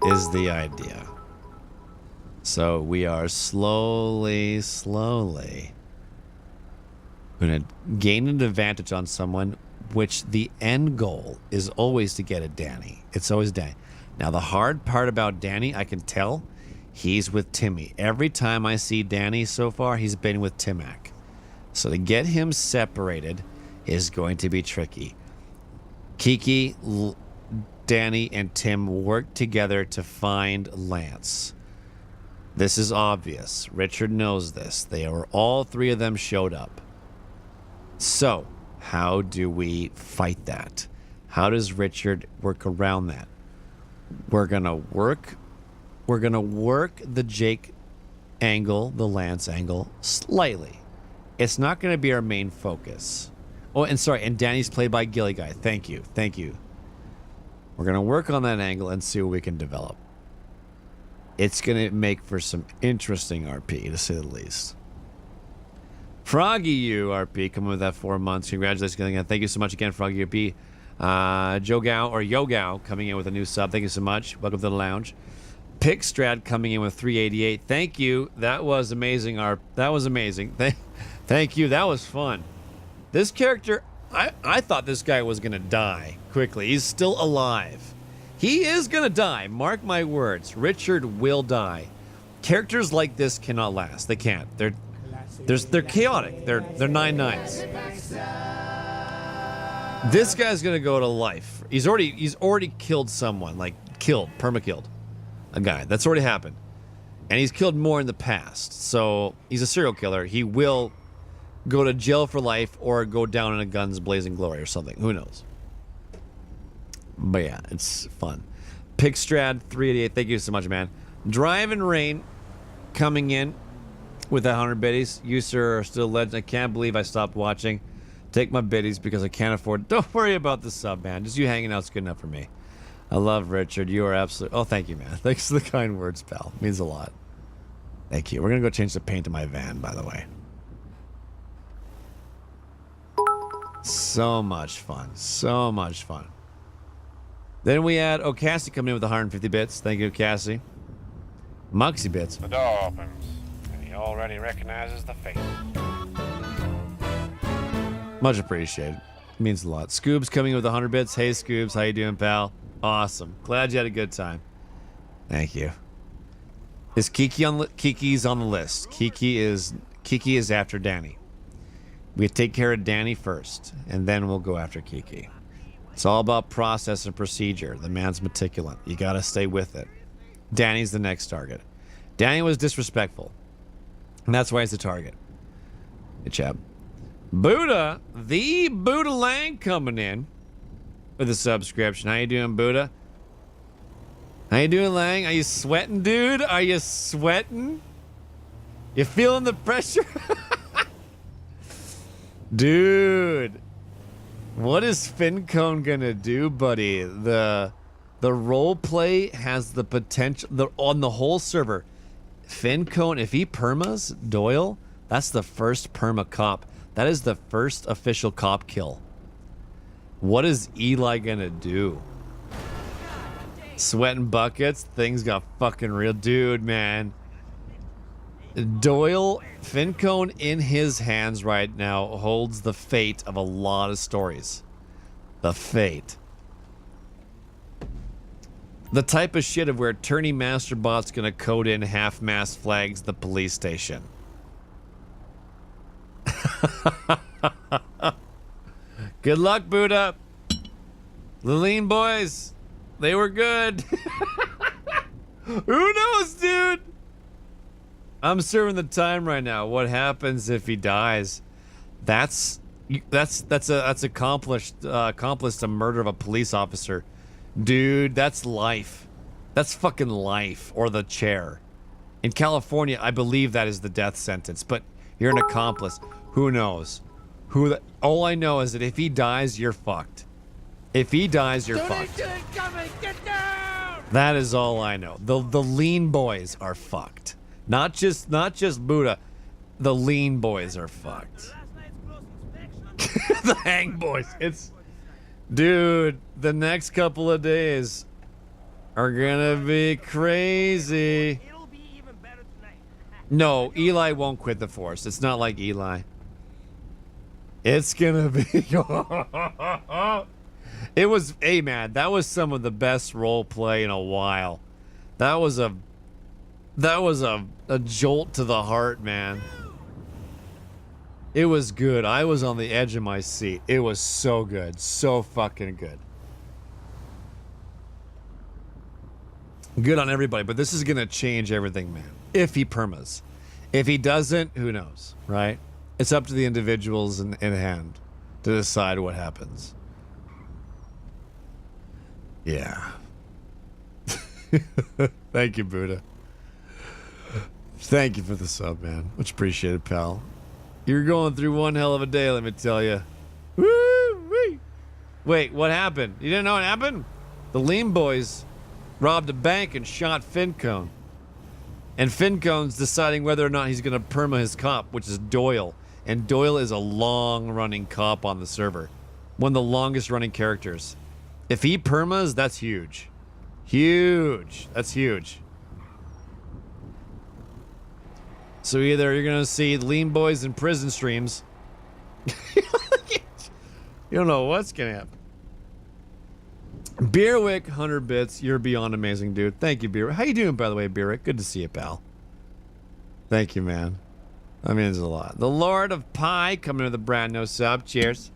is the idea. So we are slowly going to gain an advantage on someone, which the end goal is always to get at Danny. It's always Danny. Now, the hard part about Danny, I can tell, he's with Timmy. Every time I see Danny so far, he's been with Timac. So to get him separated is going to be tricky. Kiki, Danny, and Tim work together to find Lance. This is obvious. Richard knows this. All three of them showed up. So, how do we fight that? How does Richard work around that? We're gonna work the Jake angle, the Lance angle, slightly. It's not gonna be our main focus. Oh, and Danny's played by Gilly Guy. Thank you. We're gonna work on that angle and see what we can develop. It's gonna make for some interesting RP, to say the least. Froggy U RP coming with that 4 months. Congratulations again. Thank you so much again, Froggy UP. Joe Gao or Yo Gao coming in with a new sub. Thank you so much. Welcome to the lounge. Pickstrad coming in with 388. Thank you. That was amazing. That was amazing. Thank you. That was fun. This character, I thought this guy was gonna die quickly. He's still alive. He is gonna die. Mark my words. Richard will die. Characters like this cannot last. They can't. They're chaotic. They're 9/9s. This guy's gonna go to life. He's already killed someone, perma-killed a guy. That's already happened, and he's killed more in the past. So he's a serial killer. He will go to jail for life or go down in a guns blazing glory or something. Who knows? But yeah, it's fun. Pickstrad 388. Thank you so much, man. Driving Rain coming in with 100 biddies. You, sir, are still legend. I can't believe I stopped watching. Take my biddies because I can't afford. Don't worry about the sub, man. Just you hanging out's good enough for me. I love Richard. You are absolutely. Oh, thank you, man. Thanks for the kind words, pal. Means a lot. Thank you. We're gonna go change the paint of my van, by the way. So much fun. So much fun. Then we had Cassie coming in with 150 bits. Thank you, Cassie. Muxy bits. The door opens, and he already recognizes the face. Much appreciated. Means a lot. Scoob's coming in with 100 bits. Hey, Scoobs. How you doing, pal? Awesome. Glad you had a good time. Thank you. Is Kiki on Kiki's on the list? Kiki is after Danny. We take care of Danny first, and then we'll go after Kiki. It's all about process and procedure. The man's meticulous. You gotta stay with it. Danny's the next target. Danny was disrespectful, and that's why he's the target. Good job. Buddha, the Buddha Lang coming in with a subscription. How you doing, Buddha? How you doing, Lang? Are you sweating, dude? Are you sweating? You feeling the pressure? Dude, what is FinCone gonna do, buddy? The role play has the potential on the whole server. FinCone, if he permas Doyle, that's the first perma cop. That is the first official cop kill. What is Eli gonna do? Sweating buckets, things got fucking real, dude, man. Doyle, FinCone in his hands right now holds the fate of a lot of stories. The fate. The type of shit of where Attorney Masterbot's gonna code in half-mast flags the police station. Good luck, Buddha. The lean boys, they were good. Who knows, dude? I'm serving the time right now. What happens if he dies? That's accomplished a murder of a police officer. Dude, that's life. That's fucking life, or the chair. In California, I believe that is the death sentence, but you're an accomplice. Who knows? All I know is that if he dies, you're fucked. If he dies, you're fucked. That is all I know. The lean boys are fucked. Not just Buddha. The lean boys are fucked. The hang boys. Dude, the next couple of days are gonna be crazy. No, Eli won't quit the force. It's not like Eli. It's gonna be. It was, hey man, that was some of the best role play in a while. That was a jolt to the heart, man. It was good. I was on the edge of my seat. It was so good. So fucking good. Good on everybody, but this is gonna change everything, man. If he permas. If he doesn't, who knows, right? It's up to the individuals in hand to decide what happens. Yeah. Thank you, Buddha. Thank you for the sub, man. Much appreciated, pal. You're going through one hell of a day, let me tell you. Woo-wee. Wait, what happened? You didn't know what happened? The lean boys robbed a bank and shot FinCone. And FinCone's deciding whether or not he's going to perma his cop, which is Doyle. And Doyle is a long-running cop on the server. One of the longest-running characters. If he permas, that's huge. Huge. That's huge. So either you're going to see lean boys in prison streams. You don't know what's going to happen. Beerwick, 100 bits. You're beyond amazing, dude. Thank you, Beerwick. How you doing, by the way, Beerwick? Good to see you, pal. Thank you, man. That means a lot. The Lord of Pie coming to the brand new sub. Cheers.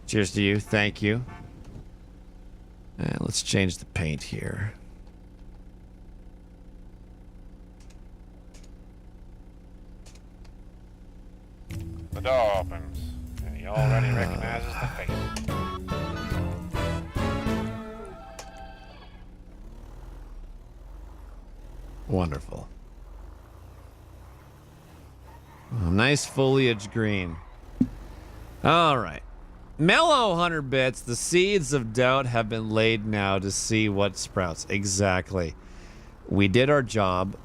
Cheers to you. Thank you. And let's change the paint here. The door opens, and he already recognizes the face. Wonderful. Oh, nice foliage green. All right. Mellow 100 bits. The seeds of doubt have been laid now to see what sprouts. Exactly. We did our job.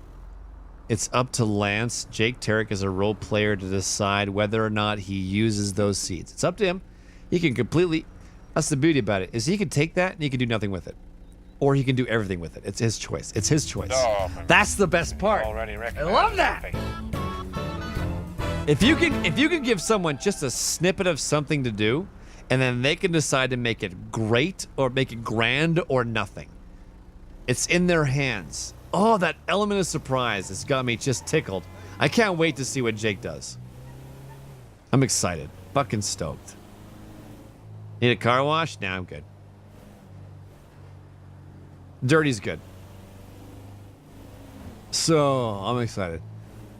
It's up to Lance, Jake Tarek, as a role player to decide whether or not he uses those seeds. It's up to him. He can completely... That's the beauty about it, is he can take that and he can do nothing with it. Or he can do everything with it. It's his choice. It's his choice. That's the best part. I love that. If you can give someone just a snippet of something to do, and then they can decide to make it great or make it grand or nothing. It's in their hands. oh, that element of surprise has got me just tickled. I can't wait to see what Jake does. I'm excited. Fucking stoked. Need a car wash? Nah, I'm good. Dirty's good. So, I'm excited.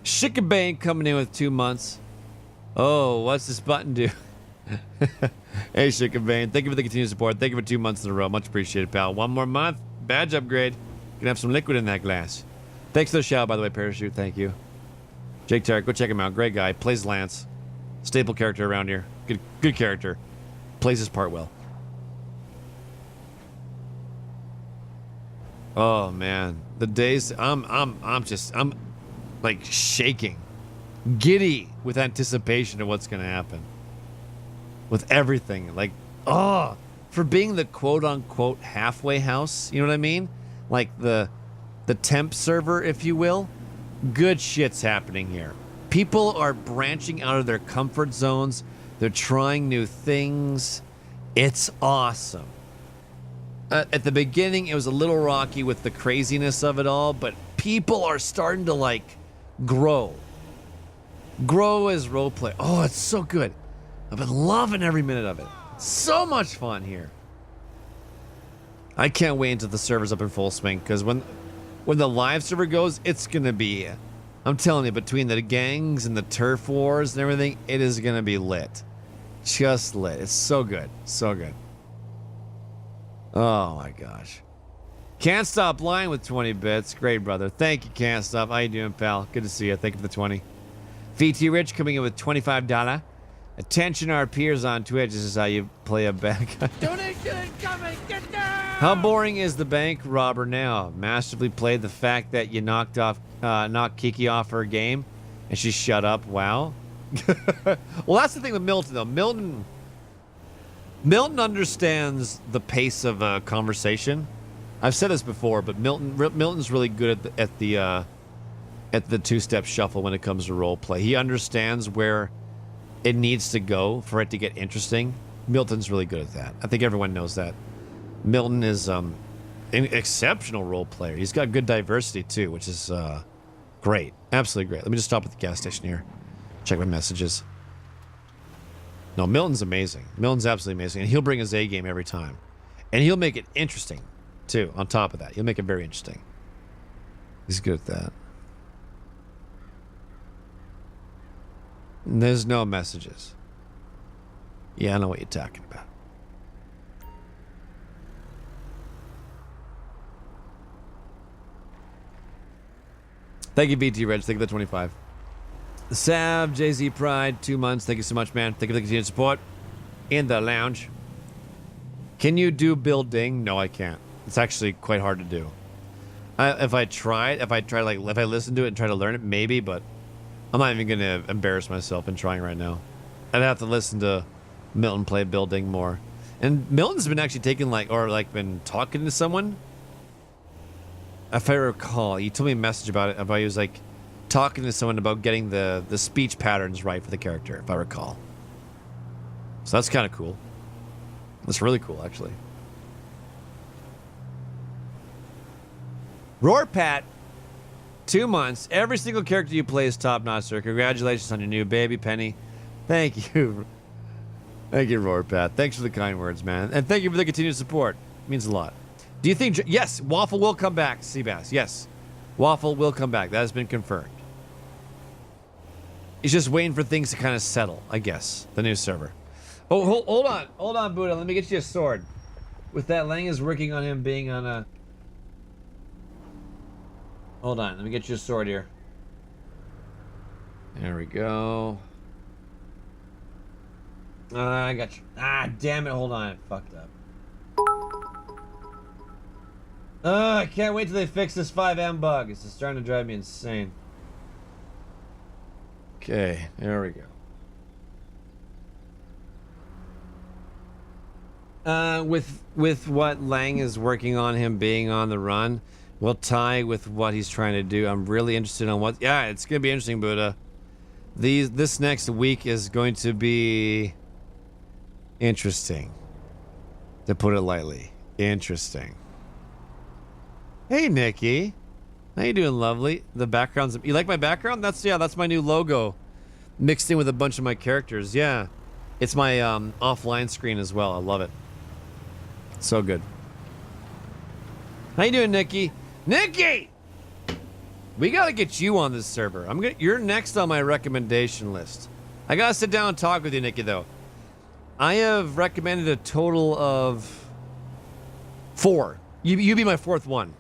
Shikkabane coming in with 2 months. Oh, what's this button do? Hey, Shikkabane. Thank you for the continued support. Thank you for 2 months in a row. Much appreciated, pal. 1 more month. Badge upgrade. Gonna have some liquid in that glass. Thanks for the shout, by the way, Parachute. Thank you. Jake Tarek, go check him out. Great guy. Plays Lance. Staple character around here. Good character. Plays his part well. Oh man, the days I'm like shaking, giddy with anticipation of what's gonna happen. With everything, like, oh, for being the quote unquote halfway house, you know what I mean? Like the temp server, if you will. Good shit's happening here. People are branching out of their comfort zones. They're trying new things. It's awesome. At the beginning, it was a little rocky with the craziness of it all, but people are starting to, like, grow. Grow as roleplay. Oh, it's so good. I've been loving every minute of it. So much fun here. I can't wait until the server's up in full swing, because when the live server goes, it's going to be, I'm telling you, between the gangs and the turf wars and everything, it is going to be lit. Just lit. It's so good. So good. Oh my gosh. Can't Stop Lying with 20 bits. Great, brother. Thank you, Can't Stop. How you doing, pal? Good to see you. Thank you for the 20. VT Rich coming in with $25. Attention our peers on Twitch. This is how you play a bad guy. Donation incoming. Get down. How boring is the bank robber now? Masterfully played the fact that you knocked Kiki off her game and she shut up. Wow. Well, that's the thing with Milton, though. Milton understands the pace of a conversation. I've said this before, but Milton's really good at the two-step shuffle when it comes to role play. He understands where it needs to go for it to get interesting. Milton's really good at that. I think everyone knows that. Milton is an exceptional role player. He's got good diversity too, which is great. Absolutely great. Let me just stop at the gas station here. Check my messages. No, Milton's amazing. Milton's absolutely amazing. And he'll bring his A game every time. And he'll make it interesting, too, on top of that. He'll make it very interesting. He's good at that. And there's no messages. Yeah, I know what you're talking about. Thank you, BT Reg. Thank you for the 25. Sav, JZ Pride, 2 months. Thank you so much, man. Thank you for the continued support. In the lounge. Can you do building? No, I can't. It's actually quite hard to do. If I listen to it and try to learn it, maybe, but I'm not even going to embarrass myself in trying right now. I'd have to listen to Milton play building more. And Milton's been actually been talking to someone. If I recall, he told me a message about it. About he was like talking to someone about getting the speech patterns right for the character, if I recall. So that's kind of cool. That's really cool, actually. Roarpat, 2 months. Every single character you play is top-notch, sir. Congratulations on your new baby, Penny. Thank you. Thank you, Roarpat. Thanks for the kind words, man. And thank you for the continued support. It means a lot. Do you think... Yes, Waffle will come back, Seabass. Yes. Waffle will come back. That has been confirmed. He's just waiting for things to kind of settle, I guess. The new server. Oh, hold on. Hold on, Buddha. Let me get you a sword. With that, Lang is working on him being on a... Hold on. Let me get you a sword here. There we go. I got you. Ah, damn it. Hold on. I fucked up. I can't wait till they fix this 5M bug. It's starting to drive me insane. Okay, there we go. With what Lang is working on, him being on the run, will tie with what he's trying to do. I'm really interested on what... Yeah, it's going to be interesting, Buddha. This next week is going to be... interesting. To put it lightly. Interesting. Hey, Nikki. How you doing, lovely? The background's... You like my background? That's my new logo. Mixed in with a bunch of my characters. Yeah. It's my offline screen as well. I love it. So good. How you doing, Nikki? Nikki! We gotta get you on this server. You're next on my recommendation list. I gotta sit down and talk with you, Nikki, though. I have recommended a total of 4. You be my 4th one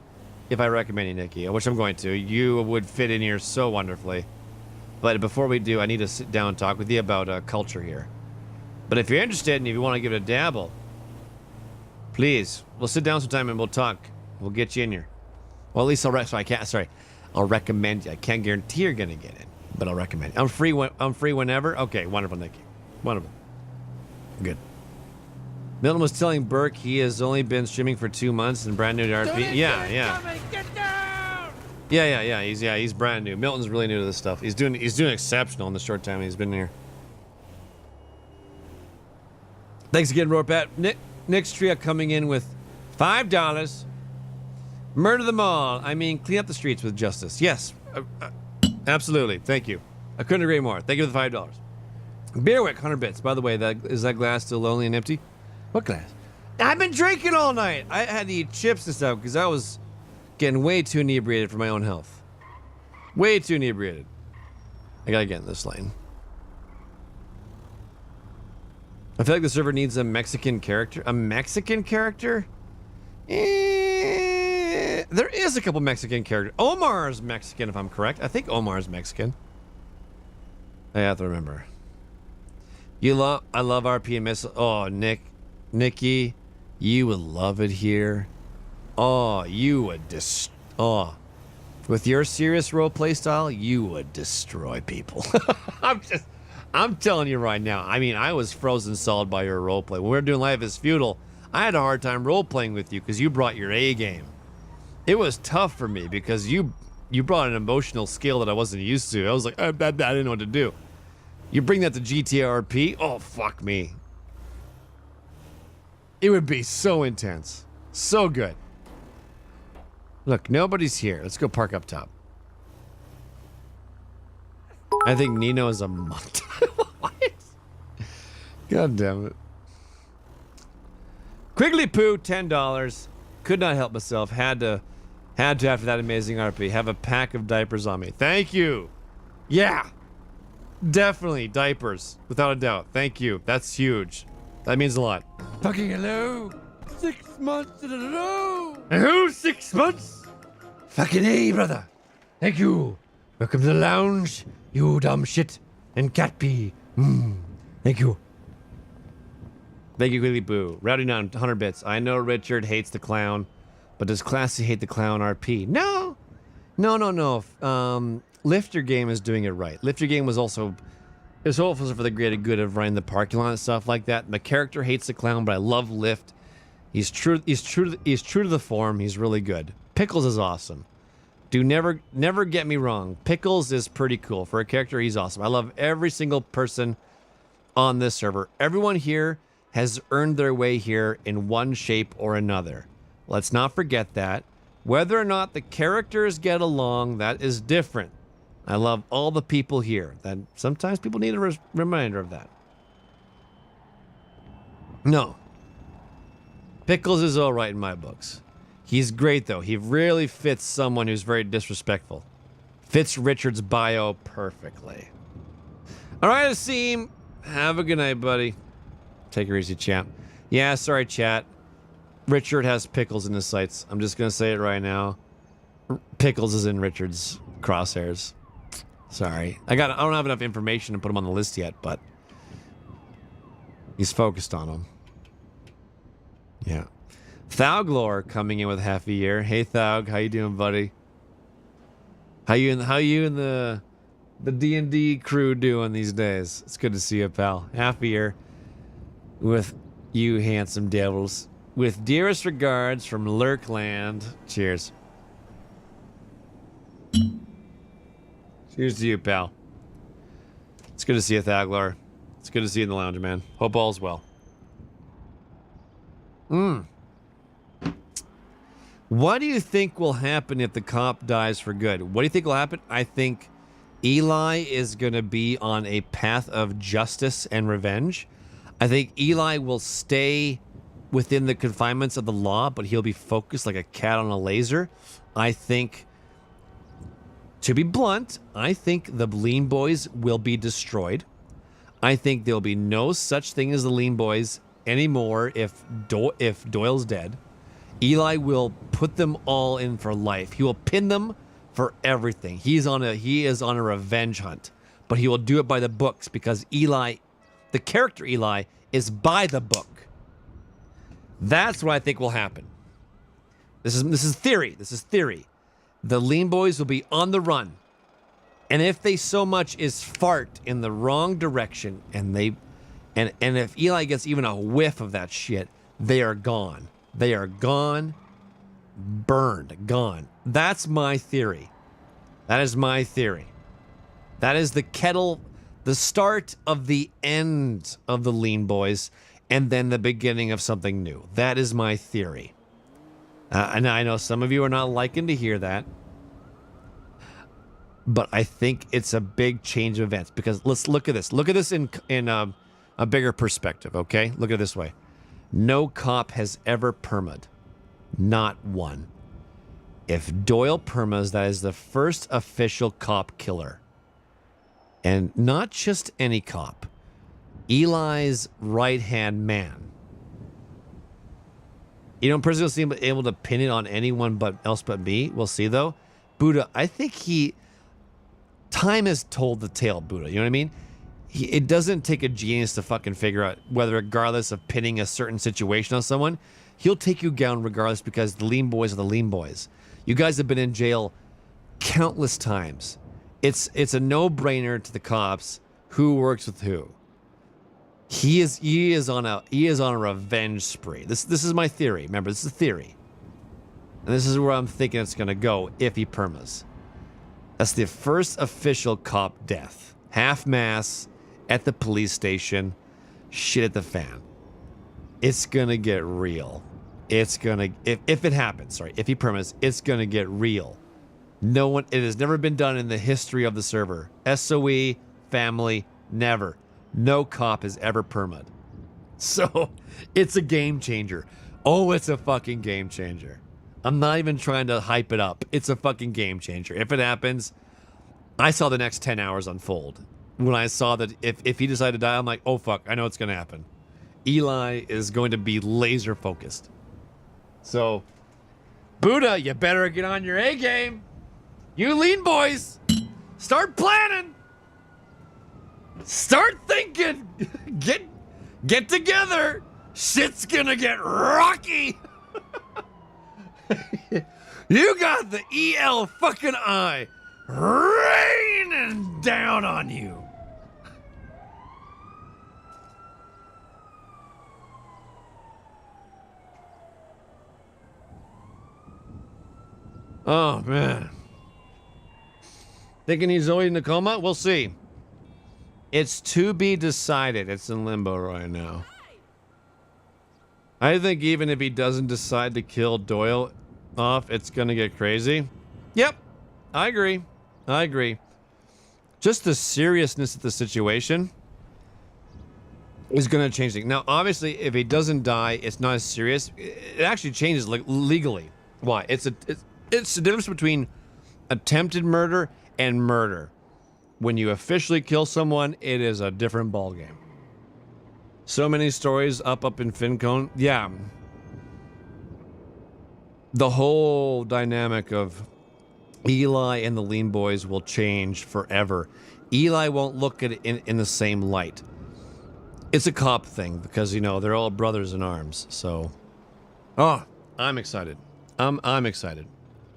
if I recommend you, Nikki, which I'm going to. You would fit in here so wonderfully. But before we do, I need to sit down and talk with you about culture here. But if you're interested and if you want to give it a dabble, please, we'll sit down sometime and we'll talk. We'll get you in here. Well, at least I'll recommend you. I can't guarantee you're gonna get in, but I'll recommend you. I'm free whenever. Okay, wonderful, Nikki. Wonderful. Good. Milton was telling Burke he has only been streaming for 2 months and brand new to RP. Yeah. He's brand new. Milton's really new to this stuff. He's doing exceptional in the short time he's been here. Thanks again, Roarpat. Nick's Tria coming in with $5. Murder them all. I mean, clean up the streets with justice. Yes, absolutely. Thank you. I couldn't agree more. Thank you for the $5. Beerwick, 100 bits. By the way, is that glass still lonely and empty? What glass? I've been drinking all night. I had to eat chips and stuff because I was getting way too inebriated for my own health. Way too inebriated. I gotta get in this lane. I feel like the server needs a Mexican character. A Mexican character? There is a couple Mexican characters. Omar's Mexican, if I'm correct. I think Omar's Mexican. I have to remember. I love RP and Miss. Oh, Nikki, you would love it here. Oh, you would with your serious roleplay style, you would destroy people. I'm telling you right now. I mean, I was frozen solid by your roleplay. When we were doing Life is Feudal, I had a hard time roleplaying with you because you brought your A game. It was tough for me because you brought an emotional skill that I wasn't used to. I was like, I didn't know what to do. You bring that to GTRP? Oh, fuck me. It would be so intense. So good. Look, nobody's here. Let's go park up top. I think Nino is a mutt. What? God damn it. Quigley Poo, $10. Could not help myself. Had to after that amazing RP. Have a pack of diapers on me. Thank you. Yeah. Definitely diapers. Without a doubt. Thank you. That's huge. That means a lot. Fucking hello. 6 months in a row. Hello, 6 months. Fucking A, brother. Thank you. Welcome to the lounge, you dumb shit. And cat pee. Thank you. Thank you, Quigley Boo. Rowdy 100 bits. I know Richard hates the clown, but does Classy hate the clown RP? No. Lift Your Game is doing it right. Lift Your Game was also for the greater good of running the parking lot and stuff like that. My character hates the clown, but I love Lift. He's true to the form. He's really good. Pickles is awesome. Never get me wrong. Pickles is pretty cool. For a character, he's awesome. I love every single person on this server. Everyone here has earned their way here in one shape or another. Let's not forget that. Whether or not the characters get along, that is different. I love all the people here. That sometimes people need a reminder of that. No. Pickles is all right in my books. He's great, though. He really fits someone who's very disrespectful. Fits Richard's bio perfectly. All right, Asim. Have a good night, buddy. Take her easy, chat. Yeah, sorry, chat. Richard has pickles in his sights. I'm just going to say it right now. Pickles is in Richard's crosshairs. Sorry. I don't have enough information to put him on the list yet, but he's focused on him. Yeah. Thauglor coming in with half a year. Hey, Thaug. How you doing, buddy? How you and the D&D crew doing these days? It's good to see you, pal. Half a year with you handsome devils. With dearest regards from Lurkland. Cheers. Cheers to you, pal. It's good to see you, Thaglar. It's good to see you in the lounge, man. Hope all's well. What do you think will happen if the cop dies for good? What do you think will happen? I think Eli is going to be on a path of justice and revenge. I think Eli will stay within the confinements of the law, but he'll be focused like a cat on a laser. I think, to be blunt, I think the Lean Boys will be destroyed. I think there'll be no such thing as the Lean Boys anymore if Doyle's dead. Eli will put them all in for life. He will pin them for everything. He is on a revenge hunt, but he will do it by the books because Eli, the character Eli, is by the book. That's what I think will happen. This is theory. This is theory. The Lean Boys will be on the run, and if they so much as fart in the wrong direction, and if Eli gets even a whiff of that shit, they are gone. They are gone, burned, gone. That's my theory. That is my theory. That is the start of the end of the Lean Boys, and then the beginning of something new. That is my theory. And I know some of you are not liking to hear that, but I think it's a big change of events because let's look at this. Look at this in a bigger perspective, okay? Look at it this way. No cop has ever perma'd. Not one. If Doyle permas, that is the first official cop killer. And not just any cop. Eli's right-hand man. You know, personally seem able to pin it on anyone else but me. We'll see, though. Buddha, I think time has told the tale, Buddha. You know what I mean? It doesn't take a genius to fucking figure out whether, regardless of pinning a certain situation on someone, he'll take you down regardless because the Lean Boys are the Lean Boys. You guys have been in jail countless times. It's a no-brainer to the cops who works with who. He is on a revenge spree. This is my theory. Remember, this is a theory. And this is where I'm thinking it's gonna go if he permas. That's the first official cop death. Half-mass at the police station. Shit at the fan. It's gonna get real. It's gonna if it happens, sorry, if he permas, it's gonna get real. It has never been done in the history of the server. SOE, family, never. No cop has ever perma'd. So, it's a game changer. Oh, it's a fucking game changer. I'm not even trying to hype it up. It's a fucking game changer. If it happens, I saw the next 10 hours unfold. When I saw that if he decided to die, I'm like, oh fuck, I know it's going to happen. Eli is going to be laser focused. So, Buddha, you better get on your A game. You Lean Boys, start planning. Start thinking. Get together. Shit's gonna get rocky. You got the EL fucking I raining down on you. Oh, man. Thinking he's always in a coma? We'll see. It's to be decided. It's in limbo right now. I think even if he doesn't decide to kill Doyle off, it's going to get crazy. Yep. I agree. I agree. Just the seriousness of the situation is going to change things. Now, obviously, if he doesn't die, it's not as serious. It actually changes legally. Why? It's the difference between attempted murder and murder. When you officially kill someone, it is a different ballgame. So many stories up in Fincone. Yeah. The whole dynamic of Eli and the Lean Boys will change forever. Eli won't look at it in the same light. It's a cop thing because, you know, they're all brothers in arms. So, oh, I'm excited. I'm excited.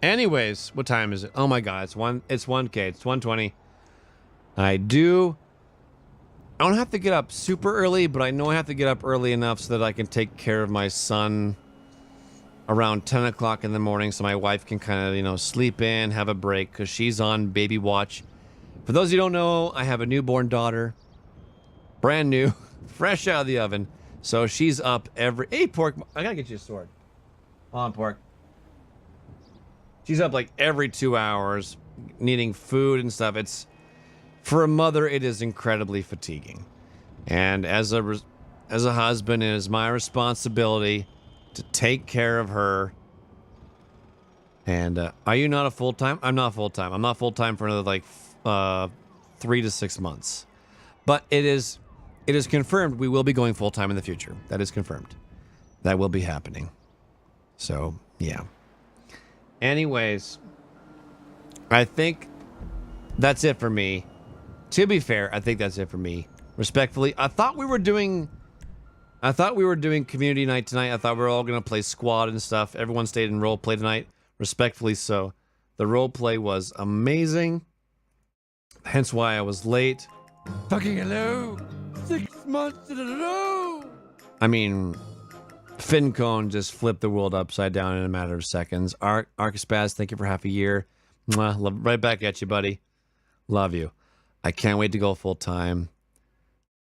Anyways, what time is it? Oh my God, it's 1K. It's 1:20. I don't have to get up super early, but I know I have to get up early enough so that I can take care of my son around 10 o'clock in the morning so my wife can kind of, you know, sleep in, have a break, because she's on baby watch. For those of you who don't know, I have a newborn daughter. Brand new, fresh out of the oven. So she's up Hey, Pork, I gotta get you a sword. Hold on, Pork. She's up like every 2 hours, needing food and stuff. It's for a mother, it is incredibly fatiguing. And as a husband, it is my responsibility to take care of her. And are you not a full-time? I'm not full-time. I'm not full-time for another like 3 to 6 months. But it is confirmed we will be going full-time in the future. That is confirmed. That will be happening. So, yeah. Anyways, I think that's it for me. To be fair, I think that's it for me. Respectfully, I thought we were doing community night tonight. I thought we were all gonna play squad and stuff. Everyone stayed in role play tonight. Respectfully so. The role play was amazing. Hence why I was late. Fucking hello. 6 months in a row. I mean, FinCone just flipped the world upside down in a matter of seconds. Arcaspaz, thank you for half a year. Mwah, love, right back at you, buddy. Love you. I can't wait to go full time.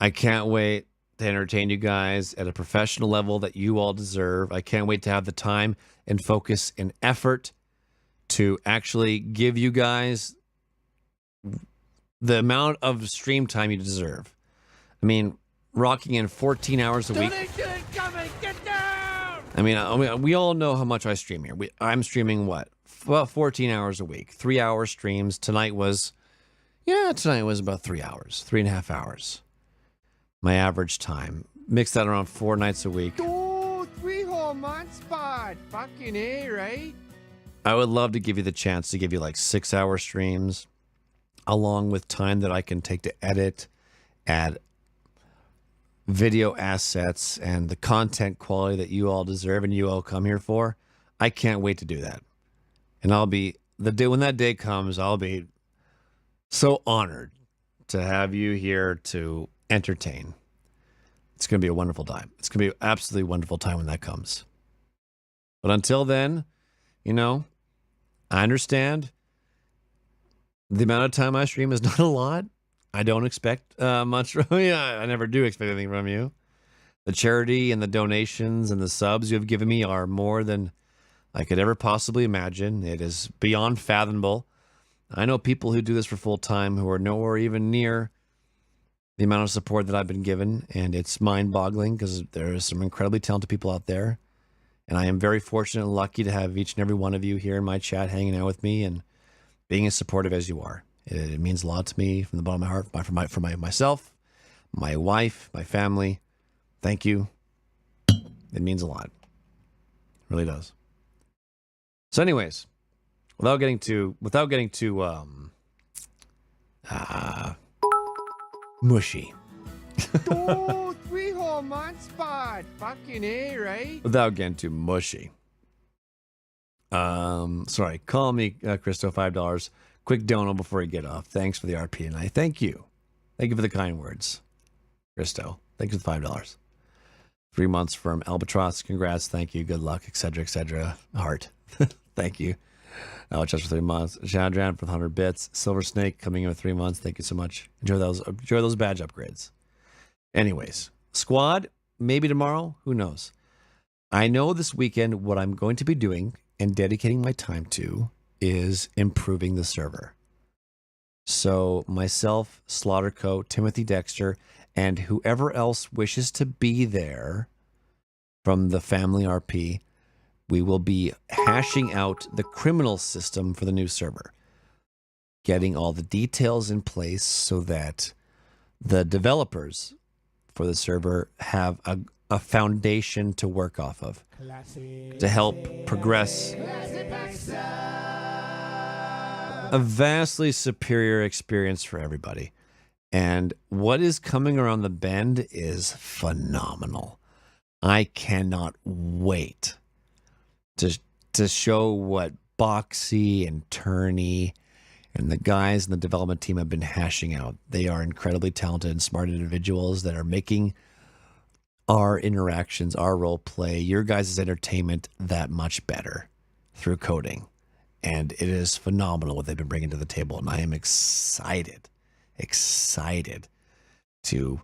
I can't wait to entertain you guys at a professional level that you all deserve. I can't wait to have the time and focus and effort to actually give you guys the amount of stream time you deserve. I mean, rocking in 14 hours a week. I mean, we all know how much I stream here. I'm streaming what? Well, 14 hours a week. 3-hour streams. Tonight was about 3 hours. 3.5 hours. My average time. Mix that around 4 nights a week. 3 whole months, bud. Fucking A, right? I would love to give you the chance to give you like 6-hour streams, along with time that I can take to edit, add video assets, and the content quality that you all deserve and you all come here for. I can't wait to do that. And when that day comes, I'll be so honored to have you here to entertain. It's going to be a wonderful time. It's going to be an absolutely wonderful time when that comes. But until then, I understand the amount of time I stream is not a lot. I don't expect much from you. I never do expect anything from you. The charity and the donations and the subs you have given me are more than I could ever possibly imagine. It is beyond fathomable. I know people who do this for full time who are nowhere even near the amount of support that I've been given, and it's mind-boggling because there are some incredibly talented people out there, and I am very fortunate and lucky to have each and every one of you here in my chat hanging out with me and being as supportive as you are. It means a lot to me from the bottom of my heart, for myself, my wife, my family. Thank you. It means a lot. It really does. So anyways, without getting too mushy. 3 whole months, bud. Fucking A, right? Without getting too mushy. Sorry, call me Christo, $5. Quick dono before you get off. Thanks for the RP tonight. Thank you. Thank you for the kind words. Christo, thank you for the $5. 3 months from Albatross. Congrats. Thank you. Good luck, etc., etc. Heart. Thank you. Alex for 3 months. Shadran for the 100 bits. Silver Snake coming in with 3 months. Thank you so much. Enjoy those badge upgrades. Anyways, squad, maybe tomorrow. Who knows? I know this weekend what I'm going to be doing and dedicating my time to is improving the server. So myself, Slaughtercoat, Timothy Dexter, and whoever else wishes to be there from the family RP, we will be hashing out the criminal system for the new server. Getting all the details in place so that the developers for the server have a foundation to work off of. To help progress a vastly superior experience for everybody. And what is coming around the bend is phenomenal. I cannot wait to show what Boxy and Turney and the guys in the development team have been hashing out. They are incredibly talented and smart individuals that are making our interactions, our role play, your guys' entertainment that much better through coding. And it is phenomenal what they've been bringing to the table. And I am excited to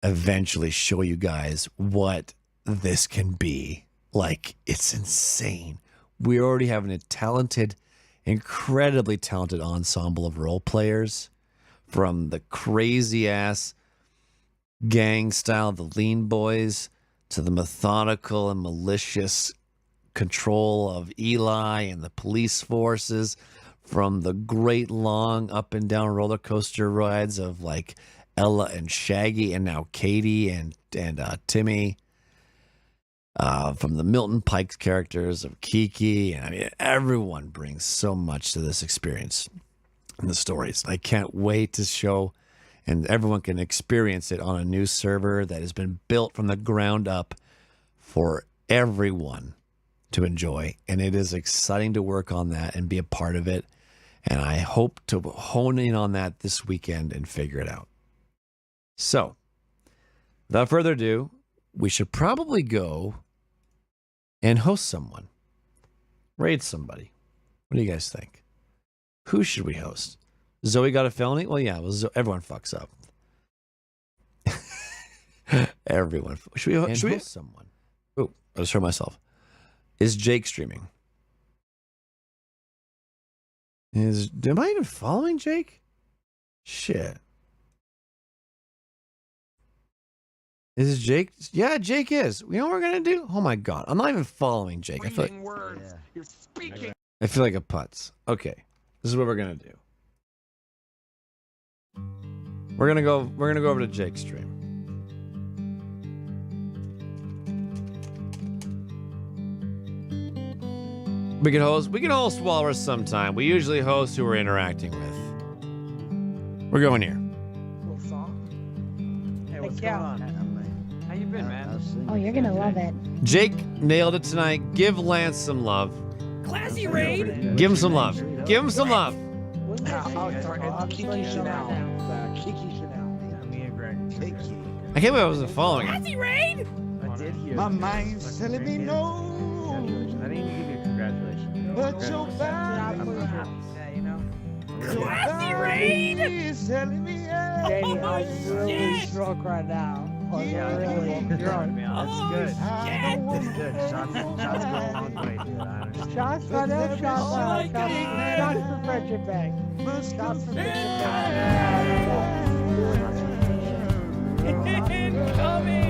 eventually show you guys what this can be. Like, it's insane we already have a talented, incredibly talented ensemble of role players, from the crazy ass gang style, the Lean Boys, to the methodical and malicious control of Eli and the police forces, from the great long up and down roller coaster rides of like Ella and Shaggy, and now Katie and Timmy, from the Milton Pikes characters of Kiki. And I mean, everyone brings so much to this experience and the stories. I can't wait to show, and everyone can experience it on a new server that has been built from the ground up for everyone to enjoy. And it is exciting to work on that and be a part of it. And I hope to hone in on that this weekend and figure it out. So, without further ado, we should probably go and host someone. Raid somebody. What do you guys think? Who should we host? Zoe got a felony? Well, yeah, everyone fucks up. Everyone. Should we host someone? Oh, I just heard myself. Is Jake streaming? Am I even following Jake? Shit. Is Jake? Yeah, Jake is. You know what we're gonna do? Oh my god, I'm not even following Jake. I feel like a putz. Okay, this is what we're gonna do. We're gonna go over to Jake's stream. We can host Walrus sometime. We usually host who we're interacting with. We're going here. Hey, what's going on? How you been, man? Oh, you're gonna love it. Jake nailed it tonight. Give Lance some love. Classy raid. Give him some love. Give him some love. Kiki Chanel. Kiki Chanel. Me and Greg. I can't believe I wasn't following him. Classy raid. I did hear. My mind's telling me no. I didn't even give you a congratulations. But your body, yeah, you know. Classy raid. is telling me yes. Katie, I'm really drunk right now. Yeah, really drunk. That's good. That's good. Shots go a long way, dude. I understand. Shots for them, shots for friendship bag. Shots for friendship bag. Incoming.